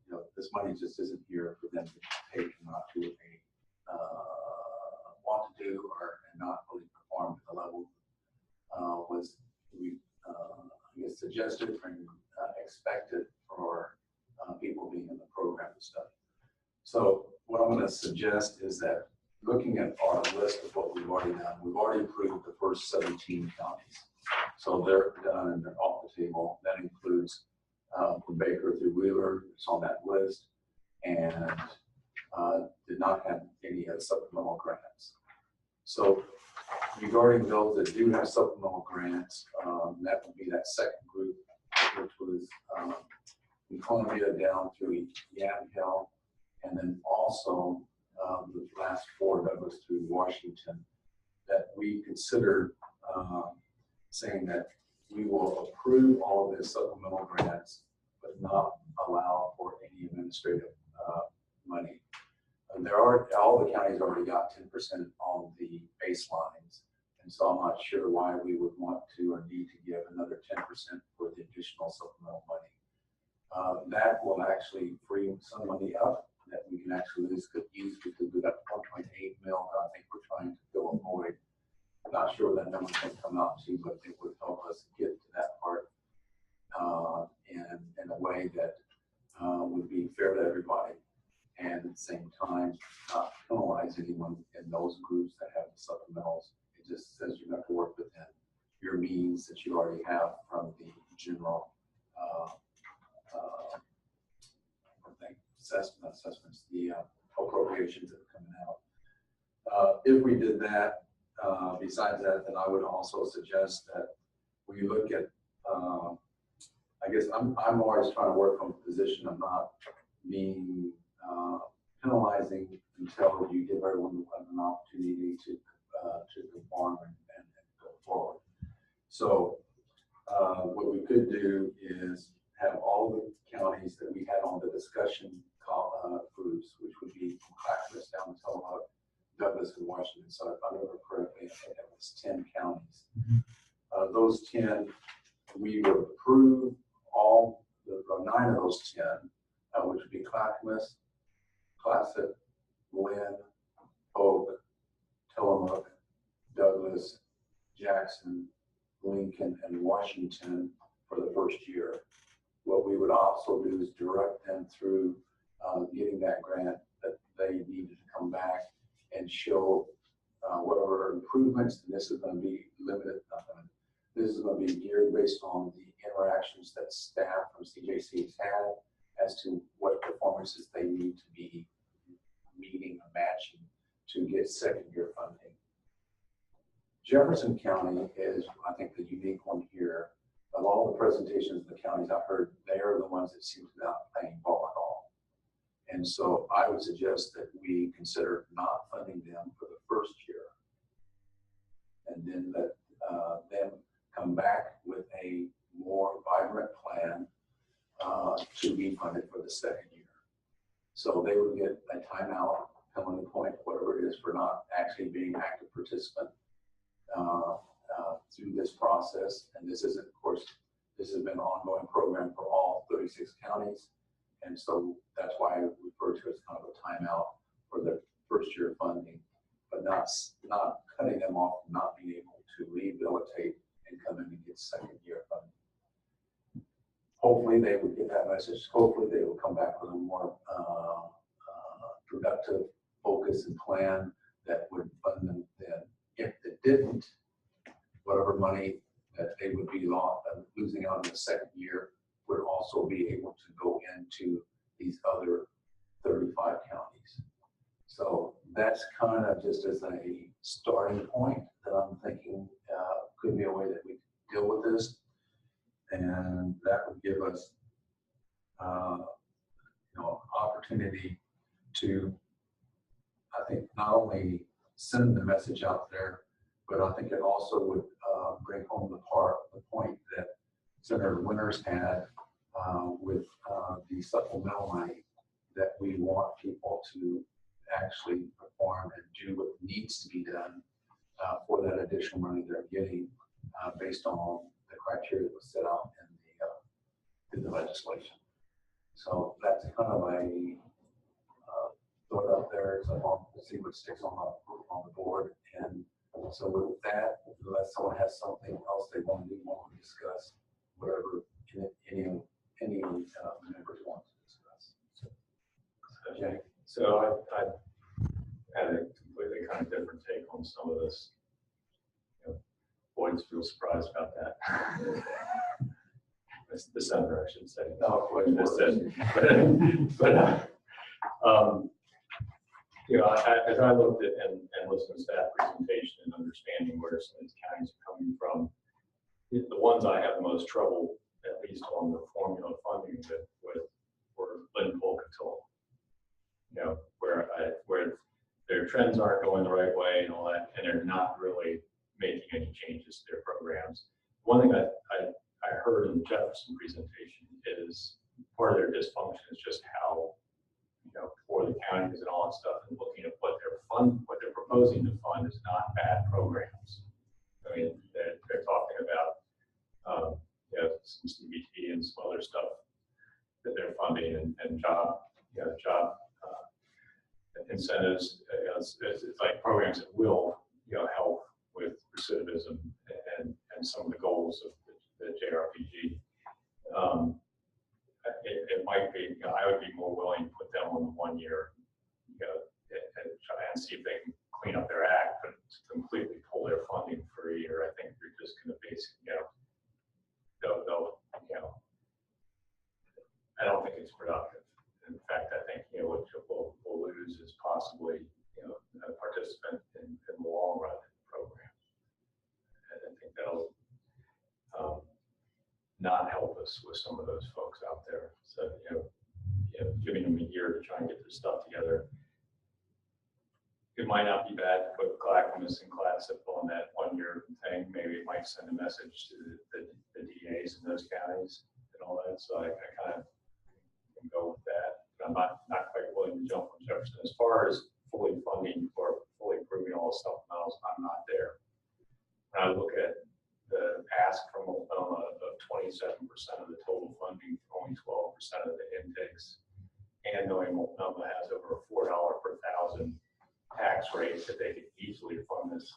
you know, this money just isn't here for them to take and not do what they want to do or and not fully perform at the level was we I guess suggested and expected for people being in the program and stuff. So what I'm going to suggest is that looking at our list of what we've already done, we've already approved the first 17 counties. So they're done and they're off the table. That includes from Baker through Wheeler, it's on that list, and did not have any supplemental grants. So regarding those that do have supplemental grants, that would be that second group, which was from Columbia down through Yamhill, and then also the last four that was through Washington, that we considered saying that we will approve all of the supplemental grants, but not allow for any administrative money. And all the counties already got 10% on the baselines, and so I'm not sure why we would want to or need to give another 10% for the additional supplemental money. That will actually free some money up that we can actually use because we got 1.8 mil that I think we're trying to fill a void. I'm not sure what that number can come out to, but it would help us get to that part in a way that would be fair to everybody, and at the same time not penalize anyone in those groups that have the supplementals. It just says you have to work within your means that you already have from the general assessments, the appropriations that are coming out. If we did that, besides that, then I would also suggest that we look at, I guess I'm always trying to work from a position of not being penalizing until you give everyone an opportunity to perform and go forward. So what we could do is have all the counties that we had on the discussion groups, which would be from Clackamas down to Tillamook, Douglas, and Washington. So if I remember correctly, I think that was 10 counties. Those 10, we would approve all the 9 of those 10, which would be Clackamas, Classic, Lynn, Polk, Tillamook, Douglas, Jackson, Lincoln, and Washington for the first year. What we would also do is direct them through getting that grant that they needed to come back and show whatever improvements, and this is going to be limited. This is going to be geared based on the interactions that staff from CJC has had as to what performances they need to be meeting or matching to get second year funding. Jefferson County is, I think, the unique one here. Of all the presentations of the counties I heard, they are the ones that seem to be not playing ball at all. And so I would suggest that we consider not funding them for the first year, and then let them come back with a more vibrant plan to be funded for the second year. So they would get a timeout, penalty point, whatever it is, for not actually being active participant through this process. And this isn't, of course, this has been an ongoing program for all 36 counties. And so that's why I refer to it as kind of a timeout for the first year funding, but not cutting them off from not being able to rehabilitate and come in and get second year funding. Hopefully they would get that message. Hopefully they will come back with a more productive focus and plan that would fund them then. If they didn't, whatever money that they would be losing out in the second year would also be able to go into these other 35 counties. So that's kind of just as a starting point that I'm thinking could be a way that we deal with this. And that would give us opportunity to I think not only send the message out there, but I think it also would bring home the point that Senator Winters had with the supplemental money, that we want people to actually perform and do what needs to be done for that additional money they're getting based on the criteria that was set out in the legislation. So that's kind of a thought out there. So we'll see what sticks on the board. And so with that, unless someone has something else they want to discuss, whatever any members want to discuss. Okay. So I had a completely kind of different take on some of this. Boyd's feel surprised about that. It's the senator, I should say. No, Boyd just said. As I looked at and listened to staff presentation and understanding where some of these counties are coming from, the ones I have the most trouble, at least on the formula funding, with were Lynn, Polk, and Tulsa. Where their trends aren't going the right way and all that, and they're not really making any changes to their programs. One thing I heard in the Jefferson presentation is part of their dysfunction is just how, for the counties and all that stuff, and looking at what they're proposing to fund is not bad programs. I mean, they're talking about some CBT and some other stuff that they're funding and job incentives. It's like programs that will help with recidivism and some of the goals of the JRPG. It might be, I would be more willing to put them on the 1 year, and try and see if they can clean up their act, but to completely pull their funding for a year, I think they're just going to basically, I don't think it's productive. In fact, I think, what we'll lose is possibly, a participant in the long run in the program. And I think that'll not help us with some of those folks out there. So, giving them a year to try and get their stuff together. It might not be bad to put Clackamas and Clatsop on that 1 year thing. Maybe it might send a message to the DAs in those counties and all that. So I kind of can go with that. But I'm not quite willing to jump on Jefferson. As far as fully funding or fully approving all the supplementals, I'm not there. When I look at the ask from Oklahoma of 27% of the total funding, only 12% of the intakes, and knowing Oklahoma has over a $4 per thousand tax rate that they could easily fund this,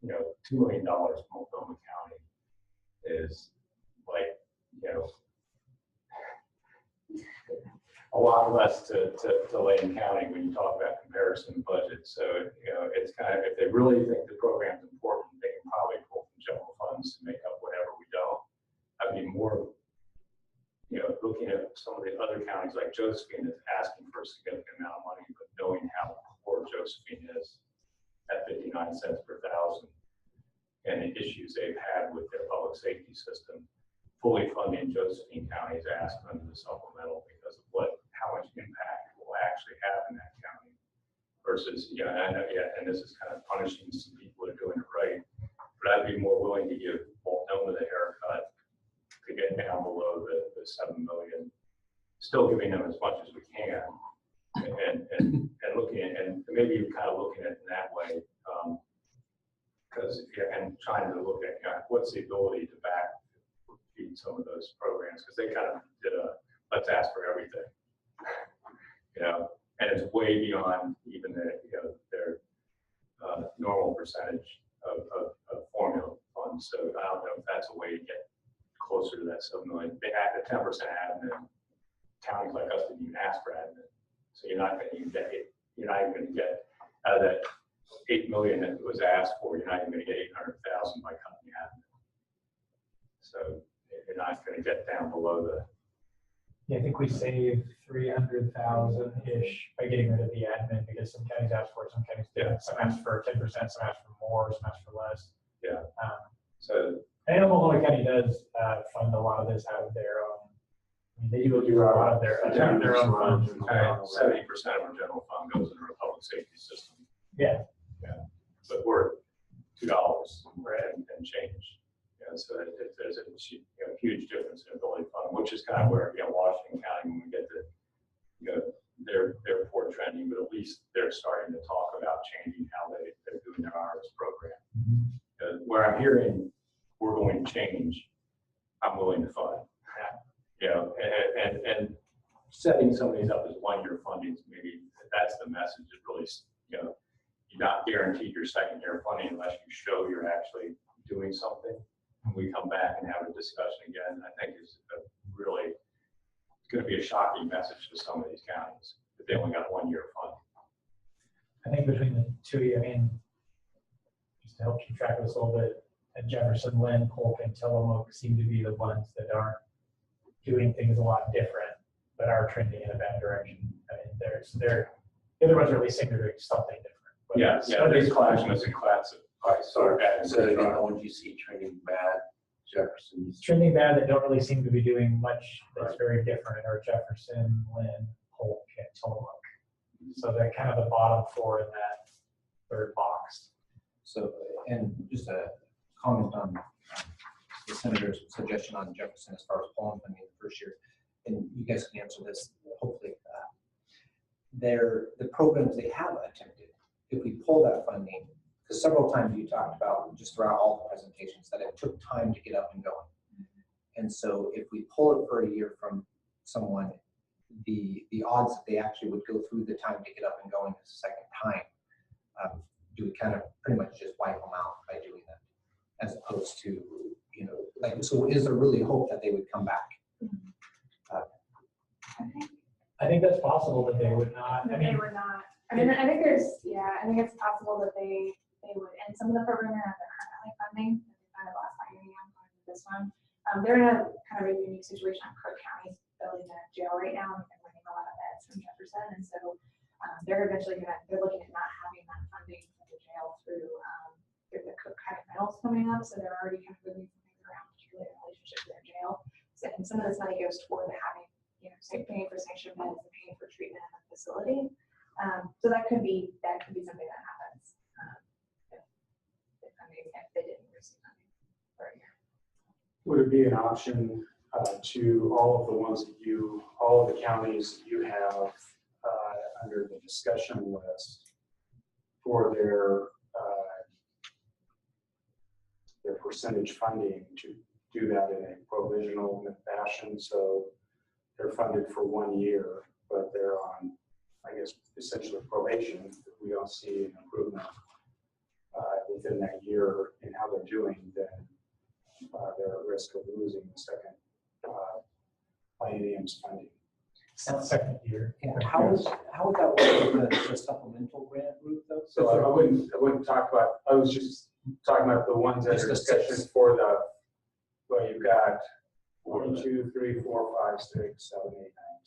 $2 million from Oklahoma County is like, a lot less to Lane County when you talk about comparison budget. So, it's kind of, if they really think the program's important, they can probably pull from general funds to make up whatever we don't. I'd be more, looking at some of the other counties like Josephine that's asking for a significant amount of money, but knowing how poor Josephine is at 59 cents per thousand and the issues they've had with their public safety system, fully funding Josephine County's ask under the supplemental because of how much impact it will actually have in that county versus, and this is kind of punishing some people who are doing it right, but I'd be more willing to give Multnomah the haircut to get down below the 7 million, still giving them as much as we can, and looking at, and maybe kind of looking at it in that way, because and trying to look at what's the ability to back feed some of those programs, because they kind of did let's ask for everything, and it's way beyond even their normal percentage of formula funds. So I don't know if that's a way to get closer to that 7 million. They add the 10% admin. Counties like us didn't even ask for admin, so you're not going to even get it. You're not even going to get out of that 8 million that was asked for. You're not even going to get 800,000 by cutting the admin. So you're not going to get down below the. Yeah, I think we saved 300,000-ish by getting rid of the admin because some counties asked for it, some counties didn't. Some asked for 10%, some asked for more, some asked for less. Yeah. So I know Multnomah County does fund a lot of this out of their own. I mean, they do a lot of their own funds. 70% of our general fund goes into our public safety system. Yeah. But we're $2 and change. So there's a huge difference in ability fund, which is kind of where, Washington County, when we get to, they're poor trending, but at least they're starting to talk about changing how they're doing their RS program. Where I'm hearing we're going to change, I'm willing to fund. And setting some of these up as one-year fundings, maybe that's the message. It really, you're not guaranteed your second-year funding unless you show you're actually doing something. And we come back and have a discussion again, I think is really going to be a shocking message to some of these counties that they only got 1 year fund. I think between the two of you, I mean, just to help keep track of this a little bit, and Jefferson, Lynn, Polk, and Tillamook seem to be the ones that aren't doing things a lot different, but are trending in a bad direction. I mean, the other ones are at least saying they're doing something different. These classes and classes. So again, the ones you see trending bad, Jefferson's. Trending bad that don't really seem to be doing much that's very different are Jefferson, Lynn, Polk, and Tillamook. So they're kind of the bottom four in that third box. So, and just a comment on the senator's suggestion on Jefferson as far as polling funding the first year, and you guys can answer this hopefully. The programs they have attempted, if we pull that funding, because several times you talked about just throughout all the presentations that it took time to get up and going. And so if we pull it for a year from someone, the odds that they actually would go through the time to get up and going the second time, do we kind of pretty much just wipe them out by doing that, as opposed to, so is there really hope that they would come back? I think that's possible that they would not. They would not. I mean, I think it's possible that they would end some of the programming that they're currently funding. They kind of last biennium going to this one. They're in a kind of a unique situation. Polk County is building a jail right now, and they're running a lot of beds from Jefferson, and so they're eventually they're looking at not having that funding for the jail through the Cook County rentals coming up. So they're already kind of moving some things around to really relationship with their jail. So, and some of this money goes toward having, paying for sanctioned beds and paying for treatment in the facility. So that could be something that happens if they didn't receive funding for a year. Would it be an option to all of the ones that all of the counties you have under the discussion list for their percentage funding to do that in a provisional fashion? So they're funded for 1 year, but they're on, I guess, essentially probation. If we don't see an improvement within that year in how they're doing, then they're at risk of losing the second biennium's funding. Second year. Yeah. How would that work with the supplemental grant route though? So I wouldn't talk about, I was just talking about the ones that are discussion for you've got 1, 2, 3, 4, 5, 6, 7,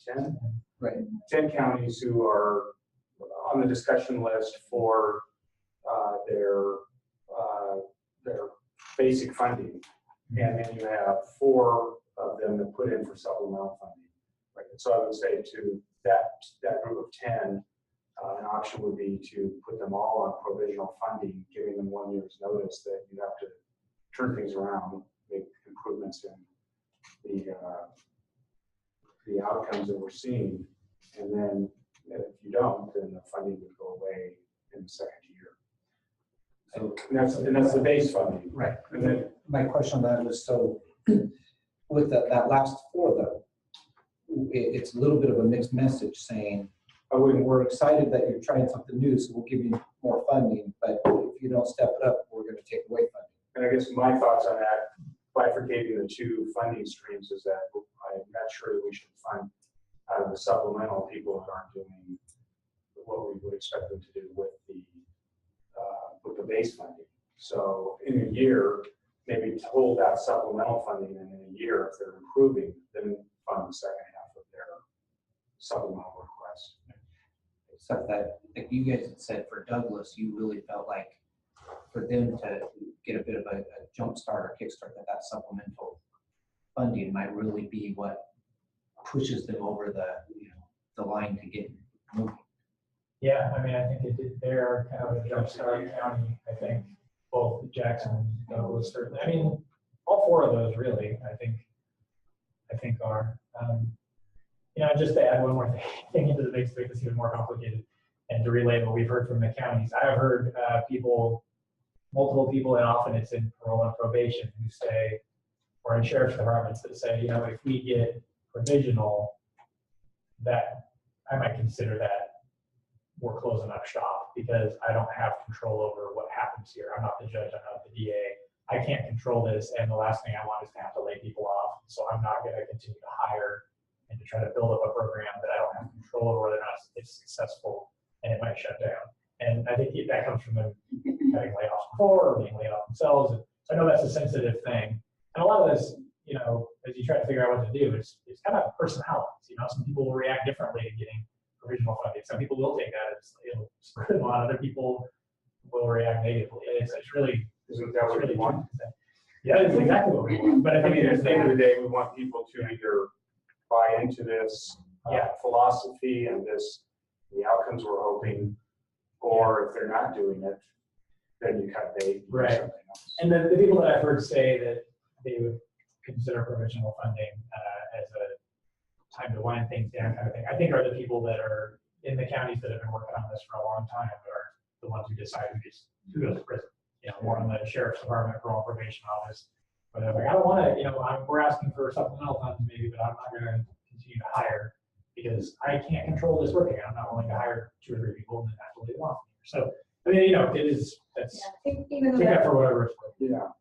8, 9, 10. Right. 10 counties who are on the discussion list for their basic funding. And then you have 4 of them that put in for supplemental funding. Right. So I would say to that group of 10, an option would be to put them all on provisional funding, giving them 1 year's notice that you have to turn things around, make improvements in the outcomes that we're seeing. And then if you don't, then the funding would go away in the second year. So And that's the base funding. Right. And then my question on that was, so with that last 4 though, it's a little bit of a mixed message saying, we're excited that you're trying something new, so we'll give you more funding, but if you don't step it up, we're going to take away funding. And I guess my thoughts on that, bifurcating the 2 funding streams, is that I'm not sure that we should fund out of the supplemental people that aren't doing what we would expect them to do with the base funding. So in a year, maybe to hold that supplemental funding, and in a year, if they're improving, then fund the second half of their supplemental request. Except that, like you guys had said, for Douglas, you really felt like for them to get a bit of a jump start or kickstart, that supplemental funding might really be what pushes them over the line to get moving. Yeah, I mean, I think it did, they're kind of a jumpstart county, I think, both Jackson, was certainly, I mean, all four of those really, I think are, you know, just to add one more thing into the mix to make this even more complicated and to relay what we've heard from the counties. I've heard multiple people, and often it's in parole and probation, who say, or in sheriff's departments that say, you know, if we get provisional, that I might consider that we're closing up shop because I don't have control over what happens here. I'm not the judge, I'm not the DA. I can't control this, and the last thing I want is to have to lay people off. So I'm not going to continue to hire and to try to build up a program that I don't have control over whether or not it's successful, and it might shut down. And I think that comes from them having laid off before or being laid off themselves. And so I know that's a sensitive thing. And a lot of this, you know, as you try to figure out what to do, it's kind of personalities. You know, some people will react differently to getting provisional funding. Some people will take that as, you know, spur them on. Other people will react negatively. It's really, Isn't that what we want? yeah, that's exactly what we want. But I I think mean, there's at the end of the day, we want people to either buy into this philosophy and the outcomes we're hoping, or if they're not doing it, then you cut bait and do Right. something else. And the people that I've heard say that they would consider provisional funding as a time to wind things down kind of thing, I think are the people that are in the counties that have been working on this for a long time, that are the ones who decide who goes to prison. You know, more on the sheriff's department, parole probation office. But they're like, I don't want to, you know, we're asking for supplemental funds maybe, but I'm not going to continue to hire because I can't control this working. I'm not willing to hire 2 or 3 people and then have to leave them off. So, I mean, you know, that's, Yeah, I think even though take that that, for whatever it's worth. Yeah.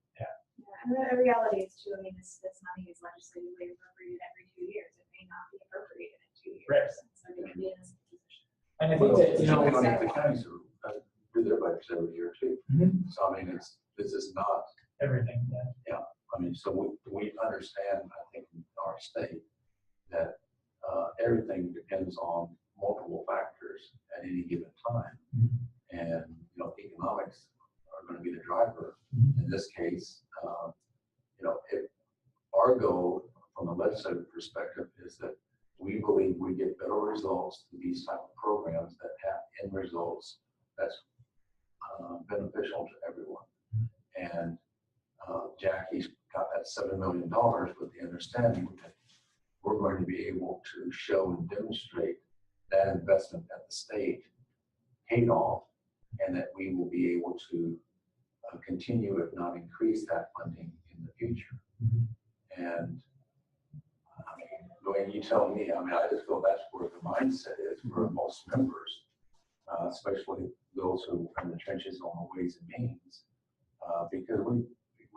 and the reality is too, I mean, this money is legislatively appropriated every 2 years. It may not be appropriated in 2 years. Right. So they can be in this position. And I think that, you know, The counties do their budgets every year too. Mhm. So I mean, this is not, everything, yeah. I mean, so we understand, I think, in our state that everything depends on multiple factors at any given time. Mhm. And, you know, economics are going to be the driver. Mhm. In this case, you know, if our goal from a legislative perspective is that we believe we get better results through these type of programs that have end results that's beneficial to everyone. And Jackie's got that $7 million with the understanding that we're going to be able to show and demonstrate that investment at the state paid off, and that we will be able to continue, if not increase, that funding in the future. Mhm. And I mean, Dwayne, you tell me, I mean, I just feel that's where the mindset is for most members, especially those who are in the trenches on the ways and means, because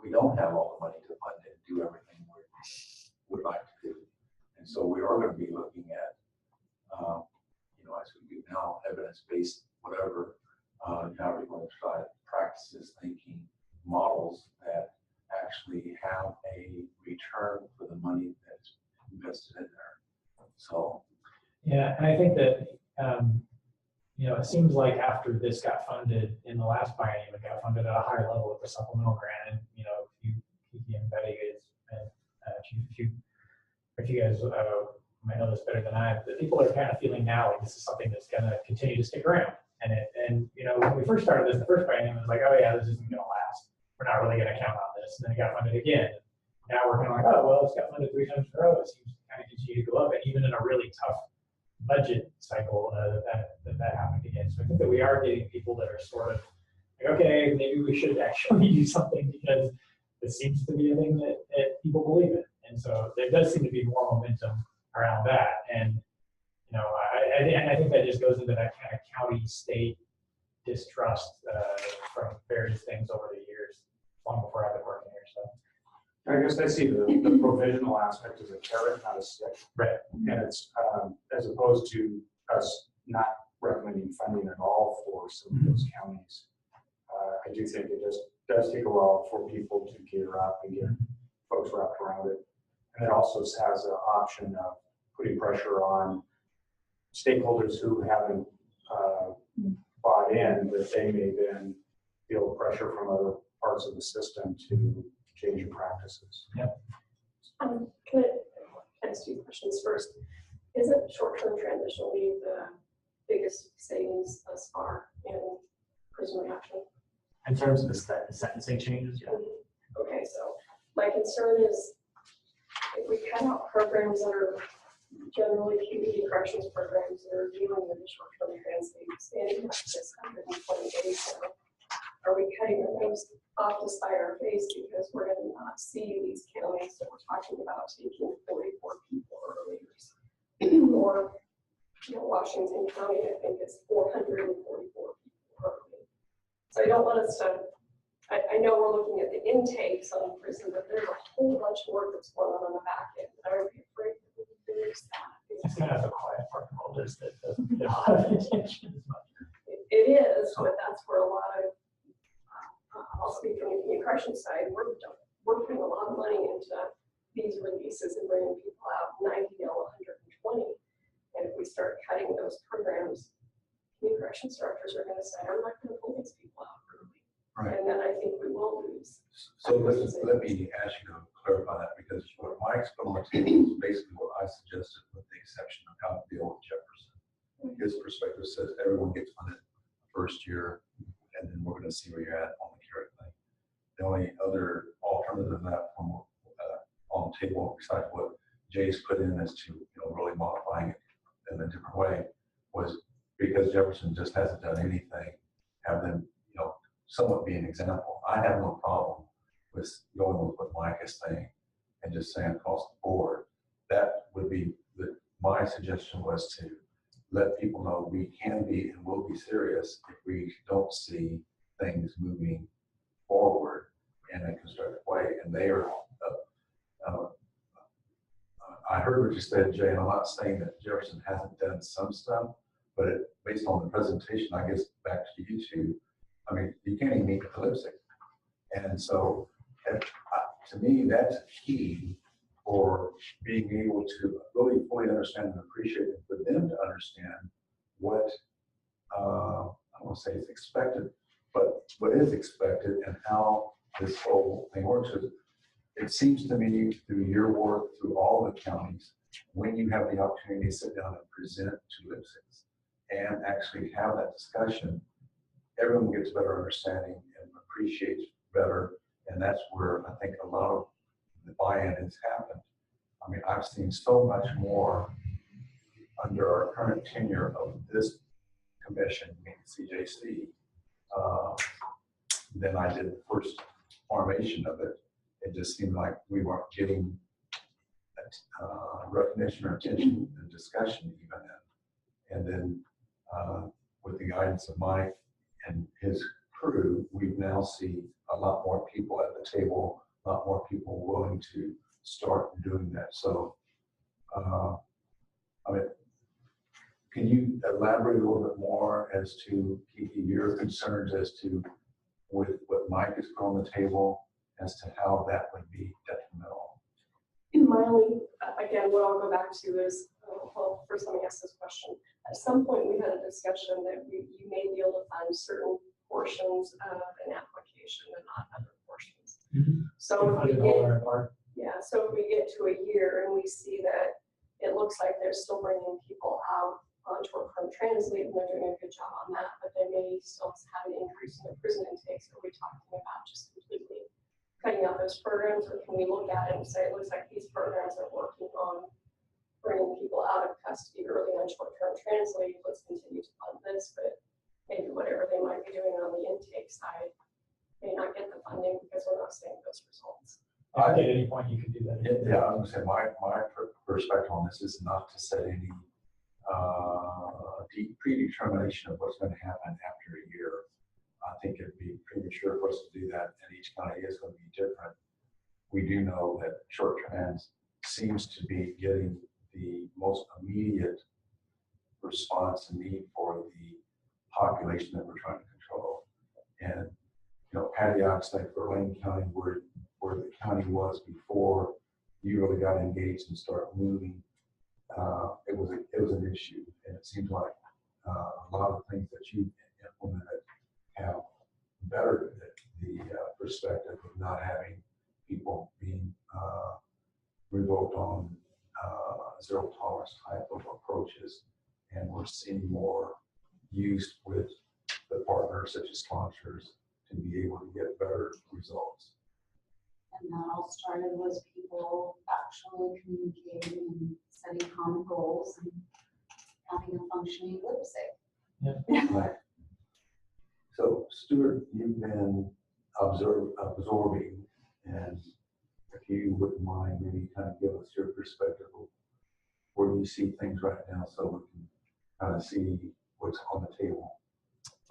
we don't have all the money to fund it and do everything we would like to do. And so we are going to be looking at, you know, as we do now, evidence-based, whatever, how we're going to try practices, thinking models that actually have a return for the money that's invested in there. So. Yeah, and I think that, you know, it seems like after this got funded in the last biennium, it got funded at a higher level with the supplemental grant. And, you know, Kiki and Betty and if you guys might know this better than I, the people are kind of feeling now like this is something that's going to continue to stick around. And you know, when we first started this, the first biennium, it was like, oh yeah, this isn't going to last. We're not really going to count on this. And then it got funded again. Now we're kind of like, oh, well, it's got funded 3 times in a row. It seems to kind of continue to go up. And even in a really tough budget cycle, that happened again. So I think that we are getting people that are sort of like, okay, maybe we should actually do something because this seems to be a thing that people believe in. And so there does seem to be more momentum around that. And, you know, I think that just goes into that kind of county-state distrust from various things over the years, long before I've been working here. So. I guess I see the provisional aspect as a carrot, not a stick. Right. And it's as opposed to us not recommending funding at all for some of those counties. I do think it does take a while for people to gear up and get folks wrapped around it. And it also has an option of putting pressure on stakeholders who haven't bought in, that they may then feel pressure from other parts of the system to change your practices. Yep. Can I ask you questions first? Isn't short-term transitional leave biggest savings thus far in prison reaction. In terms of the sentencing changes, yeah. Okay, so my concern is if we cut out programs that are generally community corrections programs that are dealing with the short-term translates, standing up this 120 days now, are we cutting those off to spite our face because we're going to not see these counties that we're talking about taking 44 people or release? Or, Washington County, I think it's 444 people currently. So I don't want us to, I know we're looking at the intakes on prison, but there's a whole bunch of work that's going on the back end. I would be afraid that we would lose that. It's kind of the quiet part of all this that doesn't get a lot of attention as much. It is, but that's where a lot of, I'll speak from the community corrections side, we're putting a lot of money into these releases and bringing people out 90 to 120. And if we start cutting those programs, community corrections directors are going to say, I'm not going to pull these people out early. Right. And then I think we will lose. So let me ask you to clarify that, because what Mike's put on the table is basically what I suggested, with the exception of how to deal with Jefferson. His perspective says everyone gets funded the first year, and then we're going to see where you're at on the carrot thing. The only other alternative than that from on the table, besides what Jay's put in as to really modifying it in a different way, was because Jefferson just hasn't done anything, have them somewhat be an example. I have no problem with going with what Mike is saying and just saying across the board. That would be my suggestion, was to let people know we can be and will be serious if we don't see things moving forward in a constructive way. And they are, I heard what you said, Jay, and I'm not saying that Jefferson hasn't done some stuff, but based on the presentation, I guess back to you two, I mean, you can't even meet with the lipstick. And so, to me, that's key for being able to really fully understand and appreciate it, for them to understand what, I don't want to say is expected, but what is expected and how this whole thing works. It seems to me, through your work, through all the counties, when you have the opportunity to sit down and present to lipsticks and actually have that discussion, everyone gets better understanding and appreciates better. And that's where I think a lot of the buy-in has happened. I mean, I've seen so much more under our current tenure of this commission, CJC, than I did the first formation of it. It just seemed like we weren't getting recognition or attention and discussion even then. And then with the guidance of Mike and his crew, we now see a lot more people at the table, a lot more people willing to start doing that. So, I mean, can you elaborate a little bit more as to your concerns as to with what Mike has put on the table, as to how that would be detrimental? My only, again, what I'll go back to is, well, first let me ask this question. At some point, we had a discussion that you may be able to find certain portions of an application and not other portions. So if we get to a year and we see that it looks like they're still bringing people out on short-term translate, and they're doing a good job on that, but they may still have an increase in the prison intakes. Are we talking about just completely cutting out those programs, or can we look at it and say, it looks like these programs are working on bringing people out of custody early on short-term translate, let's continue to fund this, but maybe whatever they might be doing on the intake side may not get the funding because we're not seeing those results. At any point you can do that. Yeah, I'm gonna say my perspective on this is not to set any predetermination of what's going to happen after a year. I think it'd be premature for us to do that, and each county is going to be different. We do know that short trans seems to be getting the most immediate response and need for the population that we're trying to control. And Patty Oxley for Lane County, where the county was before you really got engaged and started moving, it was an issue, and it seems like a lot of things that you implemented have bettered the perspective of not having people being revoked on zero tolerance type of approaches, and we're seeing more used with the partners such as sponsors to be able to get better results. And that all started with people actually communicating and setting common goals and having a functioning website. Right. So Stuart, you've been absorbing, and if you wouldn't mind, maybe kind of give us your perspective of where you see things right now so we can kind of see what's on the table.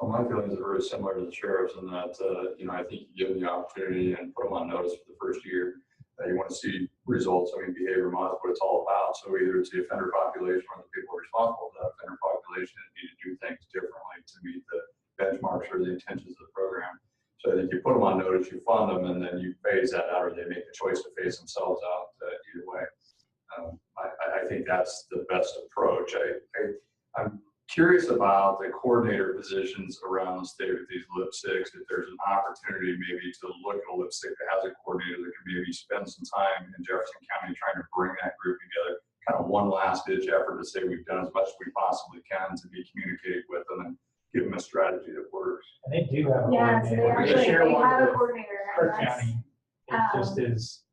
Well, my feelings are very similar to the sheriff's in that, I think you give them the opportunity and put them on notice for the first year that you want to see results. I mean, behavior models, what it's all about. So either it's the offender population or the people responsible for that offender population that need to do things differently to meet the benchmarks or the intentions of the program. So I think you put them on notice, you fund them, and then you phase that out, or they make the choice to phase themselves out either way. I think that's the best approach. I'm curious about the coordinator positions around the state with these lipsticks. If there's an opportunity maybe to look at a lipstick that has a coordinator that can maybe spend some time in Jefferson County trying to bring that group together, kind of one last ditch effort to say we've done as much as we possibly can to be communicated with them and give them a strategy that works. And they do have a Yeah, so they coordinator. We actually, share they one have a with coordinator. and Polk that's- County. It just is,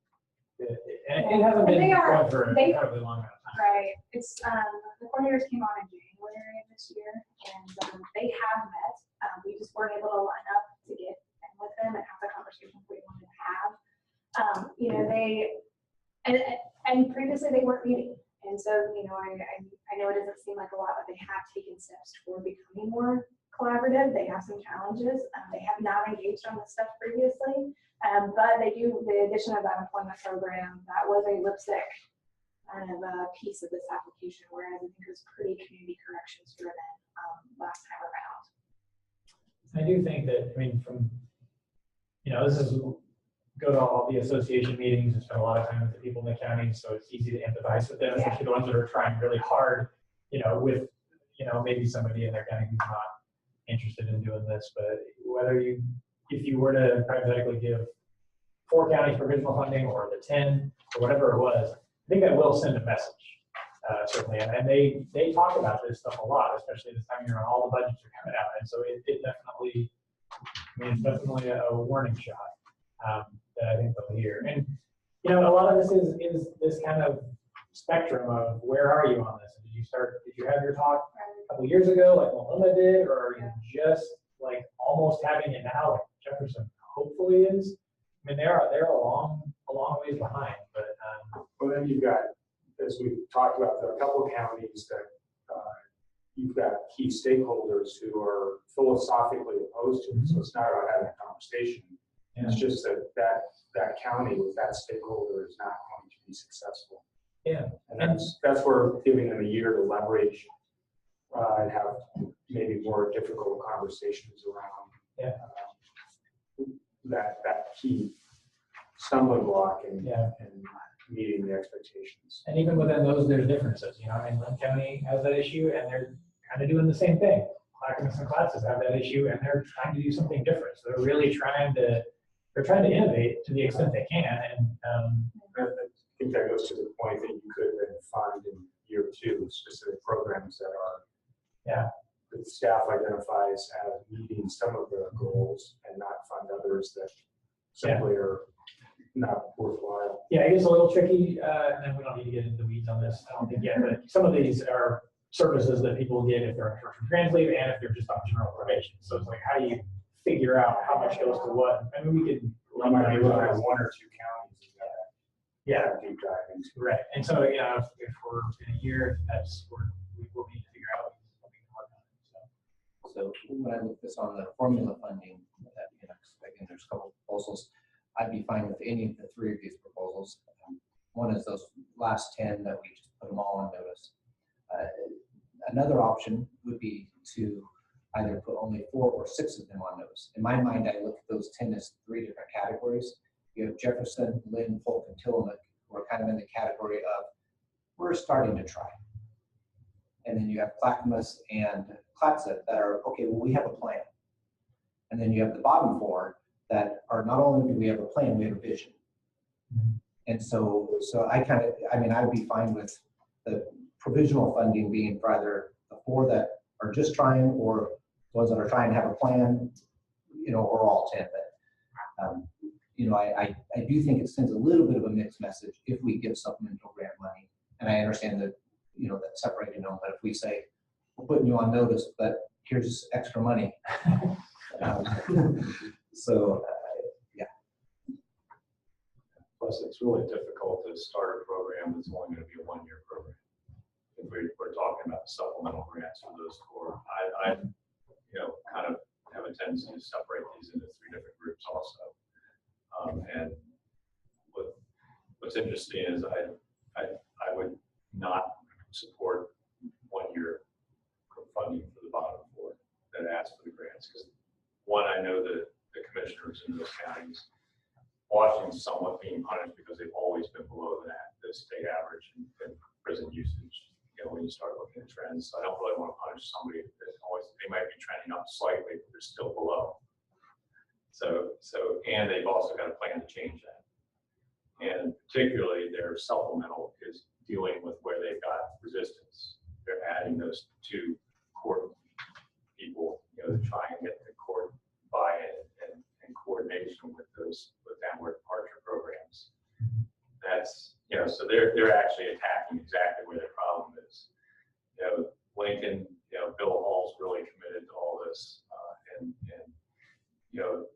and it hasn't And been they are- going for an they- incredibly long amount of time. Right, it's, the coordinators came on in January of this year, and they have met. We just weren't able to line up to get in with them and have the conversations we wanted to have. And previously they weren't meeting. And so, I know it doesn't seem like a lot, but they have taken steps toward becoming more collaborative. They have some challenges. They have not engaged on this stuff previously, but they do, the addition of that employment program, that was a lipstick kind of a piece of this application, whereas I think it was pretty community corrections driven last time around. I do think that, this is, go to all the association meetings and spend a lot of time with the people in the county, so it's easy to empathize with them, especially the ones that are trying really hard, with, maybe somebody in their county who's not interested in doing this, but if you were to hypothetically give 4 counties provisional funding or the 10 or whatever it was, I think that will send a message, certainly. And they talk about this stuff a lot, especially this time of year when all the budgets are coming out. And so it definitely, it's definitely a warning shot that I think they'll hear. And, a lot of this is this kind of spectrum of where are you on this? Did you have your talk a couple years ago, like Melinda did, or are you just like almost having it now, like Jefferson hopefully is? They're a long ways behind, but. Well, then you've got, as we talked about, there are a couple of counties that you've got key stakeholders who are philosophically opposed to it. So it's not about having a conversation. Yeah. It's just that county with that stakeholder is not going to be successful. Yeah. And that's where giving them a year to leverage and have maybe more difficult conversations around that key stumbling block and meeting the expectations. And even within those, there's differences. Lynn County has that issue, and they're kind of doing the same thing. Clackamas and Classes have that issue, and they're trying to do something different. So they're really trying to innovate to the extent they can. And I think that goes to the point that you could then fund in year 2 specific programs that are that staff identifies as meeting some of the goals and not fund others that simply are not worthwhile. Yeah, it is a little tricky, and then we don't need to get into the weeds on this, I don't think yet, but some of these are services that people get if they're on short-term translate and if they're just on general probation. So it's like, how do you figure out how much goes to what? We could. We might be looking at 1 or 2 counties that deep dive into. Right, and so, if we're in a year, we will need to figure out what we can work on. So when I look this on the formula funding, again, there's a couple of proposals. I'd be fine with any of the 3 of these proposals. One is those last 10 that we just put them all on notice. Another option would be to either put only 4 or 6 of them on notice. In my mind, I look at those 10 as 3 different categories. You have Jefferson, Lynn, Polk, and Tillamook, who are kind of in the category of we're starting to try. And then you have Clackamas and Clatsop that are, okay, well, we have a plan. And then you have the bottom 4 that are not only do we have a plan, we have a vision. And so I would be fine with the provisional funding being for either the 4 that are just trying, or ones that are trying to have a plan, or all 10. But, I do think it sends a little bit of a mixed message if we give supplemental grant money. And I understand that, that separating them, but if we say, we're putting you on notice, but here's extra money. So, yeah. Plus, it's really difficult to start a program that's only going to be a 1-year program. If we're talking about supplemental grants for those 4, I kind of have a tendency to separate these into 3 different groups also. And what's interesting is I would not support 1-year funding for the bottom 4 that ask for the grants, because one, I know that the commissioners in those counties, Washington's somewhat being punished because they've always been below the state average in prison usage. When you start looking at trends, so I don't really want to punish somebody that they might be trending up slightly, but they're still below. So and they've also got a plan to change that. And particularly their supplemental is dealing with where they've got resistance. They're adding those 2 court people, to try and get the court buy-in and coordination with downward departure programs. That's, so they're actually attacking exactly where the problem is. Lincoln, Bill Hall's really committed to all this, and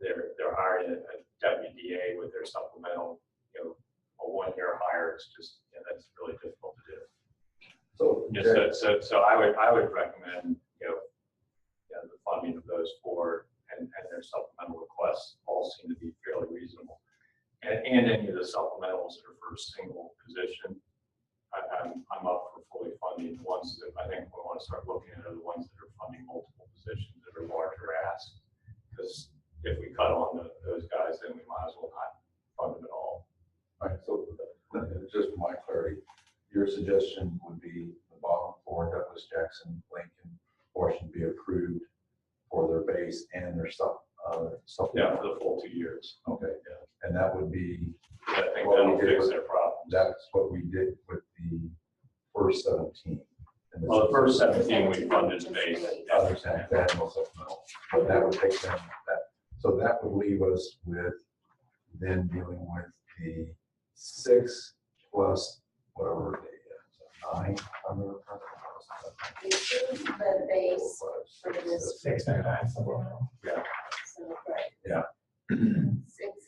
they're hiring a deputy DA with their supplemental, a 1-year hire. It's just, that's really difficult to do. So I would recommend, the funding of those 4 and their supplemental requests all seem to be fairly reasonable. And any of the supplementals that are for a single position, I'm up for fully funding. Ones that I think we want to start looking at are the ones that are funding multiple positions that are larger asks. Because if we cut on those guys, then we might as well not fund them at all. All right, so just for my clarity, your suggestion would be the bottom 4, Douglas, Jackson, Lincoln, portion be approved for their base and their supplemental. Yeah, for the full 2 years. Okay. Yeah. And that would be, I think that'll fix their problems. that's what we did with the first 17. Well, the first 17 we funded the base. I understand that, no supplemental, but that would take them that. So that would leave us with then dealing with the 6 plus whatever the 9. The base for this. 6 and 9 supplemental. Yeah. So, right. Yeah. 6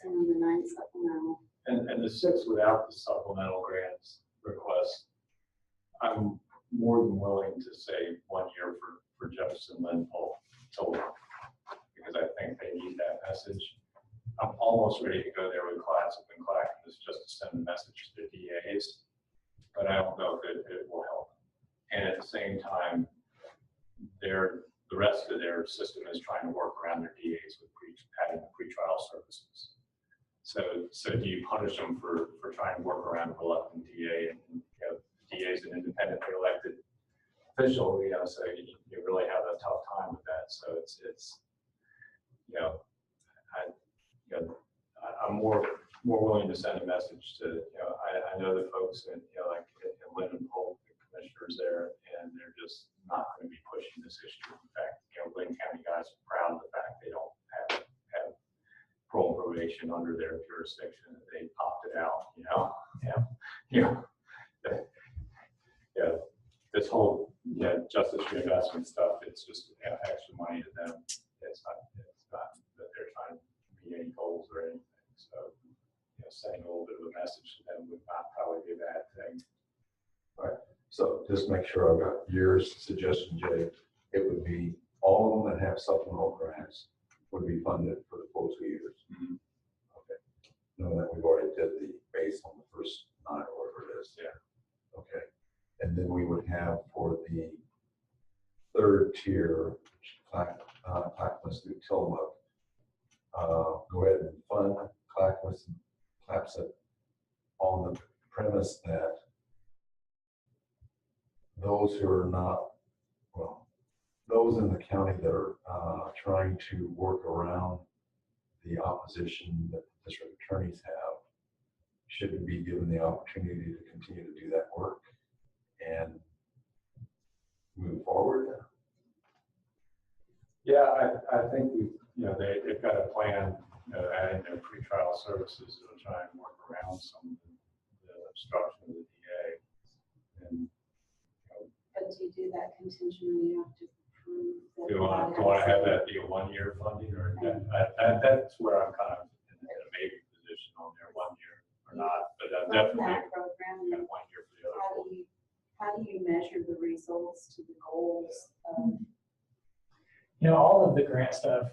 and then the 9 supplemental. And the 6 without the supplemental grants request, I'm more than willing to say 1 year for Jefferson, Lynn, Polk, because I think they need that message. I'm almost ready to go there with Classic and Clackamas just to send a message to DAs, but I don't know if it will help. And at the same time, the rest of their system is trying to work around their DAs with adding the pretrial services. So do you punish them for trying to work around a reluctant DA? And DA is an independently elected official, so you really have a tough time with that. So it's I'm more willing to send a message to, I know the folks in, like in Lynn and Polk, the commissioners there, and they're just not going to be pushing this issue. In fact, Lynn County guys are proud of the fact they don't have parole and probation under their jurisdiction. They opted out, this whole justice reinvestment stuff, it's just extra money to them. It's not that they're trying to meet any goals or anything. So sending a little bit of a message to them would not probably be a bad thing. All right. So just make sure I've got your suggestion, Jay. It would be all of them that have supplemental grants would be funded for the full 2 years. Mm-hmm. Okay. Knowing that we've already did the base on the first 9 or whatever it is. Yeah. Okay. And then we would have for the 3rd tier, Clackamas through Tillamook, go ahead and fund Clackamas and Clapset on the premise that those who are not, those in the county that are trying to work around the opposition that the district attorneys have should be given the opportunity to continue to do that work. And move forward? Yeah, I think we, they've got a plan, adding their pretrial services to try and work around some of the obstruction of the DA. And But to do that contingently, you have to prove that. do you want to have that be a 1-year funding, or that's where I'm kind of in a maybe position on there, 1 year or not, but From definitely that program, got 1 year for the other. how do you measure the results to the goals of? All of the grant stuff,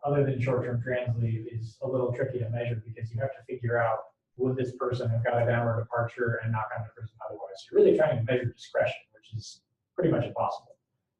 other than short-term trans leave, is a little tricky to measure because you have to figure out, would this person have got a downward departure and not gone to prison otherwise? You're really trying to measure discretion, which is pretty much impossible.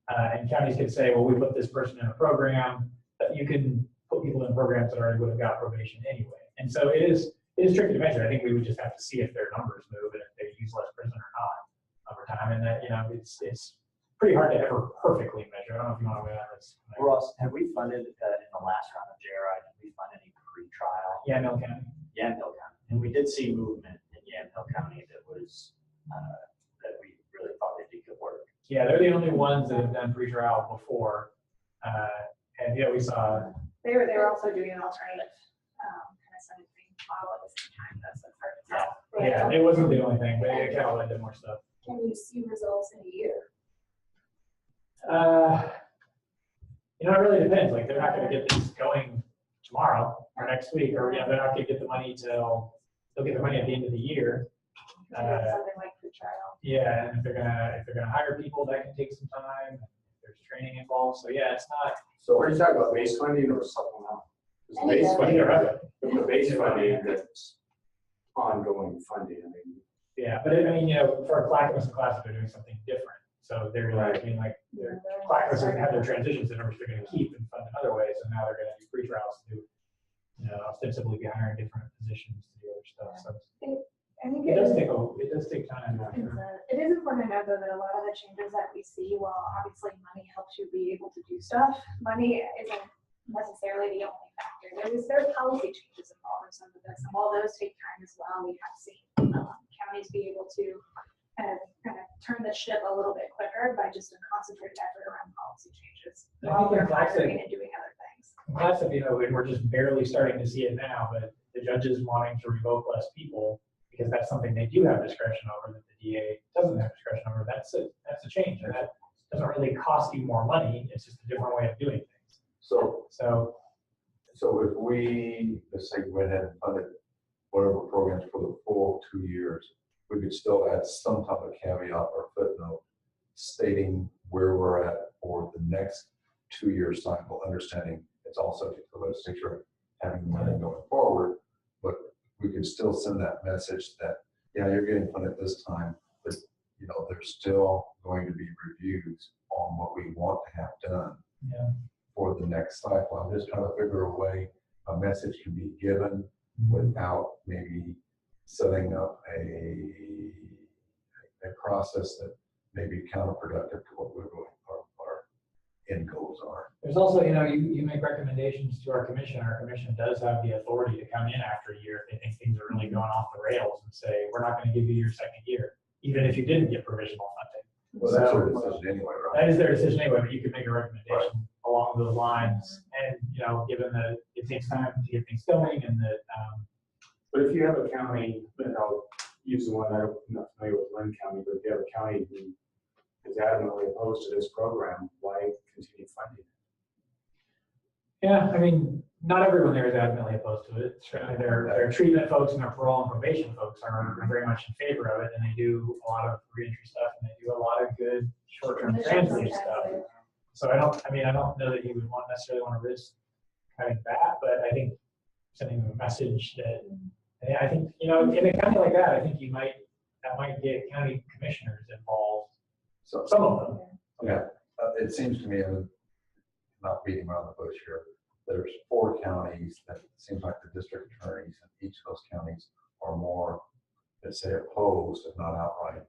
And counties can say, well, we put this person in a program, but you can put people in programs that already would have got probation anyway. And so it is tricky to measure. I think we would just have to see if their numbers move and if they use less prison or not over time. And that, it's pretty hard to ever perfectly measure. I don't know if you want to weigh on this. Ross, have we funded in the last round of JRI, did we fund any pre-trial? Yamhill County. Yamhill County. And we did see movement in Yamhill County that was, that we really thought they did good work. Yeah, they're the only ones that have done pretrial before. And yeah, we saw. They were also doing an alternative kind of sentencing model at the same time. That's what's hard to tell. Yeah, it wasn't the only thing, but it kind of led to more stuff. Can you see results in a year? It really depends. Like, they're not going to get this going tomorrow or next week, or they're not going to get the money they'll get the money at the end of the year. Something like free trial. Yeah, and if they're gonna hire people, that can take some time. There's training involved, so yeah, it's not. So are you talking about base funding or supplemental? Because the base funding, the base funding, that's ongoing funding. I mean, Yeah, but for Clackamas and Classic, they're doing something different. So they're doing their Clackamas have their transitions in which they're going to keep and fund in other ways, and now they're going to do free trials to ostensibly be hiring different positions to do other stuff. So I think it does take time. it is important to note though that a lot of the changes that we see, while obviously money helps you be able to do stuff, money isn't necessarily the only factor. There are policy changes involved in some of this, and while those take time as well, we have seen counties be able to kind of turn the ship a little bit quicker by just a concentrated effort around policy changes while we're hiring and doing other things. Classic, and we're just barely starting to see it now, but the judges wanting to revoke less people because that's something they do have discretion over that the DA doesn't have discretion over. That's a change, and that doesn't really cost you more money. It's just a different way of doing things. So if we, let's say, went ahead and funded whatever programs for the full 2 years, we could still add some type of caveat or footnote stating where we're at for the next 2-year cycle, understanding it's all subject to the legislature having money going forward, but we could still send that message that, yeah, you're getting funded this time, but there's still going to be reviews on what we want to have done for the next cycle. I'm just trying to figure a way a message can be given without maybe setting up a process that may be counterproductive to what our end goals are. There's also, you make recommendations to our commission. Our commission does have the authority to come in after a year if they think things are really going off the rails and say, we're not going to give you your second year, even if you didn't get provisional funding. Well, that's their decision anyway, right? That is their decision anyway, but you could make a recommendation along those lines. And, given that it takes time to get things going and that. But if you have a county, I'll use the one, I'm not familiar with Lynn County, but if you have a county who is adamantly opposed to this program, why continue funding it? Yeah, not everyone there is adamantly opposed to it. Certainly their treatment folks and their parole and probation folks are very much in favor of it, and they do a lot of reentry stuff, and they do a lot of good short-term transit stuff. So I don't know that you would necessarily want to risk having that, but I think sending them a message that, I think, in a county like that, I think that might get county commissioners involved. So some of them. Yeah, it seems to me, I'm not beating around the bush here. There's 4 counties that it seems like the district attorneys in each of those counties are more, let's say, opposed, if not outright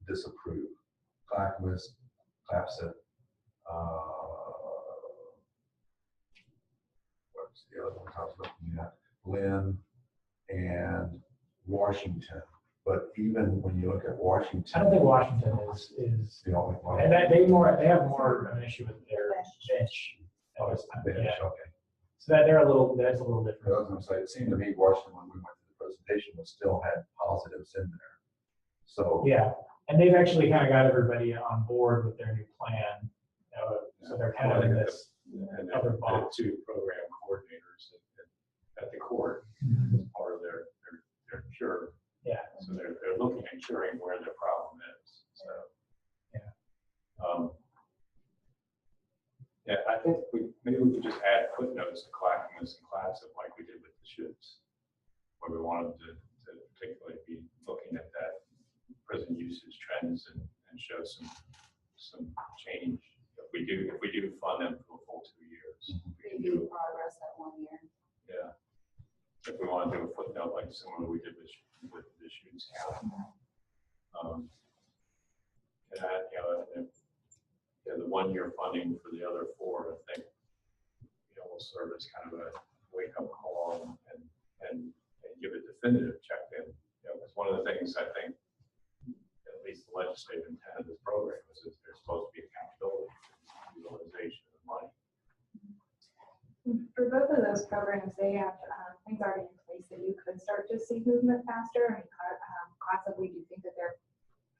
disapprove. Clackamas, Clapset, what's the other one I was looking at? Lynn and Washington But even when you look at Washington. I don't think Washington is, The only one. and they have more of an issue with their bench. Oh, it's the bench, Yeah. okay. So that's a little I different. was gonna say, it seemed to me Washington, when we went to the presentation, was still had positives in there. So. Yeah, and they've actually kind of got everybody on board with their new plan. So they're kind of in this And other the box. two program coordinators at the court as part of their cure. Yeah. So they're looking at curing where their problem is, so. Yeah. Yeah, I think maybe we could just add footnotes to classrooms and classes like we did with the shoots. Where we wanted to particularly be looking at that prison usage trends and show some change. If we do fund them for a full 2 years. We can Review do, progress at 1 year. yeah. If we want to do a footnote like similar we did with the shoots county. And that, the 1 year funding for the other 4, I think, will serve as kind of a wake up call and give a definitive check in. Because one of the things I think, at least the legislative intent of this program is that there's supposed to be accountability for utilization of money. For both of those programs, they have things already in place that you could start to see movement faster. I mean, CLASA, we do think that their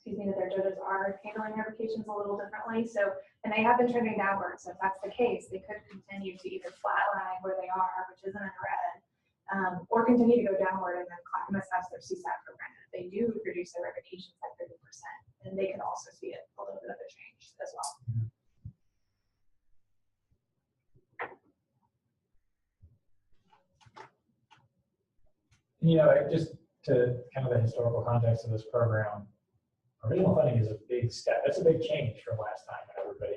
judges are handling revocations a little differently. So, and they have been trending downward. So if that's the case, they could continue to either flatline where they are, which isn't in red, or continue to go downward. And then Clackamas has their CSAT program. If they do reduce their revocations by 30%, and they could also see a little bit of a change as well. Just to kind of the historical context of this program, original funding is a big step. That's a big change from last time when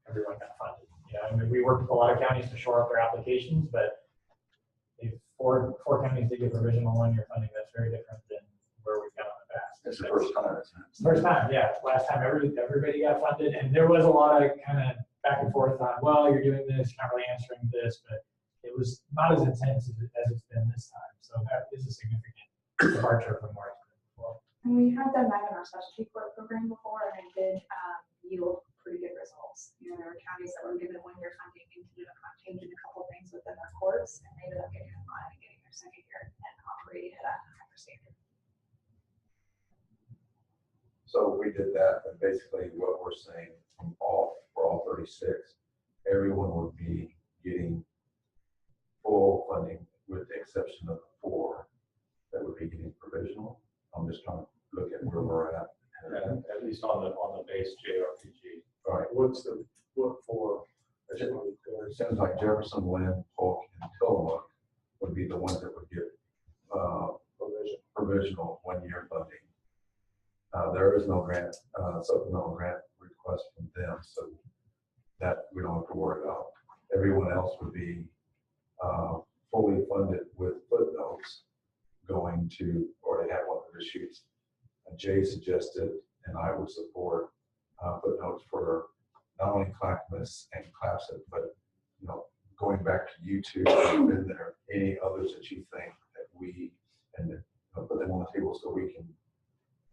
everyone got funded. I mean, we worked with a lot of counties to shore up their applications, but if four counties that give original 1 year funding, that's very different than where we've gone in the past. It's the first time, isn't it? It's the first time, yeah. Last time everybody got funded, and there was a lot of kind of back and forth on, well, you're doing this, you're not really answering this, but it was not as intense as it's been this time. So that is a significant departure from where it's been before. And we have done that in our specialty court program before, and it did yield pretty good results. There were counties that were given 1 year funding and ended up changing a couple things within their courts, and they ended up getting in line and getting their second year and operating at a higher standard. So we did that, and basically what we're saying for all 36, everyone would be getting full funding with the exception of the 4 that would be getting provisional. I'm just trying to look at where we're at. And at least on the base JRPG. All right, What for? it seems like Jefferson, Lynn, Polk, and Tillamook would be the ones that would get provisional 1 year funding. There is no grant, supplemental grant request from them, so that we don't have to worry about. Everyone else would be fully funded with footnotes going to, or they have one of the sheets. Jay suggested, and I would support footnotes for not only Clackamas and Clapset, but going back to you two, who've been there, any others that you think that we and put them on the table so we can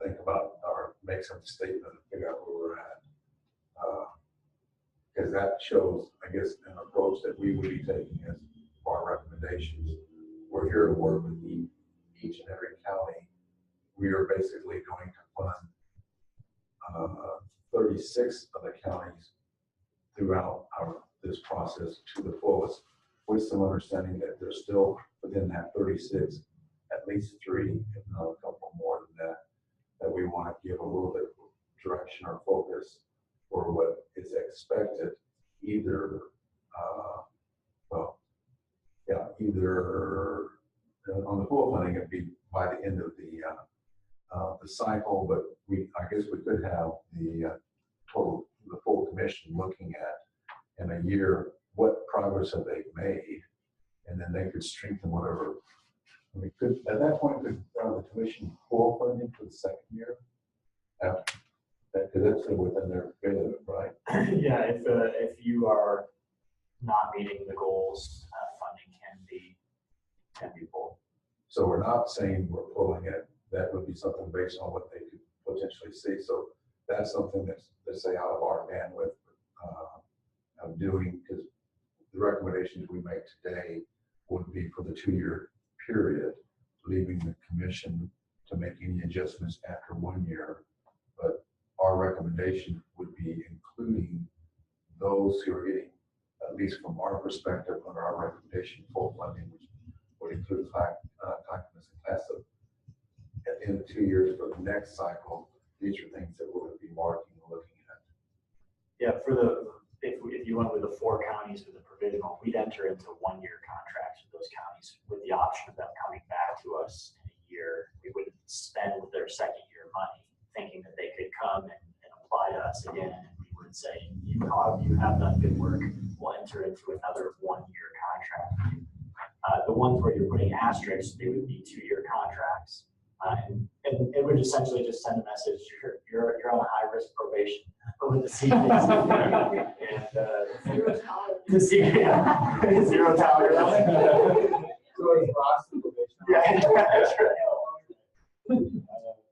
think about or make some statement and figure out where we're at. Because that shows, I guess, an approach that we would be taking as our recommendations. We're here to work with each and every county. We are basically going to fund 36 of the counties throughout this process to the fullest, with some understanding that there's still within that 36, at least 3, if not a couple more than that, that we want to give a little bit of direction or focus for what is expected, either on the full funding, it'd be by the end of the cycle, but I guess we could have the full commission looking at in a year what progress have they made, and then they could strengthen whatever. We could at that point could the commission full funding for the second year after that, because that's within their bailiwick, right? Yeah, if you are not meeting the goals, funding can be pulled. So we're not saying we're pulling it that would be something based on what they could potentially see. So that's something that's, let's say, out of our bandwidth of doing, because the recommendations we make today would be for the 2-year period, leaving the commission to make any adjustments after 1 year. But our recommendation would be including those who are getting, at least from our perspective, under our recommendation, full funding, which would include documents and class of at the end of 2 years for the next cycle. These are things that we're going to be marking and looking at. Yeah, for the, if you went with the 4 counties with the provisional, we'd enter into 1-year contracts with those counties with the option of them coming back to us in a year. We wouldn't spend their 2nd year money thinking that they could come and apply to us again. And we would say, you have done good work. We'll enter into another 1-year contract. The ones where you're putting asterisks, they would be 2-year contracts. And it would essentially just send a message, you're on a high risk probation with the CJC. And Zero tolerance. the CJC, 0 tolerance. Yeah, that's right.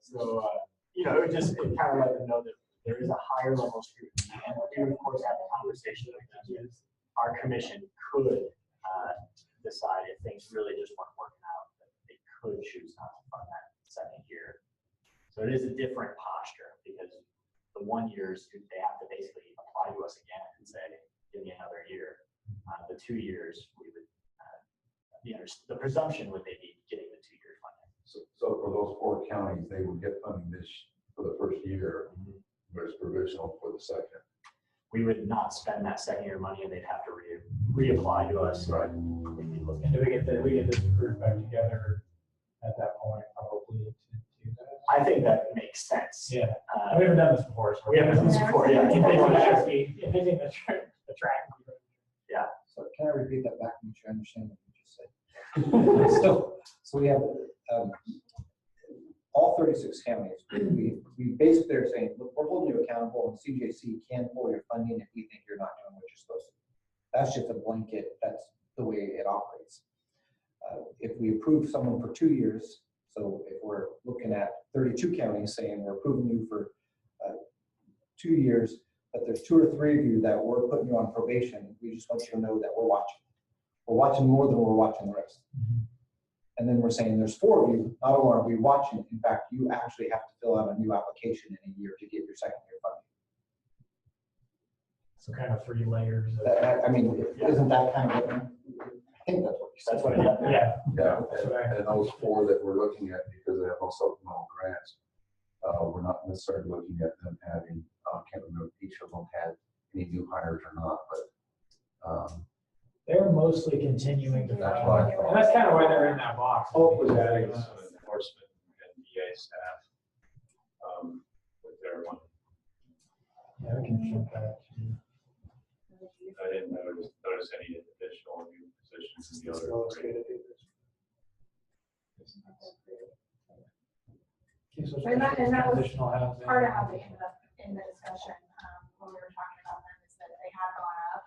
So, it would just kind of let them know that there is a higher level of scrutiny. And we would, of course, have a conversation with them. Our commission could decide if things really just weren't working out, that they could choose not to fund that 2nd year. So it is a different posture, because the 1 years, they have to basically apply to us again and say, give me another year. The 2 years, we would, the presumption would they be getting the 2-year funding. So for those 4 counties, they would get funding for the 1st year, but it's provisional for the 2nd. We would not spend that 2nd year money, and they'd have to reapply to us. Right. And do we get this approved back together at that point, probably to do that? I think that makes sense. Yeah. We haven't done this before. So We haven't done this before, yeah. If they think the track. Yeah. So can I repeat that back and make sure I understand what you just said? So we have all 36 counties. We basically are saying, look, we're holding you accountable, and CJC can pull your funding if we think you're not doing what you're supposed to. That's just a blanket. That's the way it operates. If we approve someone for 2 years, so if we're looking at 32 counties saying we're approving you for 2 years, but there's 2 or 3 of you that we're putting you on probation, we just want you to know that we're watching. We're watching more than we're watching the rest. And then we're saying there's 4 of you, not only are we watching, in fact, you actually have to fill out a new application in a year to get your 2nd year funding. So kind of 3 layers. Isn't that kind of what, I think that's what you said. That's what I got. Yeah. Yeah, and those 4 that we're looking at, because they have no supplemental grants, we're not necessarily looking at them having, I can't remember if each of them had any new hires or not, but They're mostly continuing to. That's why I thought. And that's kind of why they're in that box. Polk was adding some enforcement and DA staff with their one. Yeah, we can jump back to. I didn't notice any additional new positions in the other. And that was Additional housing. part of how they ended up in the discussion when we were talking about them, is that they have gone up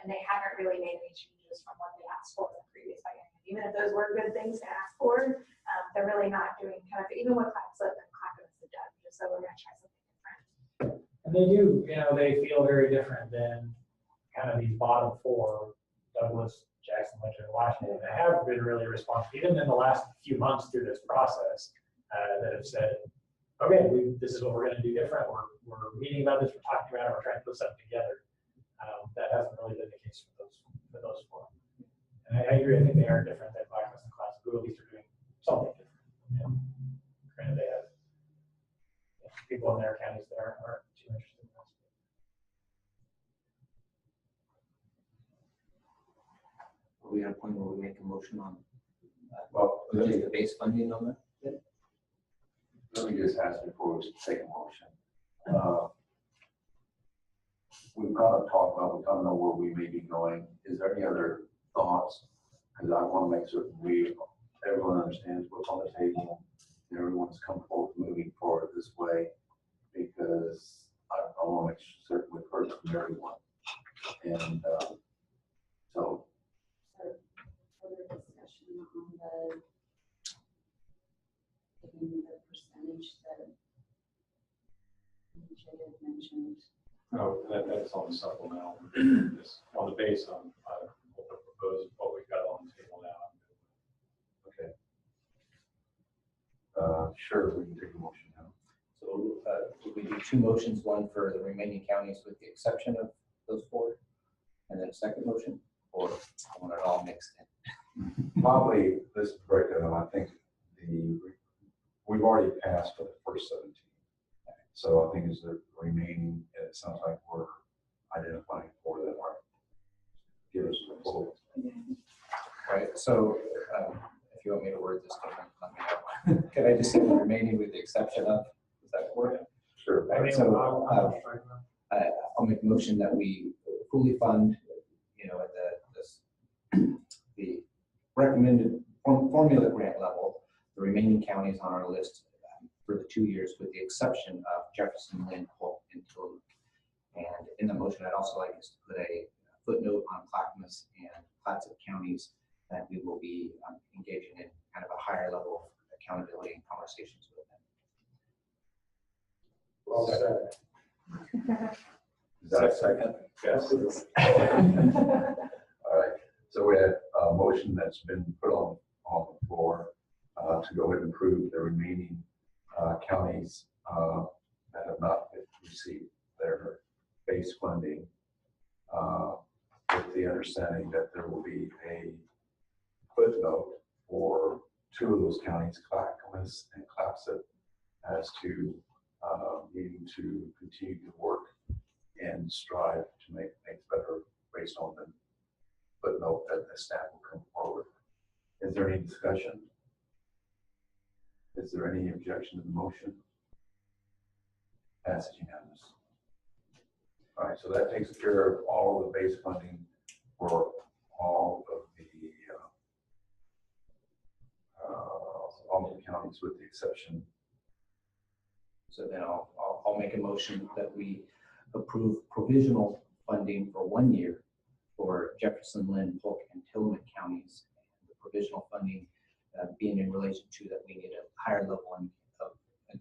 and they haven't really made any changes from what they asked for in the previous biennium. Even if those were good things to ask for, they're really not doing kind of, even with clap slip and clapping as the judge, so we're going to try something different. And they do, they feel very different than kind of these bottom 4, Douglas, Jackson, Lincoln, and Washington. They have been really responsive, even in the last few months through this process, that have said, okay, this is what we're going to do different. We're meeting about this, we're talking about it, we're trying to put something together. That hasn't really been the case for those 4. And I agree, I think they are different than Blacklist and Class, who at least are doing something different. Granted, they have people in their counties that aren't too interested in this. Are we at a point where we make a motion on well, the base funding on that? let me just ask before we take a motion. We've got to talk about, we kind of know where we may be going. Is there any other thoughts? Because I want to make certain everyone understands what's on the table and everyone's comfortable with moving forward this way, because I want to make certain we've heard from everyone. And so. Further discussion on the in the percentage that Jay had mentioned? No, that's on the supplemental. It's on the base on what we propose, what we've got on the table now. Sure, we can take a motion now. So did we do two motions, one for the remaining counties with the exception of those four? And then a second motion, or I want it all mixed in? Probably this breakdown, I think we've already passed for the first 17. So I think is the remaining, and it sounds like we're identifying four that are. Give us a full. Right, so if you want me to word this different, let me know. Can I just say the remaining with the exception of, is that correct? Sure. I mean, So, I'll I'll make a motion that we fully fund, at the recommended formula grant level, the remaining counties on our list for the 2 years, with the exception of Jefferson, Lynn, Polk, and Tillamook. And in the motion, I'd also like us to put a footnote on Clackamas and Clatsop counties that we will be engaging in kind of a higher level of accountability and conversations with them. Well said. Is that a second? Yes. All right. So we have a motion that's been put on the floor to go ahead and approve the remaining counties that have not received their base funding, with the understanding that there will be a footnote for two of those counties, Clackamas and Clatsop, as to needing to continue to work and strive to make things better based on the footnote that the staff will come forward. Is there any discussion? Is there any objection to the motion? Passes unanimous. All right, so that takes care of all of the base funding for all of the counties with the exception. So then I'll make a motion that we approve provisional funding for 1 year for Jefferson, Lynn, Polk, and Tillamook counties. The provisional funding being in relation to that we need a higher level of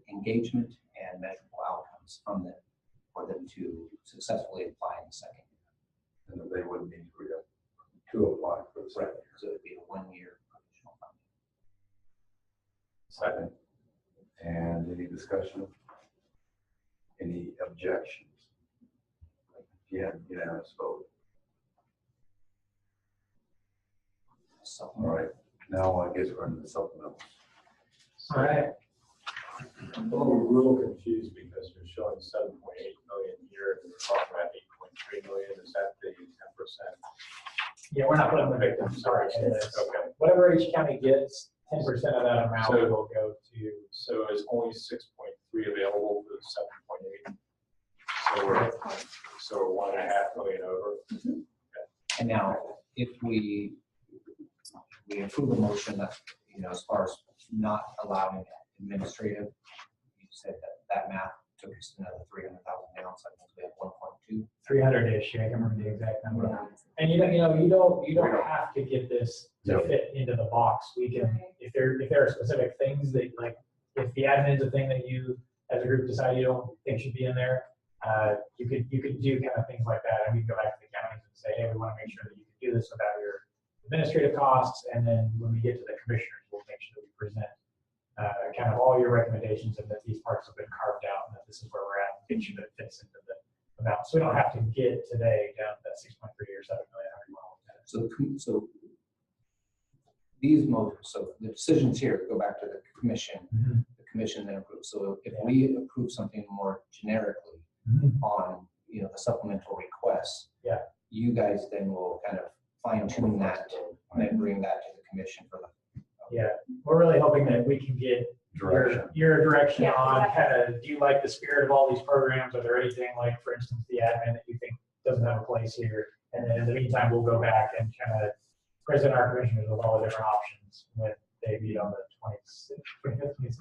engagement and measurable outcomes from them for them to successfully apply in the second year. And that they wouldn't need to apply for the second year. So it'd be a 1 year provisional funding. Second. And any discussion? Any objections? Yeah, unanimous vote. So, All right, now I guess we're into the supplemental. All right. I'm a little confused because you're showing 7.8 million here and we're talking about 8.3 million. Is that the 10%? Yeah, we're not putting the victims, sorry. Okay. Whatever each county gets, 10% of that amount So- will go to. So is only 6.3 available for the 7.8? So we're 1.5 million over. and now if we approve a motion that, as far as not allowing administrative, you said that math took us to another 300,000 down, so I think we have 1.2. 300-ish, I can't remember the exact number. And you don't have to get this to fit into the box. We can, if there are specific things that, like, if the admin is a thing that you as a group decide you don't think should be in there, you could do kind of things like that. And we can go back to the counties and say, hey, we want to make sure that you can do this without your administrative costs. And then when we get to the commissioners, we'll make sure that we present kind of all your recommendations and that these parts have been carved out and that this is where we're at, make sure that it fits into the amount. So we don't have to get today down to that 6.3 or 7 million. So these motions, so the decisions here go back to the commission. The commission then approves. So if we approve something more generically on, the supplemental requests, you guys then will kind of fine tune that and then bring that to the commission for the. Yeah, we're really hoping that we can get Direction. your direction Yeah, on exactly. kind of, do you like the spirit of all these programs? Are there anything like, for instance, the admin that you think doesn't have a place here? And then in the meantime, we'll go back and kind of present our commissioners with all the different options when they meet on the 25th, 26th.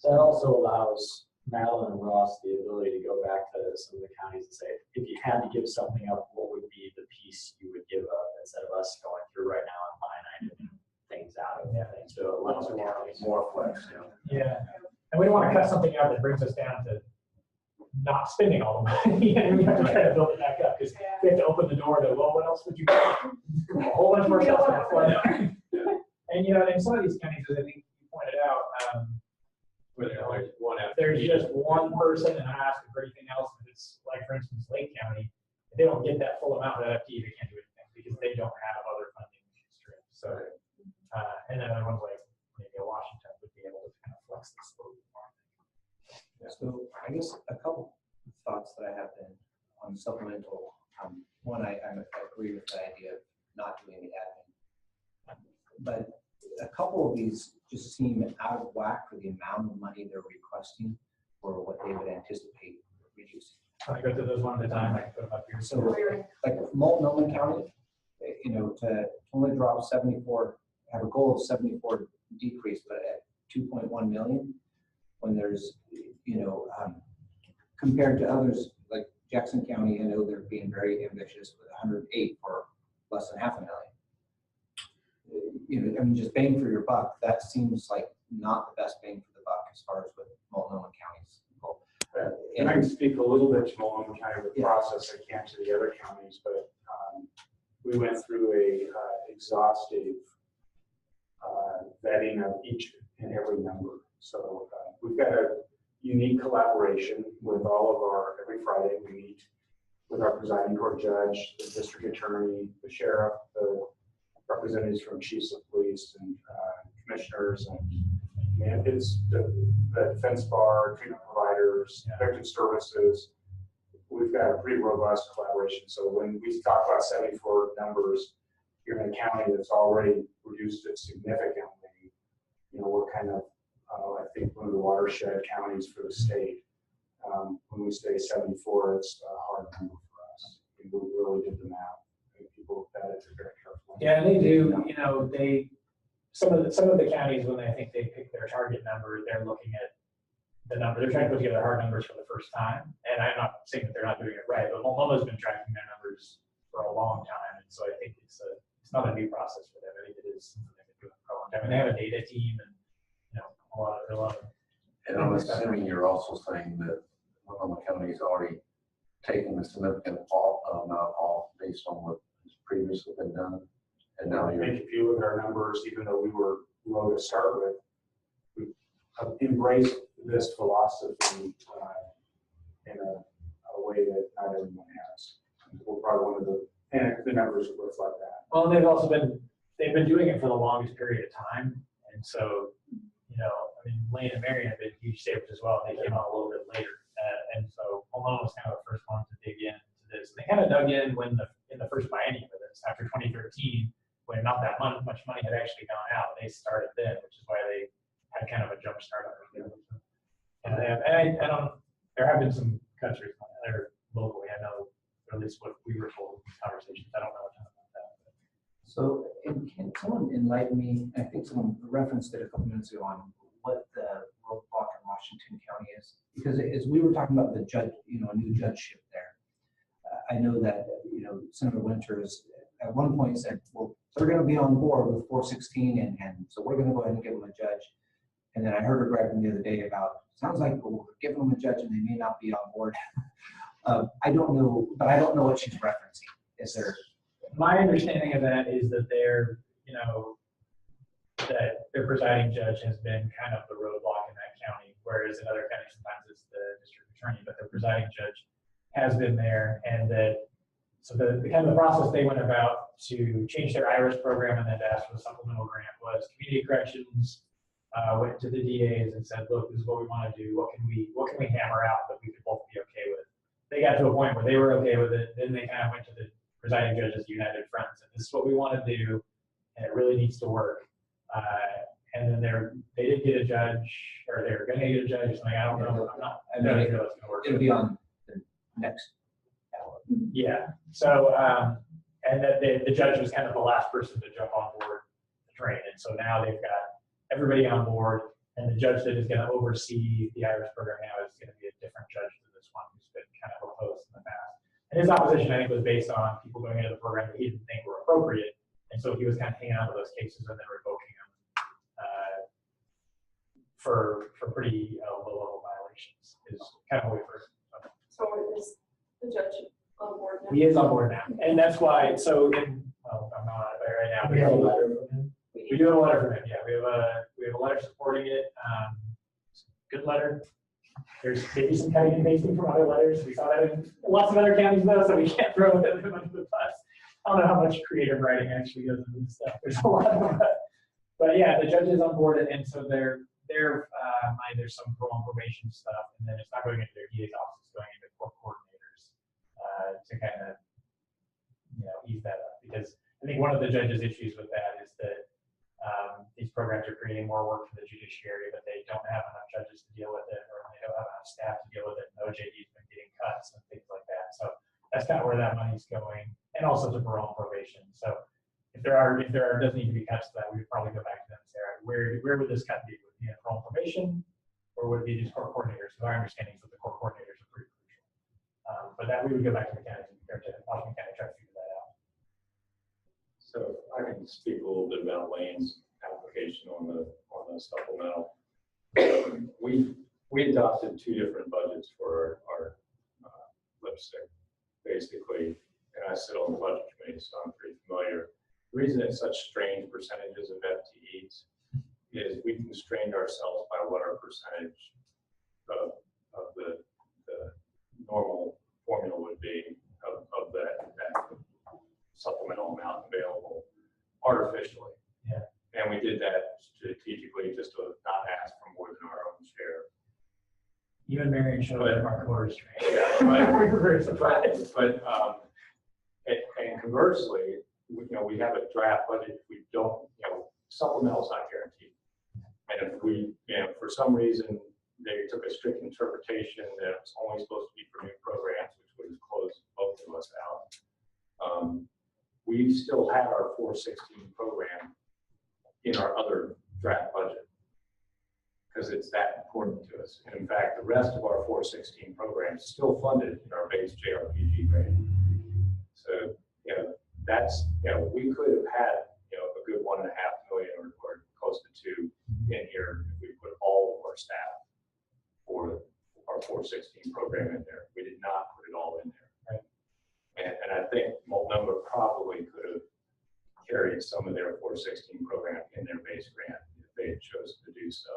That also allows Madeline and Ross the ability to go back to some of the counties and say, if you had to give something up, what would be the piece you would give up, instead of us going through right now and line item things out of things. So it allows the county always. More flex, Yeah, and we don't want to cut something out that brings us down to not spending all the money, and we have to try to build it back up, because we have to open the door to, well, what else would you do? A whole bunch more We don't stuff. want And, you know, in some of these counties, as I think you pointed out, Where there's like one after. there's just one person and asking for anything else. If it's like, for instance, Lake County, if they don't get that full amount of FTE, they can't do anything because they don't have other funding streams. So, and then other ones like maybe a Washington would be able to kind of flex this a little bit more. So I guess a couple thoughts that I have been on supplemental. One, I agree with the idea of not doing the admin. But a couple of these just seem out of whack for the amount of money they're requesting or what they would anticipate reducing. Can I go through those one at a time? I can put them up here. So like Multnomah County, you know, to only drop 74, have a goal of 74 decrease, but at 2.1 million, when there's, you know, compared to others like Jackson County, I know they're being very ambitious with 108 for less than $500,000. You know, I mean, just bang for your buck, that seems like not the best bang for the buck as far as what Multnomah County's goal. And I can speak a little bit to Multnomah County with the Yeah. process. I can't to the other counties, but we went through a exhaustive vetting of each and every number. So we've got a unique collaboration with all of our, every Friday we meet with our presiding court judge, the district attorney, the sheriff, the representatives from chiefs of police and commissioners, and it's the defense bar, treatment providers, victim services. We've got a pretty robust collaboration. So when we talk about 74 numbers, you're in a county that's already reduced it significantly. You know, we're kind of, I think, one of the watershed counties for the state. When we say 74, it's a hard number for us. We really did the math. I think people vetted it very carefully. Yeah, and they do, you know, some of the counties, when they think they pick their target number, they're looking at the number. They're trying to put together hard numbers for the first time. And I'm not saying that they're not doing it right, but Multnomah's been tracking their numbers for a long time. And so I think it's not a new process for them. I think it is something they've been doing for a long time. And they have a data team and, you know, a lot of. And I'm assuming you're also saying that Multnomah County has already taken a significant amount off based on what has previously been done. And now I you're, think if you look at our numbers, even though we were low to start with, we have embraced this philosophy in a way that not everyone has. We're probably one of and the numbers reflect that. Well, they've been doing it for the longest period of time. And so, you know, I mean, Lane and Marion have been huge savers as well. They came out a little bit later. And so Multnomah was kind of the first one to dig into this. They kind of dug in in the first biennium of this, after 2013, when not that much money had actually gone out. They started then, which is why they had kind of a jump start on it. And there have been some countries there locally. I know, or at least what we were told in these conversations. I don't know a ton about that. So, and can someone enlighten me? I think someone referenced it a couple minutes ago on what the roadblock in Washington County is. Because as we were talking about the judge, you know, a new judgeship there, I know that, you know, Senator Winters at one point said, well, they're going to be on board with 416, and so we're going to go ahead and give them a judge. And then I heard her griping the other day about, sounds like we're giving them a judge and they may not be on board. I don't know, but I don't know what she's referencing. Is there? My understanding of that is that their presiding judge has been kind of the roadblock in that county, whereas in other counties sometimes it's the district attorney, but the presiding judge has been there, and that so the kind of the process they went about to change their IRIS program and then to ask for the supplemental grant was community corrections went to the DAs and said, look, this is what we want to do. What can we hammer out that we could both be okay with? They got to a point where they were okay with it. Then they kind of went to the presiding judges united front and said, this is what we want to do, and it really needs to work. And then they did get a judge, or they were going to get a judge or something. I don't know. I'm not sure it's going to work. It'll be on the next ballot. Yeah. So, and that the judge was kind of the last person to jump on board the train. And so now they've got everybody on board, and the judge that is going to oversee the IRIS program now is going to be a different judge than this one who's been kind of opposed in the past. And his opposition, I think, was based on people going into the program that he didn't think were appropriate. And so he was kind of hanging on to those cases and then revoking them. for pretty low level violations is kind of what we've heard. So is the judge on board now? He is on board now, and that's why. So I'm not on it right now. We have a letter from him. We do have a letter from him. Yeah, we have a letter supporting it. Good letter. There's maybe some cutting and pasting from other letters. We saw that in lots of other counties though, so we can't throw them under the bus. I don't know how much creative writing actually goes into this stuff. There's a lot of them, but yeah, the judge is on board, and so there's some parole and probation stuff, and then it's not going into their DA's office, it's going into court coordinators to kind of ease that up. Because I think one of the judge's issues with that is that these programs are creating more work for the judiciary, but they don't have enough judges to deal with it, or they don't have enough staff to deal with it. No JD's been getting cuts and things like that. So that's kind of where that money's going, and also to parole and probation. So if there does need to be cuts to that, we would probably go back to them and say, all right, where would this cut be? Would it be parole and probation, or would it be just court coordinators? Because our understanding is that the court coordinators are pretty crucial. But that we would go back to the county or to Washington County, try to figure that out. So I can speak a little bit about Lane's application on the supplemental. We adopted two different budgets for our lipstick, basically, and I sit on the budget committee, so I'm pretty familiar. The reason it's such strange percentages of FTEs is we constrained ourselves by what our percentage of the normal formula would be of that supplemental amount available artificially. Yeah. And we did that strategically just to not ask for more than our own share. Even Marion showed that our quarters straight. Yeah, We were very surprised. But and conversely, we have a draft budget. If we don't, supplemental is not guaranteed. And if we, for some reason, they took a strict interpretation that it was only supposed to be for new programs, which would have closed both of us out. We still have our 416 program in our other draft budget because it's that important to us. And in fact, the rest of our 416 program is still funded in our base JRPG grant. So, that's, we could have had, a good 1.5 million or close to 2 in here if we put all of our staff for our 416 program in there. We did not put it all in there. Right? And I think Multnomah probably could have carried some of their 416 program in their base grant if they had chosen to do so.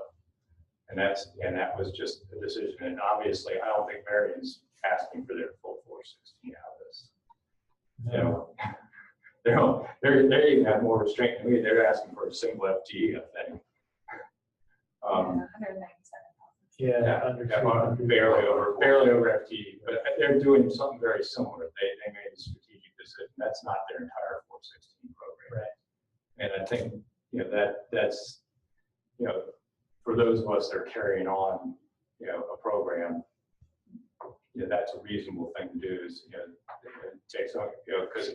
And that was just a decision. And obviously, I don't think Marion's asking for their full 416 out of this. They even have more restraint than we. They're asking for a single FTE, I think. 197,000. Yeah, barely over FTE, but they're doing something very similar. They made a strategic decision. That's not their entire 416 program. Right. And I think that's for those of us that are carrying on a program, that's a reasonable thing to do. Is take some because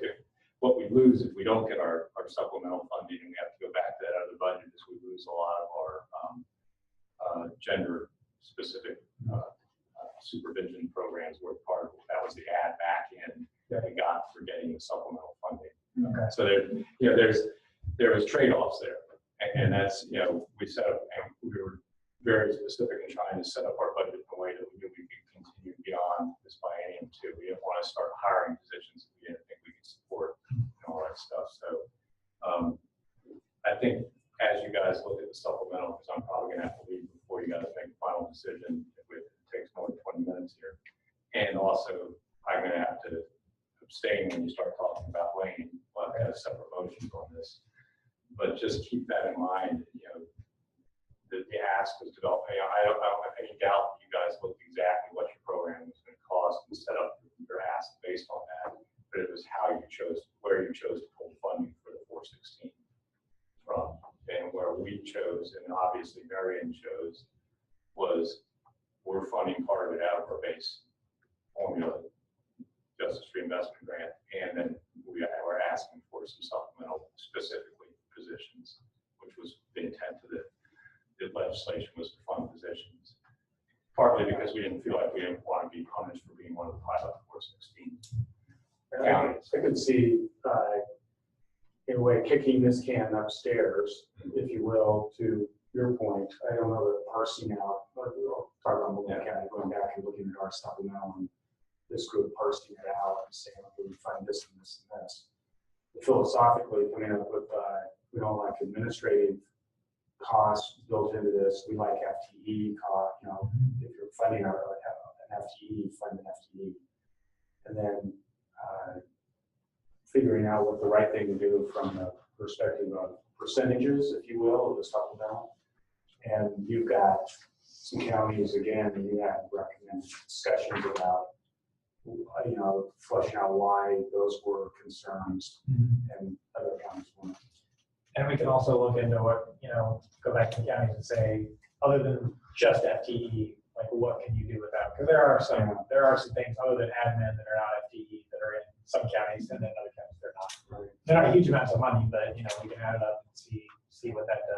what we lose if we don't get our supplemental funding, and we have to go back to that other budget, is we lose a lot of our gender specific supervision programs were part of that was the add back in that we got for getting the supplemental funding. Okay. So there was trade-offs there, and that's we set up, and we were very specific in trying to set up our budget in a way that we knew we could continue beyond this biennium too. We didn't want to start hiring positions that we didn't think we could support and all that stuff. So I think as you guys look at the supplemental, because I'm probably gonna have to leave before you guys make a final decision if it takes more than 20 minutes here. And also I'm gonna have to abstain when you start talking about Lane. We'll have separate motions on this. But just keep that in mind, the ask was developed. I don't have any doubt that you guys looked exactly what your program was going to cost and set up your ask based on that. But it was where you chose to pull funding for the 416 from, and where we chose, and obviously Marion chose, was we're funding part of it out of our base formula, Justice Reinvestment Grant, and then we are asking for some supplemental, specifically positions, which was the intent of the legislation was to fund positions. Partly because we didn't feel like we didn't want to be punished for being one of the pilot 416 counties. I could see, in a way, kicking this can upstairs, if you will, to your point, I don't know that parsing out, like we were talking about Polk County, going back and looking at our supplemental and this group parsing it out and saying, okay, we find this and this and this. Philosophically, coming up with, we don't like administrative costs built into this. We like FTE cost, you know, if you're funding an FTE, fund an FTE. And then figuring out what the right thing to do from the perspective of percentages, if you will, of the supplemental. And you've got some counties, again, you had recommended discussions about, you know, fleshing out why those were concerns and other counties weren't. And we can also look into what, you know, go back to the counties and say, other than just FTE, like what can you do with that? Because there are some things other than admin that are not FTE that are in some counties, and then other counties they're not. They're not huge amounts of money, but you know, we can add it up and see what that does.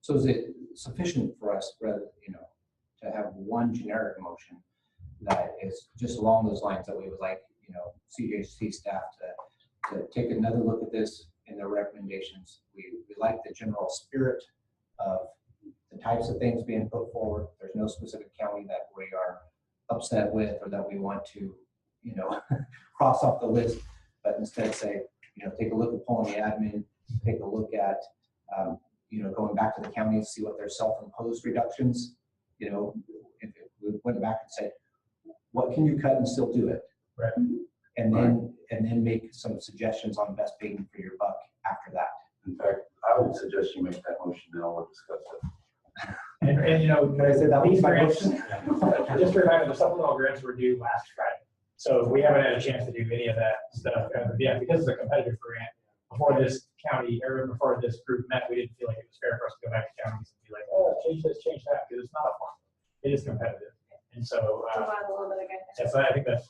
So is it sufficient for us, rather, you know, to have one generic motion that is just along those lines that we would like, you know, CJC staff to take another look at this in their recommendations. We like the general spirit of the types of things being put forward. There's no specific county that we are upset with or that we want to, you know, cross off the list, but instead say, you know, take a look at pulling the admin, take a look at, you know, going back to the counties, see what their self-imposed reductions, you know, if we went back and said, what can you cut and still do it? Right. And then make some suggestions on best bang for your buck after that. In fact, I would suggest you make that motion and I'll discuss it. And you know, Can I say that these was my grants, motion? just a reminder, the supplemental grants were due last Friday. So we haven't had a chance to do any of that stuff. Yeah, because it's a competitive grant, before this county, or before this group met, we didn't feel like it was fair for us to go back to counties and be like, oh, change this, change that, because it's not a fun. It is competitive. And so, A little bit again. yes, I think that's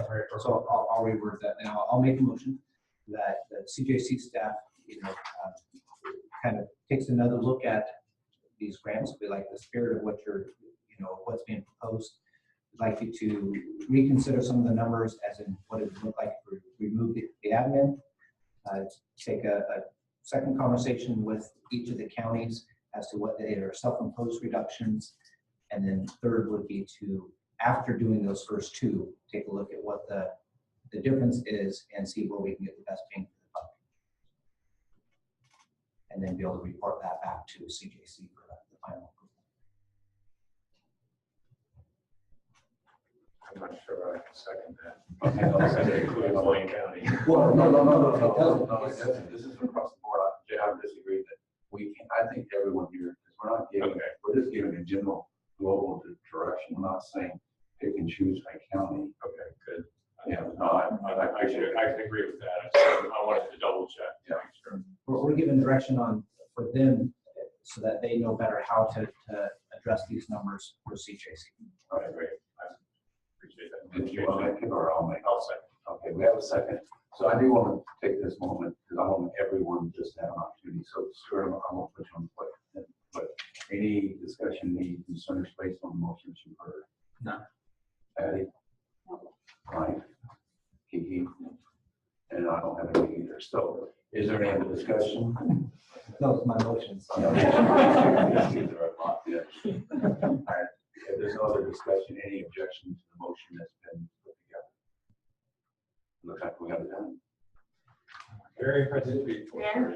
very appropriate. So I'll reword that now. I'll make a motion that the CJC staff, you know, kind of takes another look at these grants. We like the spirit of what you're, you know, what's being proposed. We'd like you to reconsider some of the numbers, as in what it would look like if we remove the admin. Take a second conversation with each of the counties as to what their self-imposed reductions. And then third would be to, after doing those first two, take a look at what the difference is and see where we can get the best bang for the buck. And then be able to report that back to CJC for the final approval. I'm not sure I can second that. I'll second it, including Wayne County. Well, no, it doesn't. No, it doesn't. This is across the board. I disagree that we can, I think everyone here, because we're not giving, we're just giving a general global direction. We're not saying pick and choose by county. Okay, good. Yeah, no, I can agree with that. I wanted to double check. Yeah. Sure. We're giving direction on for them so that they know better how to address these numbers for CJC. all right, great. I appreciate that. Did you want to make it or I'll make it? I'll second. Okay, we have a second. So I do want to take this moment because I want everyone just to have an opportunity. So Stuart, I won't put you on the spot, but any discussion, any concerns based on the motions you've heard? No. Patty? Mike? Kiki? And I don't have any either. So is there any other discussion? No, it's my motions. Yeah. All right. If there's no other discussion, any objection to the motion that's been put together? Looks like we got it done. Very impressive. Yeah.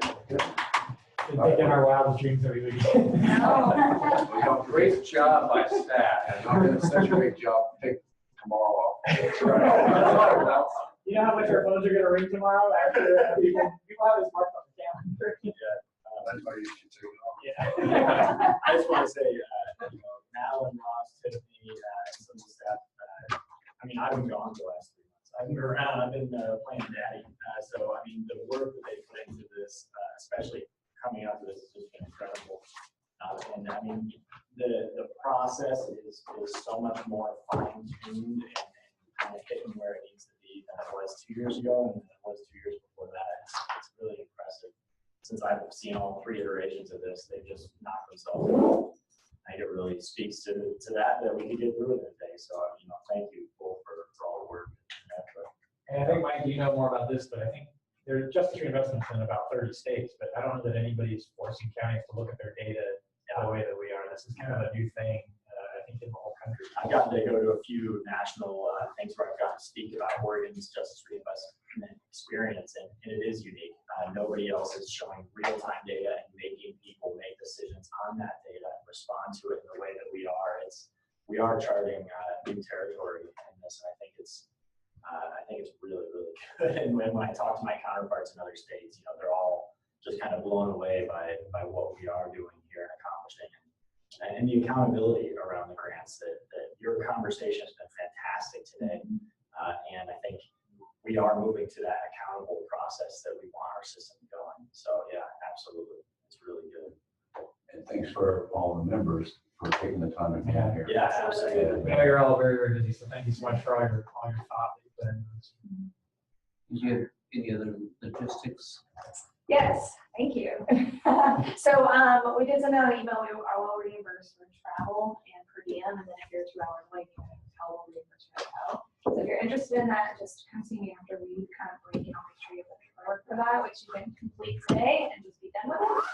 Been thinking our wildest dreams every week. Well, great job by staff. I'm doing such a great job. Take tomorrow off. You know how much our phones are gonna ring tomorrow after people have this marked on the calendar. That's why you should take it off. Yeah. I just want to say, you know, Mal and Ross, Tiffany, and some of the staff, I mean, I've been gone the last 3 months. I've been around, I've been playing daddy. So, I mean, the work that they put into this, especially coming out of this, has just been incredible. And I mean, the process is so much more fine-tuned and kind of hitting where it needs to be than it was 2 years ago and than it was 2 years before that. It's really impressive. Since I've seen all 3 iterations of this, they've just knocked themselves out. I think it really speaks to that we could get through it today. So, you know, thank you both for all the work. And I think, Mike, you know more about this, but I think there's Justice Reinvestment in about 30 states, but I don't know that anybody's forcing counties to look at their data the way that we are. This is kind of a new thing, I think, in the whole country. I've gotten to go to a few national things where I've gotten to speak about Oregon's Justice Reinvestment experience, and it is unique. Nobody else is showing real-time data and making people make decisions on that data and respond to it in the way that we are. We are charting new territory in this, and I think it's really, really good. And when I talk to my counterparts in other states, they're all just kind of blown away by what we are doing here and accomplishing, and the accountability around the grants. That your conversation has been fantastic today, and I think we are moving to that accountable process that we want our system going. So yeah, absolutely, it's really good. And thanks for all the members for taking the time to come here. Yeah, absolutely. I know you're all very, very busy, so thank you so much for all your thought that you put into this. Do you have any other logistics? Yes, thank you. So we did send out an email. We will reimburse for travel and per diem, and then if you're 2 hours late, the hotel will reimburse your hotel. So if you're interested in that, just come see me after we kind of break, and I'll make sure you have the paperwork for that, which you can complete today and just be done with it.